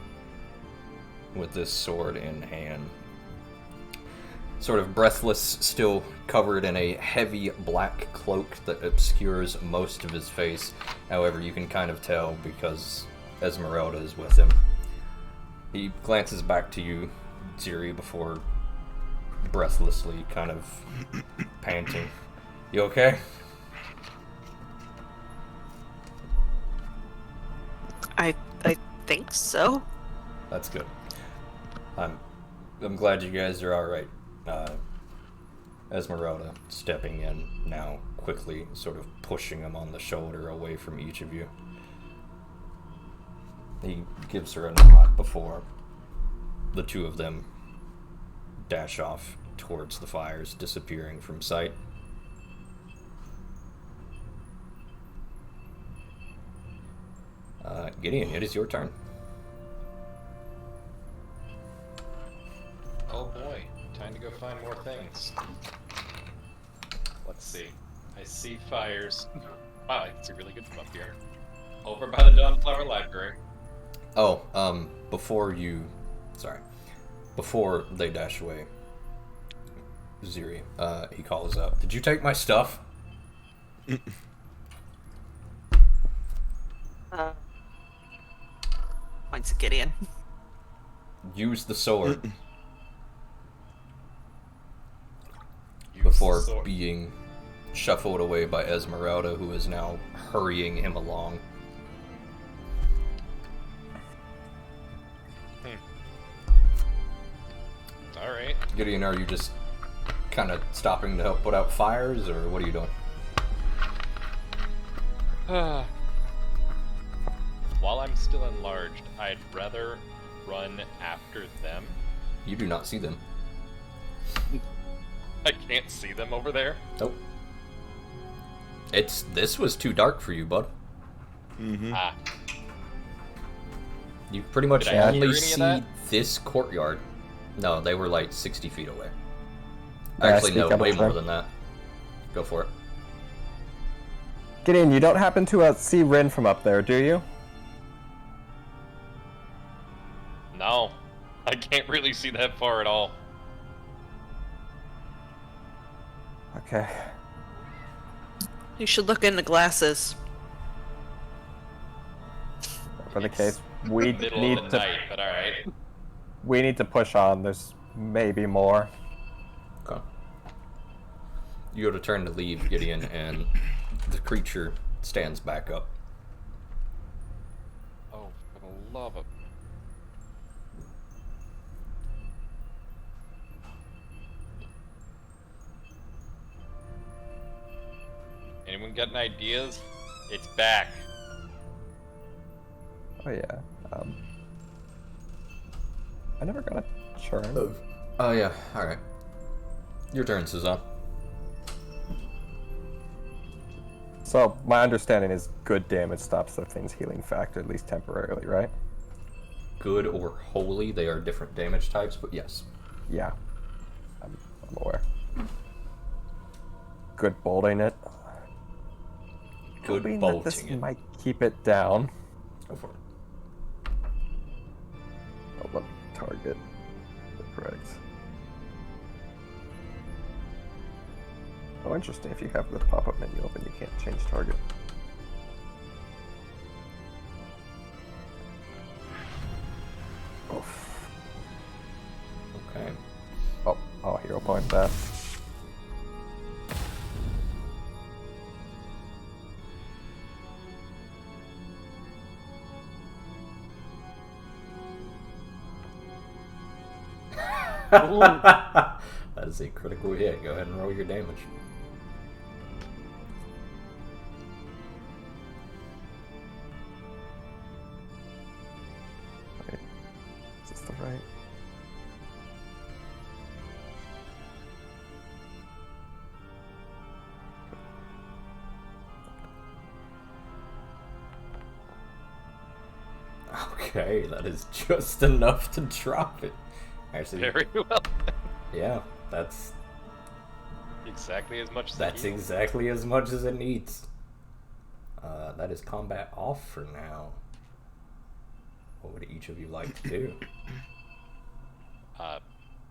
A: with this sword in hand. Sort of breathless, still covered in a heavy black cloak that obscures most of his face. However, you can kind of tell because Esmeralda is with him. He glances back to you, Ziri, before breathlessly kind of panting. You okay?
D: I think so.
A: That's good. I'm glad you guys are alright. Esmeralda stepping in now, quickly sort of pushing him on the shoulder away from each of you. He gives her a nod before the two of them dash off towards the fires, disappearing from sight. Gideon, it is your turn.
C: Oh boy, time to go find more things. Let's see. I see fires. Wow, I can see really good from up here. Over by the Dawnflower Library.
A: Oh, before they dash away, Ziri, he calls out, "Did you take my stuff?"
D: Points at Gideon.
A: Use the sword
C: Use
A: before
C: the sword.
A: being shuffled away by Esmeralda, who is now hurrying him along.
C: Alright.
A: Gideon, are you just kind of stopping to help put out fires, or what are you doing?
C: While I'm still enlarged, I'd rather run after them.
A: You do not see them.
C: I can't see them over there.
A: Nope. This was too dark for you, bud.
E: Mm-hmm.
C: Ah,
A: You pretty much
C: Did I hear
A: only
C: any of
A: see
C: that?
A: this courtyard. No, they were like 60 feet away.
B: May I
A: Actually,
B: speak
A: no,
B: up
A: way
B: a
A: more
B: bit?
A: than that. Go for it.
B: Gideon, you don't happen to see Rin from up there, do you?
C: no. I can't really see that far at all.
B: Okay.
D: You should look in the glasses.
B: For the case, we
C: Middle
B: need
C: of the
B: to
C: night, but alright.
B: we need to push on. There's maybe more.
A: Okay. You go to turn to leave, Gideon, and the creature stands back up.
C: Oh, for the love of... Anyone got any ideas? It's back.
B: Oh yeah. I never got a churn.
A: Oh yeah, alright. Your turn, Suzanne.
B: So my understanding is good damage stops the thing's healing factor, at least temporarily, right?
A: Good or holy, they are different damage types, but yes.
B: Yeah. I'm aware. Good bolting it.
A: Good
B: Hoping that this
A: bolting it.
B: might keep it down.
A: Go for it.
B: Oh, let me target the correct. Oh, interesting. If you have the pop-up menu open, you can't change target. Oof.
A: That is a critical hit. Go ahead and roll your damage.
B: Wait, is this the right?
A: Okay, that is just enough to drop it. Actually,
C: Very well.
A: yeah, that's
C: Exactly as much as
A: exactly as much as it needs. That is combat off for now. What would each of you like to do?
C: I'm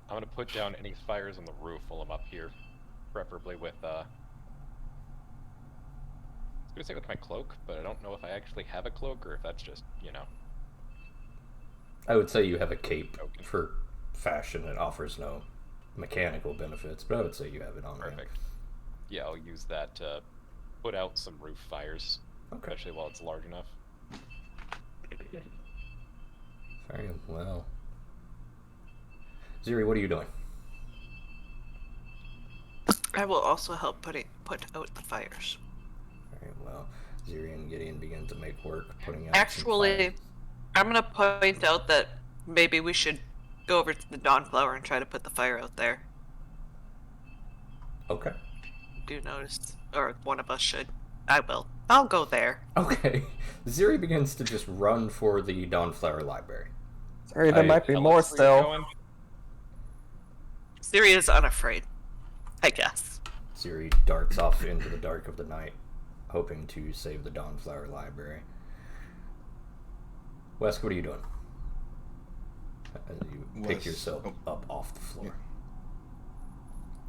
C: gonna put down any fires on the roof while I'm up here, preferably with I was gonna say with my cloak, but I don't know if I actually have a cloak or if that's just,
A: I would say you have a cape for fashion. It offers no mechanical benefits, but I would say you have it on hand.
C: perfect. Yeah, I'll use that to put out some roof fires,
A: Okay.
C: especially while it's large enough.
A: Very well. Ziri, what are you doing?
D: I will also help put out the fires.
A: Very well. Ziri and Gideon begin to make work putting out
D: Actually,
A: some fires.
D: I'm gonna point out that maybe we should go over to the Dawnflower and try to put the fire out there.
A: Okay.
D: Do notice, or one of us should. I will. I'll go there.
A: Okay. Ziri begins to just run for the Dawnflower Library.
B: Sorry, there might be
C: Tell
B: more
C: us where you're
B: still.
C: going.
D: Siri is unafraid, I guess.
A: Ziri darts off into the dark of the night, hoping to save the Dawnflower Library. Wes, what are you doing? As you pick
E: Wes-
A: yourself
E: oh.
A: up off the floor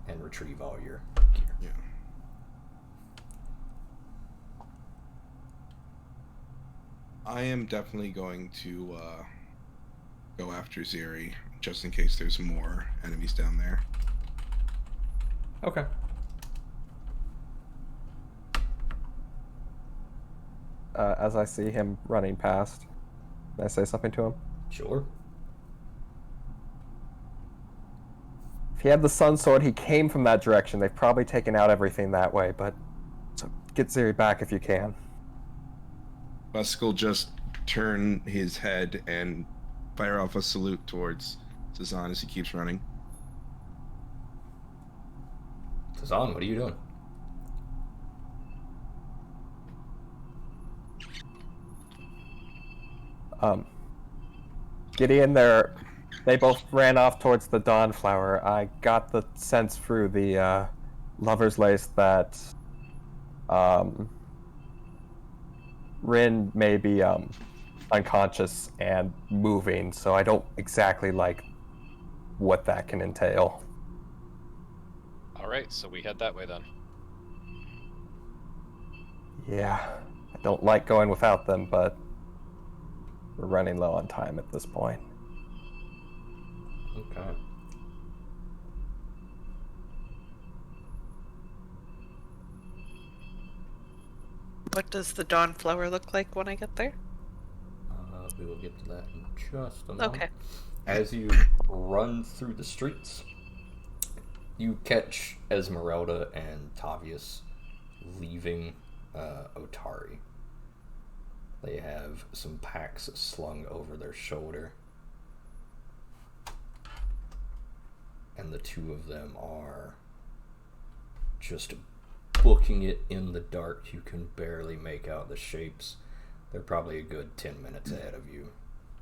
A: and retrieve all your gear.
E: Yeah. I am definitely going to go after Ziri, just in case there's more enemies down there.
A: Okay.
B: As I see him running past, can I say something to him?
A: Sure.
B: If he had the Sun Sword, he came from that direction. They've probably taken out everything that way, but so get Ziri back if you can.
E: Busk will just turn his head and fire off a salute towards Cezanne as he keeps running.
A: Tazan, what are you doing?
B: Gideon, they both ran off towards the Dawnflower. I got the sense through the Lover's Lace that Rin may be unconscious and moving, so I don't exactly like what that can entail.
C: Alright, so we head that way then.
B: Yeah, I don't like going without them, but we're running low on time at this point.
A: Okay.
D: What does the Dawnflower look like when I get there?
A: We will get to that in just a moment.
D: Okay.
A: As you run through the streets, you catch Esmeralda and Tavius leaving Otari. They have some packs slung over their shoulder. And the two of them are just booking it in the dark. You can barely make out the shapes. They're probably a good 10 minutes ahead of you,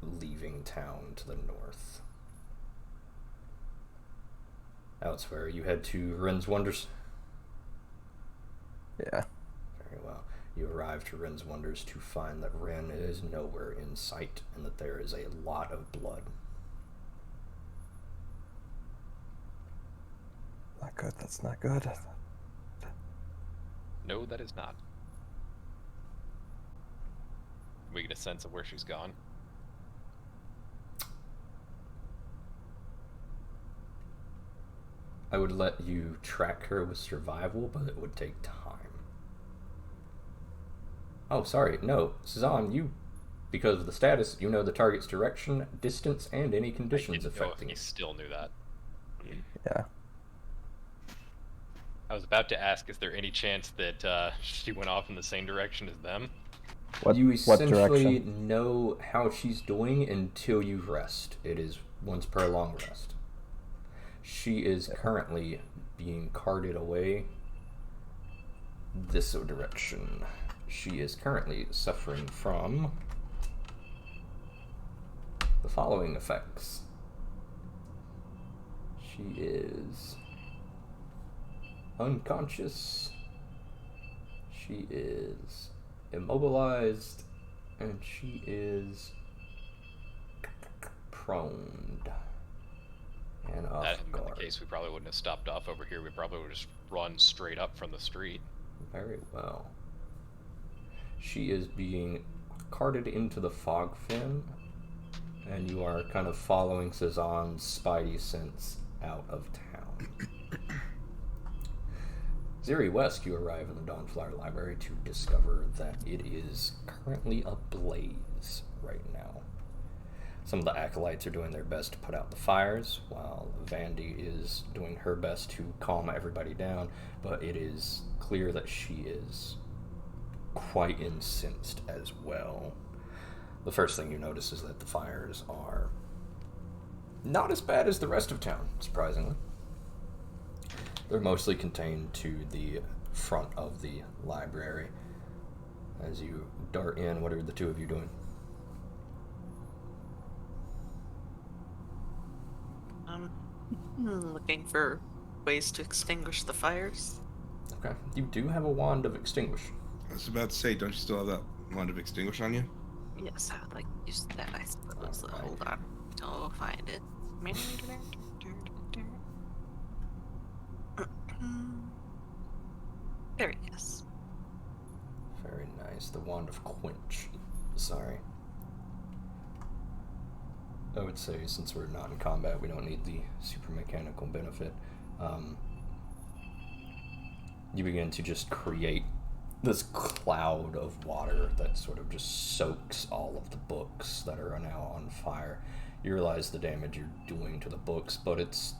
A: leaving town to the north. Elsewhere, you head to Ren's Wonders.
B: Yeah.
A: Very well. You arrive to Ren's Wonders to find that Ren is nowhere in sight and that there is a lot of blood.
B: Not good, that's not good.
C: No, that is not. We get a sense of where she's gone.
A: I would let you track her with survival, but it would take time. Oh, sorry. No, Cezanne, you, because of the status, you know the target's direction, distance, and any
C: I
A: conditions
C: didn't know if
A: affecting
C: he
A: it.
C: still knew that.
B: Yeah.
C: I was about to ask, is there any chance that she went off in the same direction as them?
A: You
B: What
A: essentially
B: direction?
A: know how she's doing until you rest. It is once per long rest. She is currently being carted away this direction. She is currently suffering from the following effects. She is unconscious. She is immobilized. And she is prone and off
C: That had been
A: guard.
C: the case, we probably wouldn't have stopped off over here. We probably would have just run straight up from the street.
A: Very well. She is being carted into the fog fin, and you are kind of following Cezanne's spidey sense out of town. Ziri West, you arrive in the Dawnflower Library to discover that it is currently ablaze right now. Some of the acolytes are doing their best to put out the fires, while Vandy is doing her best to calm everybody down, but it is clear that she is quite incensed as well. The first thing you notice is that the fires are not as bad as the rest of town, surprisingly. They're mostly contained to the front of the library. As you dart in, what are the two of you doing?
D: Looking for ways to extinguish the fires.
A: Okay. You do have a wand of extinguish.
E: I was about to say, don't you still have that wand of extinguish on you?
D: Yes, I would like to use that, I suppose.
A: Alright.
D: Hold on. I'll find it. There it is.
A: Very nice. The wand of quench. Sorry. I would say, since we're not in combat, we don't need the super mechanical benefit. You begin to just create this cloud of water that sort of just soaks all of the books that are now on fire. You realize the damage you're doing to the books, but it's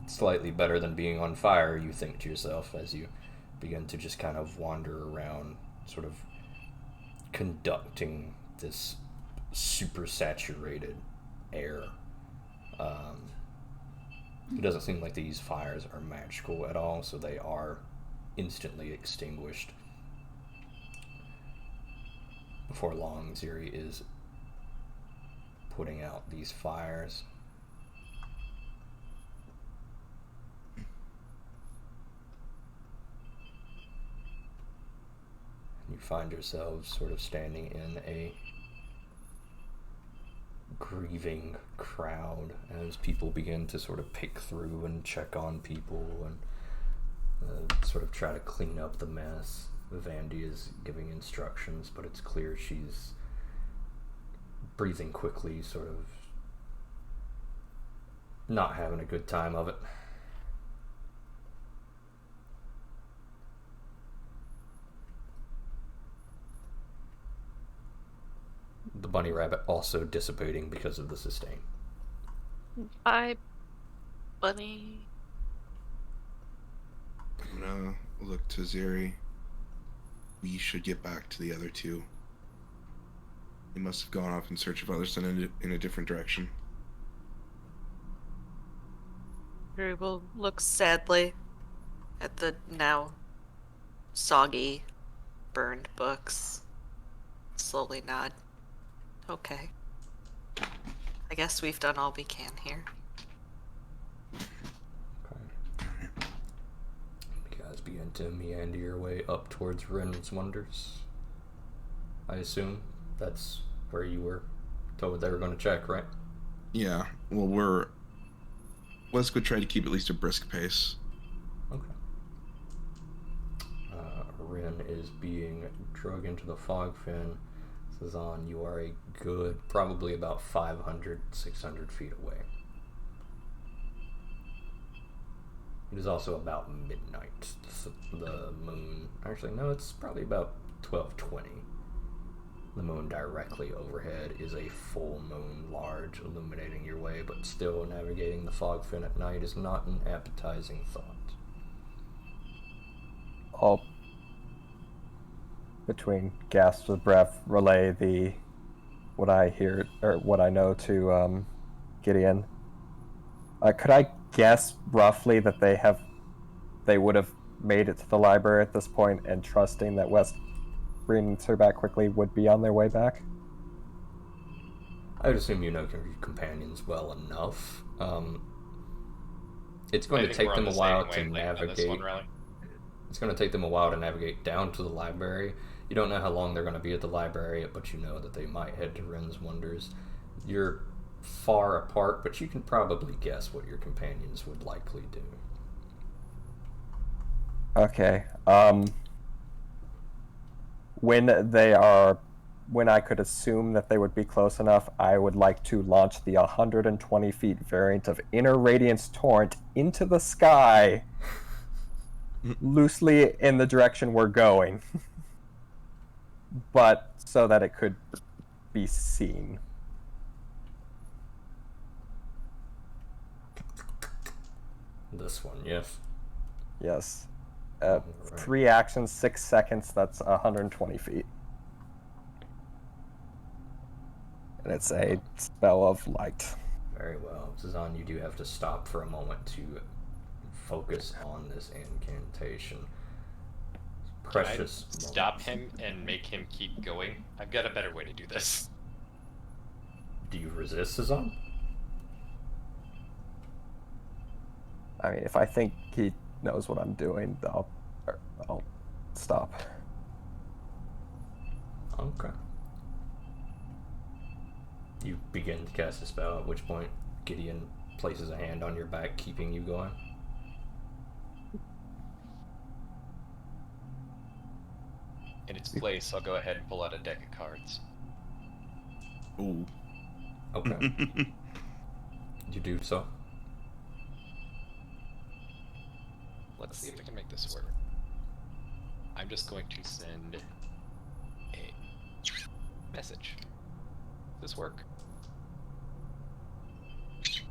A: slightly better than being on fire, you think to yourself, as you begin to just kind of wander around, sort of conducting this super saturated air. It doesn't seem like these fires are magical at all, so they are instantly extinguished. Before long, Ziri is putting out these fires. You find yourselves sort of standing in a grieving crowd as people begin to sort of pick through and check on people and sort of try to clean up the mess. Vandy is giving instructions, but it's clear she's breathing quickly, sort of not having a good time of it. The bunny rabbit also dissipating because of the sustain.
D: Bye, bunny.
E: I'm gonna look to Ziri. We should get back to the other two. They must have gone off in search of others and in a different direction.
D: We will look sadly at the now soggy, burned books. Slowly nod. Okay. I guess we've done all we can here.
A: Okay. You guys begin to meander your way up towards Ren's Wonders. I assume that's where you were told they were going to check, right?
E: Yeah, well, let's go try to keep at least a brisk pace.
A: Okay. Ren is being drug into the fog fin. Cezanne, you are a good, probably about 500, 600 feet away. It is also about midnight. The moon, actually, no, it's probably about 12:20. The moon directly overhead is a full moon, large, illuminating your way, but still navigating the fog fin at night is not an appetizing thought.
B: I'll, between gasps of breath, relay what I hear or what I know to Gideon. Could I guess roughly that they would have made it to the library at this point, and trusting that West bringing her back quickly would be on their way back?
A: I would assume you know your companions well enough. It's going to take them a while to navigate. It's going to take them a while to navigate down to the library. You don't know how long they're going to be at the library, but you know that they might head to Ren's Wonders. You're far apart, but you can probably guess what your companions would likely do.
B: Okay. When I could assume that they would be close enough, I would like to launch the 120 feet variant of Inner Radiance Torrent into the sky, loosely in the direction we're going, but so that it could be seen.
A: This one, yes.
B: Yes.
A: Right.
B: 3 actions, 6 seconds, that's 120 feet. And it's a spell of light.
A: Very well. Zazan, you do have to stop for a moment to focus on this incantation. Precious.
C: Can I stop him and make him keep going? I've got a better way to do this.
A: Do you resist, Zazan?
B: I mean, if I think he knows what I'm doing, I'll stop.
A: Okay. You begin to cast a spell, at which point Gideon places a hand on your back, keeping you going.
C: In its place, I'll go ahead and pull out a deck of cards.
E: Ooh.
A: Okay. You do so.
C: Let's see if I can make this work. I'm just going to send a message. Does this work?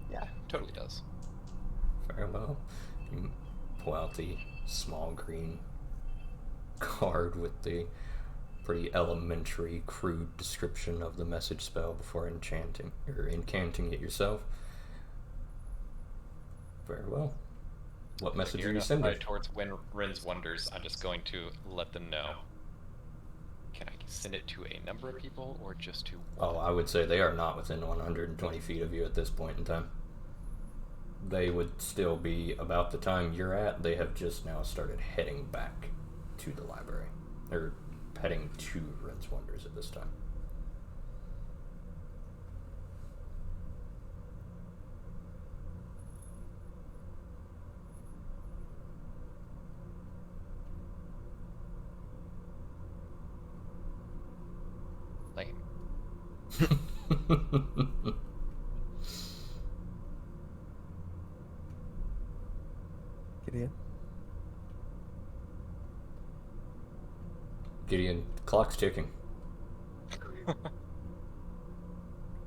C: Yeah, totally does.
A: Very well. You pull out the small green card with the pretty elementary, crude description of the message spell before incanting it yourself. Very well. What message are you sending?
C: Towards Ren's Wonders, I'm just going to let them know. Can I send it to a number of people or just to one?
A: Oh, I would say they are not within 120 feet of you at this point in time. They would still be about the time you're at. They have just now started heading back to the library. Or heading to Ren's Wonders at this time.
C: Lame.
B: Gideon?
A: Gideon, clock's ticking.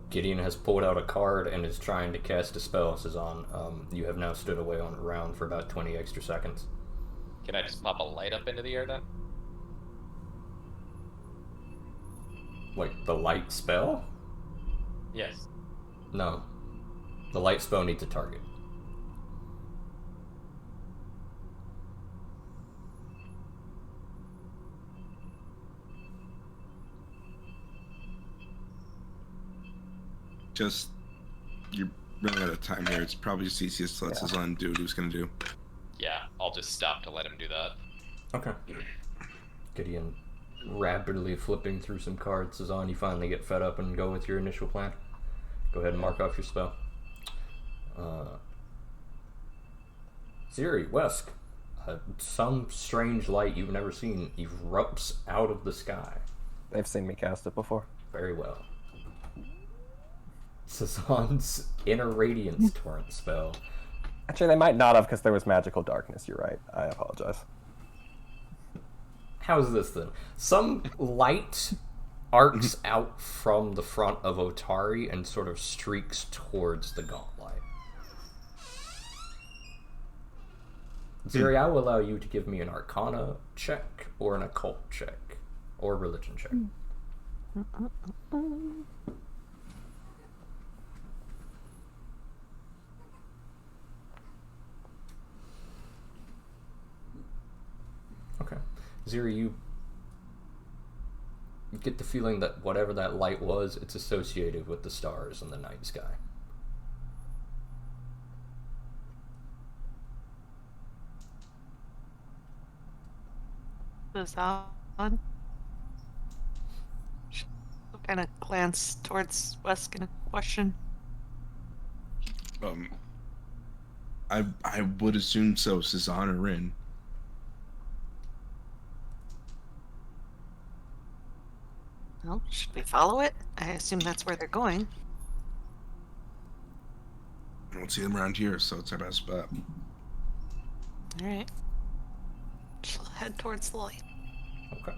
A: Gideon has pulled out a card and is trying to cast a spell. Sazan, you have now stood away on round for about 20 extra seconds.
C: Can I just pop a light up into the air then?
A: Like, the light spell?
C: Yes.
A: No. The light spell needs a target.
E: Just, you're running out of time here. It's probably just easiest to let Sazan do what he was going to do.
C: Yeah, I'll just stop to let him do that.
A: Okay. Gideon rapidly flipping through some cards. Sazan, you finally get fed up and go with your initial plan. Go ahead and mark off your spell. Ziri, Wesk, some strange light you've never seen erupts out of the sky.
B: They've seen me cast it before.
A: Very well. Sazan's Inner Radiance Torrent spell.
B: Actually, they might not have because there was magical darkness. You're right. I apologize.
A: How's this then? Some light arcs out from the front of Otari and sort of streaks towards the gauntlet. Ziri, I will allow you to give me an Arcana check or an Occult check or Religion check. Okay. Ziri, you get the feeling that whatever that light was, it's associated with the stars in the night sky.
D: This on. She'll kind of glance towards Wesk in a question.
E: I would assume so, Cezanne or Rin.
D: Well, should we follow it? I assume that's where they're going.
E: I don't see them around here, so it's our best bet.
D: Alright. She'll head towards the light.
A: Okay.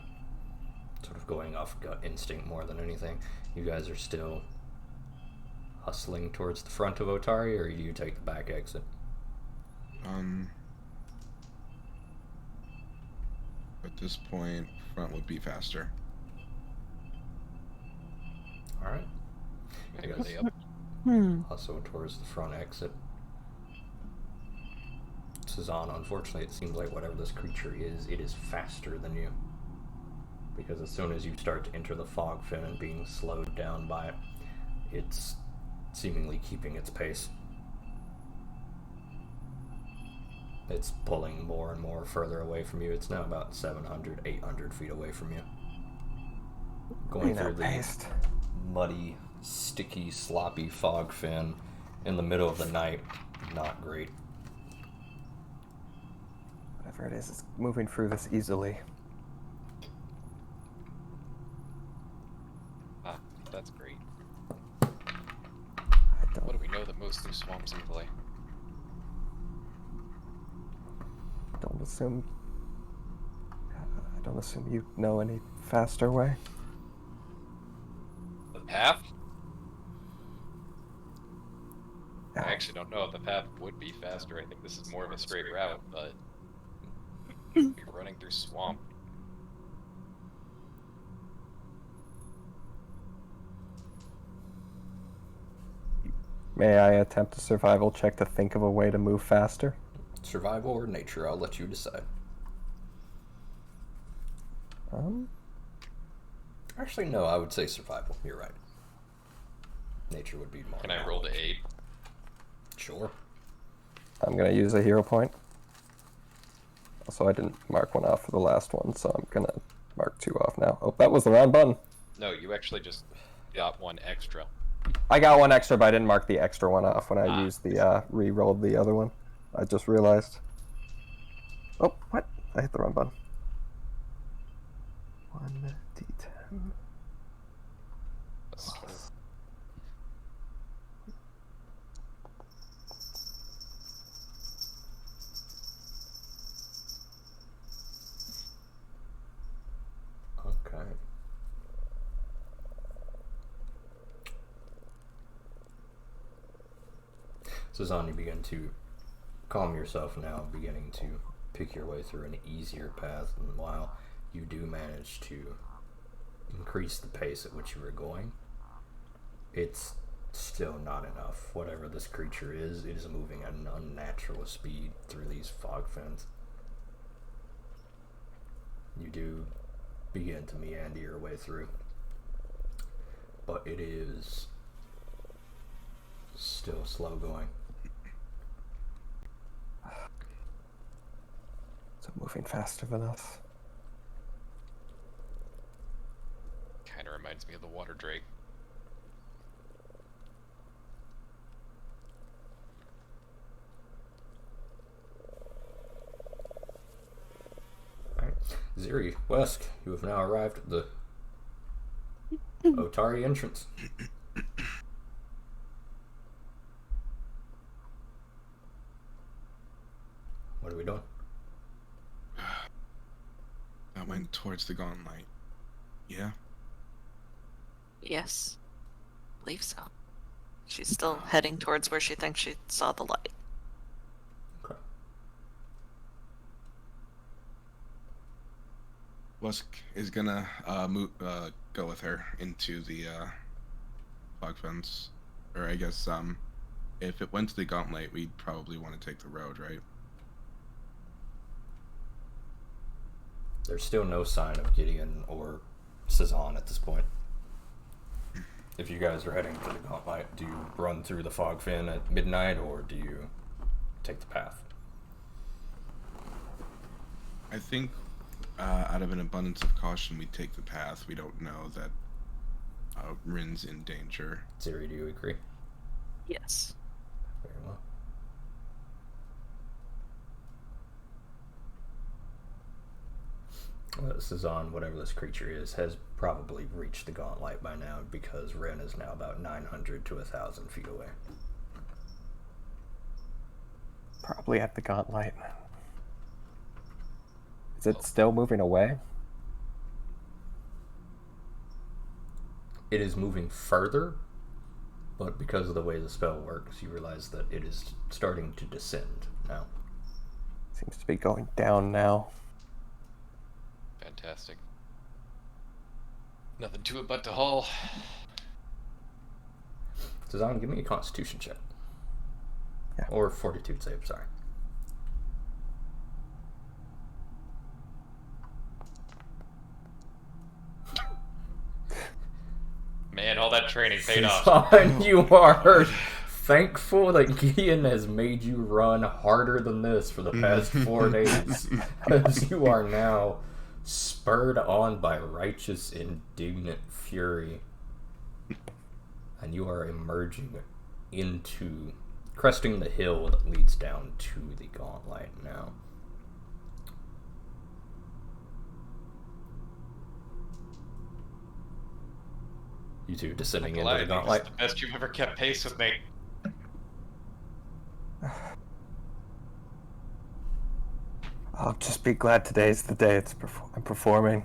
A: Sort of going off gut instinct more than anything. You guys are still hustling towards the front of Otari, or do you take the back exit?
E: At this point, front would be faster.
A: Alright. You guys
C: Yep.
A: hustle towards the front exit. Cezanne, unfortunately, it seems like whatever this creature is, it is faster than you. Because as soon as you start to enter the fog fin and being slowed down by it, it's seemingly keeping its pace. It's pulling more and more further away from you. It's now about 700, 800 feet away from you. Going through the muddy, sticky, sloppy fog fin in the middle of the night. Not great.
B: Whatever it is, it's moving through this easily.
C: Ah, that's great.
B: I
C: What do
B: don't,
C: we know that most through swamps easily?
B: don't assume. I don't assume you know any faster way.
C: The path? I
B: Yeah.
C: actually don't know if the path would be faster. I think this is more of a straight route, but you're running through swamp.
B: May I attempt a survival check to think of a way to move faster?
A: Survival or nature, I'll let you decide. Actually, no, I would say survival. You're right. Nature would be more.
C: Can I roll to aid?
A: Sure.
B: I'm gonna use a hero point. Also, I didn't mark one off for the last one, so I'm gonna mark 2 off now. Oh, that was the wrong button.
C: No, you actually just got one extra.
B: I got one extra, but I didn't mark the extra one off when I used the re-rolled the other one. I just realized. Oh, what? I hit the wrong button. 1d10.
C: That's 20.
A: Okay. Cezanne, you begin to calm yourself now, beginning to pick your way through an easier path, and while you do manage to increase the pace at which you were going, it's still not enough. Whatever this creature is, it is moving at an unnatural speed through these fog fins. You do begin to meander your way through, but it is still slow going.
B: So moving faster than us.
C: Kind of reminds me of the water drake.
A: Alright. Ziri, Wesk, you have now arrived at the Otari entrance. What are we doing?
E: I went towards the gauntlet. Yeah?
D: Yes, believe so. She's still heading towards where she thinks she saw the light.
A: Okay.
E: Wusk is gonna go with her into the fog fence, or I guess if it went to the gauntlet, we'd probably want to take the road, right?
A: There's still no sign of Gideon or Cezanne at this point. If you guys are heading to the gauntlet, do you run through the fog fin at midnight, or do you take the path?
E: I think out of an abundance of caution, we take the path. We don't know that Rin's in danger.
A: Ziri, do you agree?
D: Yes.
A: Very well. Cezanne, whatever this creature is, has probably reached the gauntlet by now because Rin is now about 900 to 1,000 feet away.
B: Probably at the gauntlet. Is it still moving away?
A: It is moving further, but because of the way the spell works, you realize that it is starting to descend now.
B: Seems to be going down now.
C: Fantastic. Nothing to it but to haul.
A: Cezanne, give me a constitution check.
B: Yeah.
A: Or fortitude save, sorry.
C: Man, all that training paid off.
A: Cezanne, you are thankful that Gideon has made you run harder than this for the past 4 days, as you are now spurred on by righteous, indignant fury, and you are emerging into, cresting the hill that leads down to the gauntlet now. You two descending into the gauntlet.
C: It's the best you've ever kept pace with me.
B: I'll just be glad today's the day I'm performing.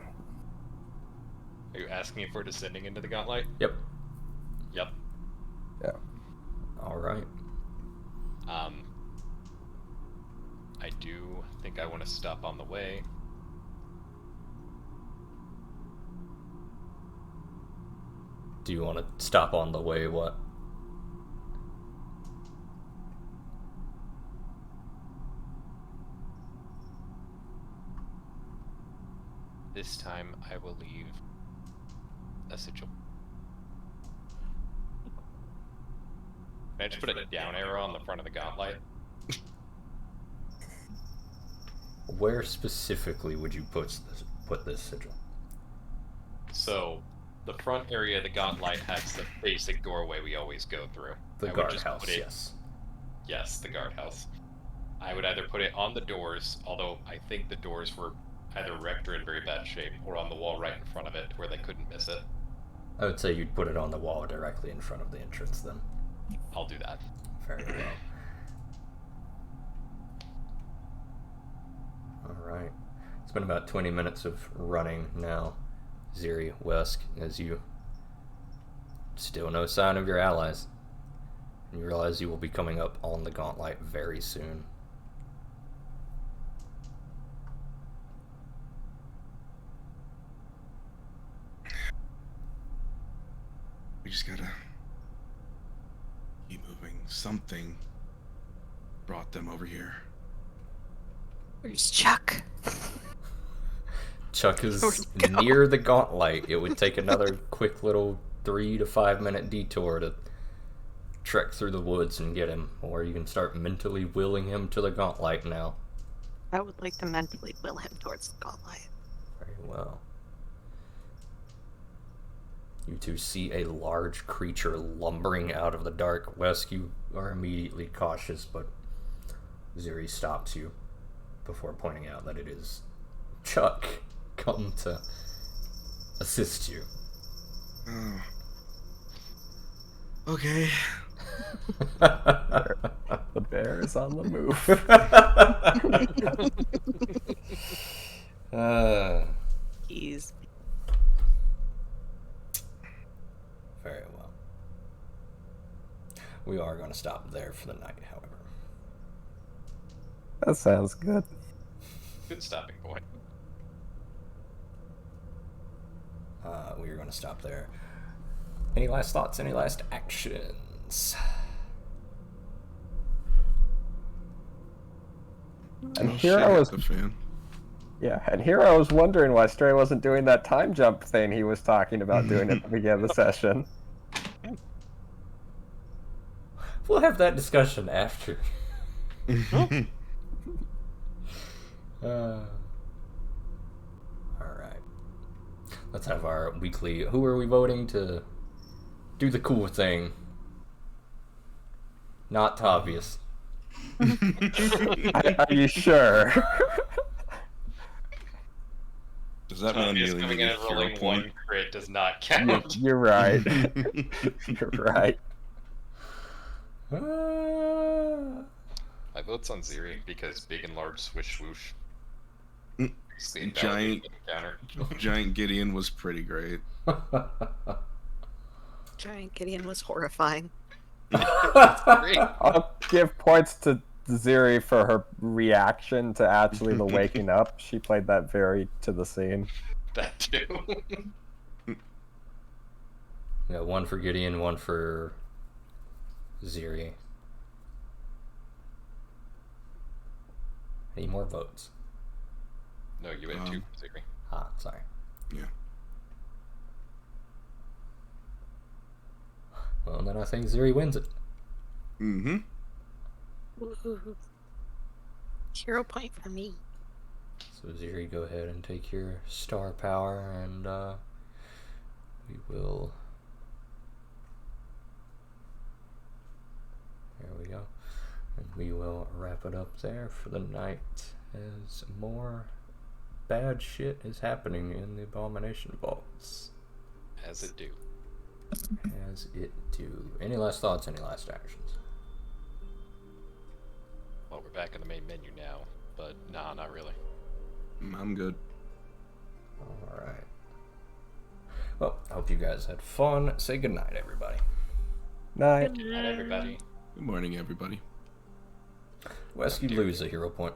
C: Are you asking if we're descending into the gauntlet?
A: Yep.
C: Yep.
B: Yeah.
A: All right.
C: I do think I want to stop on the way.
A: Do you want to stop on the way? What?
C: This time I will leave a sigil. Can I just put a down arrow on the front of the gauntlet?
A: Where specifically would you put this sigil?
C: So, the front area of the gauntlet has the basic doorway we always go through.
A: The
C: I would just
A: guardhouse,
C: put it-
A: yes.
C: Yes, the guardhouse. I would either put it on the doors, although I think the doors were either wrecked or in very bad shape, or on the wall right in front of it, where they couldn't miss it.
A: I would say you'd put it on the wall directly in front of the entrance then.
C: I'll do that.
A: Very well. Alright. It's been about 20 minutes of running now, Ziri, Wesk, as you still no sign of your allies. And you realize you will be coming up on the gauntlet very soon.
E: We just gotta keep moving. Something brought them over here.
D: Where's Chuck?
A: Chuck is
D: Where'd he go?
A: near the gauntlet. It would take another quick little 3 to 5 minute detour to trek through the woods and get him, or you can start mentally willing him to the gauntlet now.
D: I would like to mentally will him towards the gauntlet.
A: Very well. You two see a large creature lumbering out of the dark. Wesk, you are immediately cautious, but Ziri stops you before pointing out that it is Chuck come to assist you.
E: Oh. Okay.
B: The bear is on the move.
D: He's
A: We are going to stop there for the night, however.
B: That sounds good.
C: Good stopping point.
A: We are going to stop there. Any last thoughts? Any last actions?
B: And
E: Oh,
B: here
E: shit,
B: I was,
E: the fan.
B: yeah, and here I was wondering why Stray wasn't doing that time jump thing he was talking about doing at the beginning of the session.
A: We'll have that discussion after. All right. Let's have our weekly. Who are we voting to do the cool thing? Not obvious.
B: Are you sure?
E: Does that mean
C: Obvious
E: you
C: coming
E: need
C: in
E: a
C: and
E: hero
C: rolling
E: point?
C: one crit does not count.
B: You're right. You're right.
C: My vote's on Ziri because big and large swish swoosh. It's the
E: Giant-
C: invalidating counter.
E: Giant Gideon was pretty great.
D: Giant Gideon was horrifying.
C: Great.
B: I'll give points to Ziri for her reaction to actually the waking up. She played that very to the scene.
C: That too.
A: Yeah, one for Gideon, one for Ziri. Any more votes?
C: No, you had two, Ziri.
A: Ah, sorry.
E: Yeah.
A: Well, then I think Ziri wins it.
E: Mm-hmm.
D: Woohoo. 0 point for me.
A: So Ziri, go ahead and take your star power, and we will. There we go. And we will wrap it up there for the night as more bad shit is happening in the Abomination vaults.
C: As it do.
A: As it do. Any last thoughts? Any last actions?
C: Well, we're back in the main menu now, but nah, not really.
E: I'm good.
A: Alright. Well, I hope you guys had fun. Say goodnight, everybody.
B: Night.
C: Good night, everybody.
E: Good morning, everybody.
A: Wes, you lose a hero point.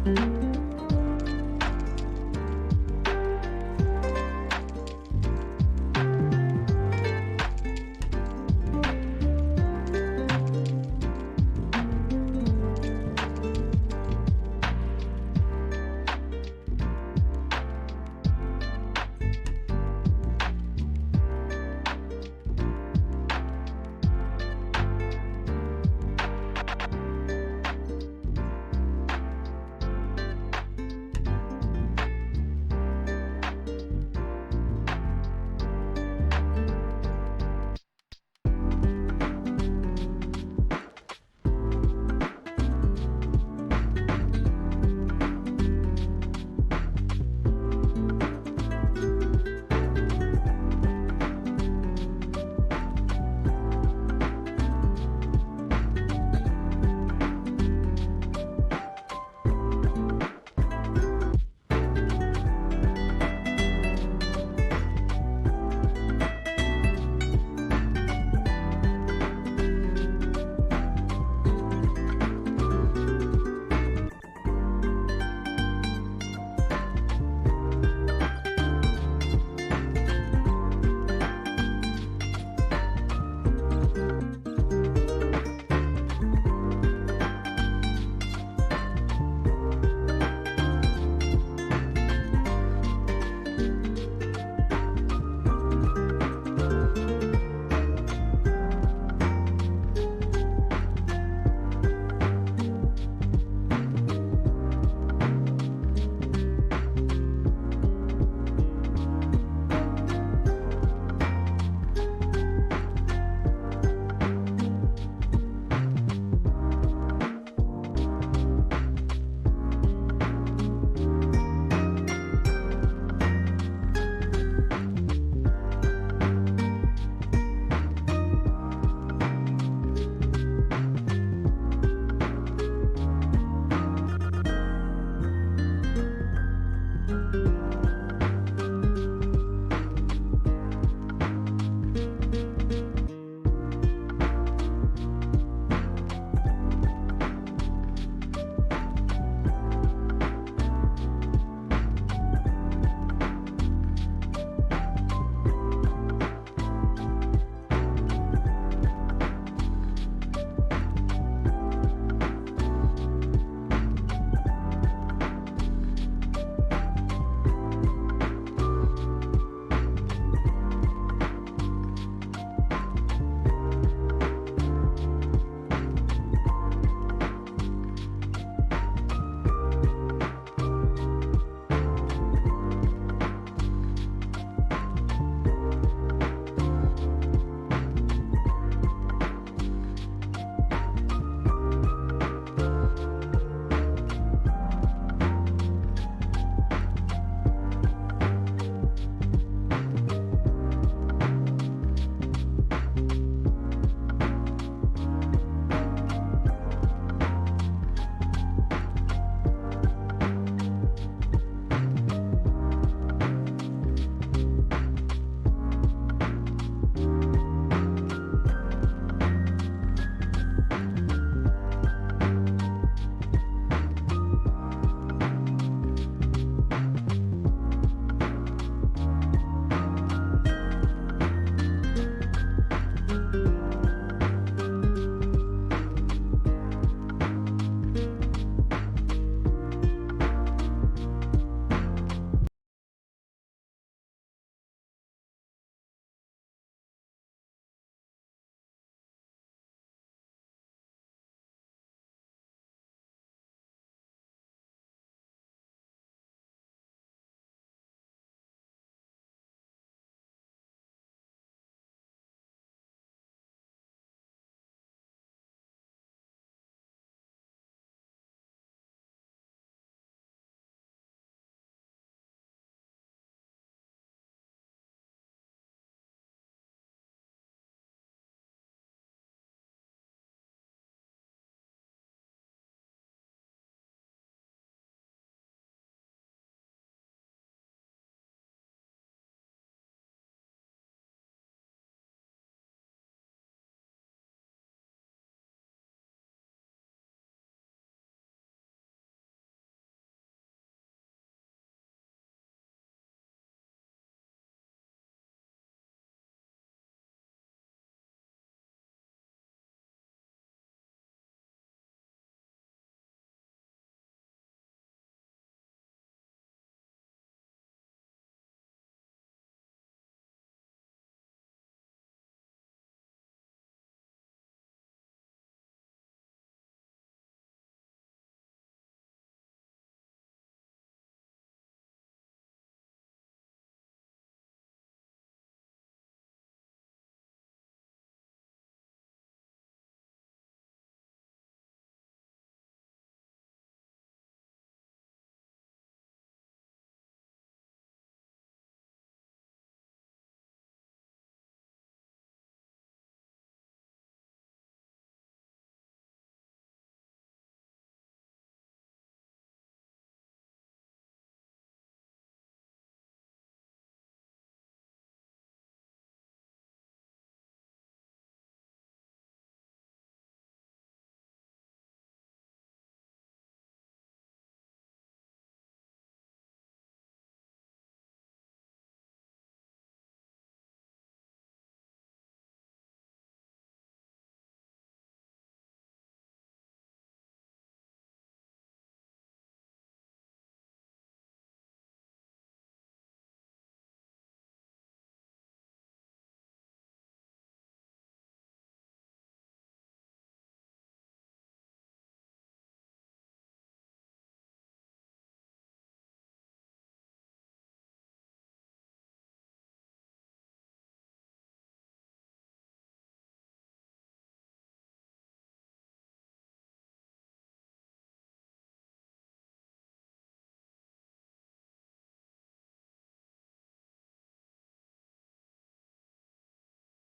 D: Mm-hmm.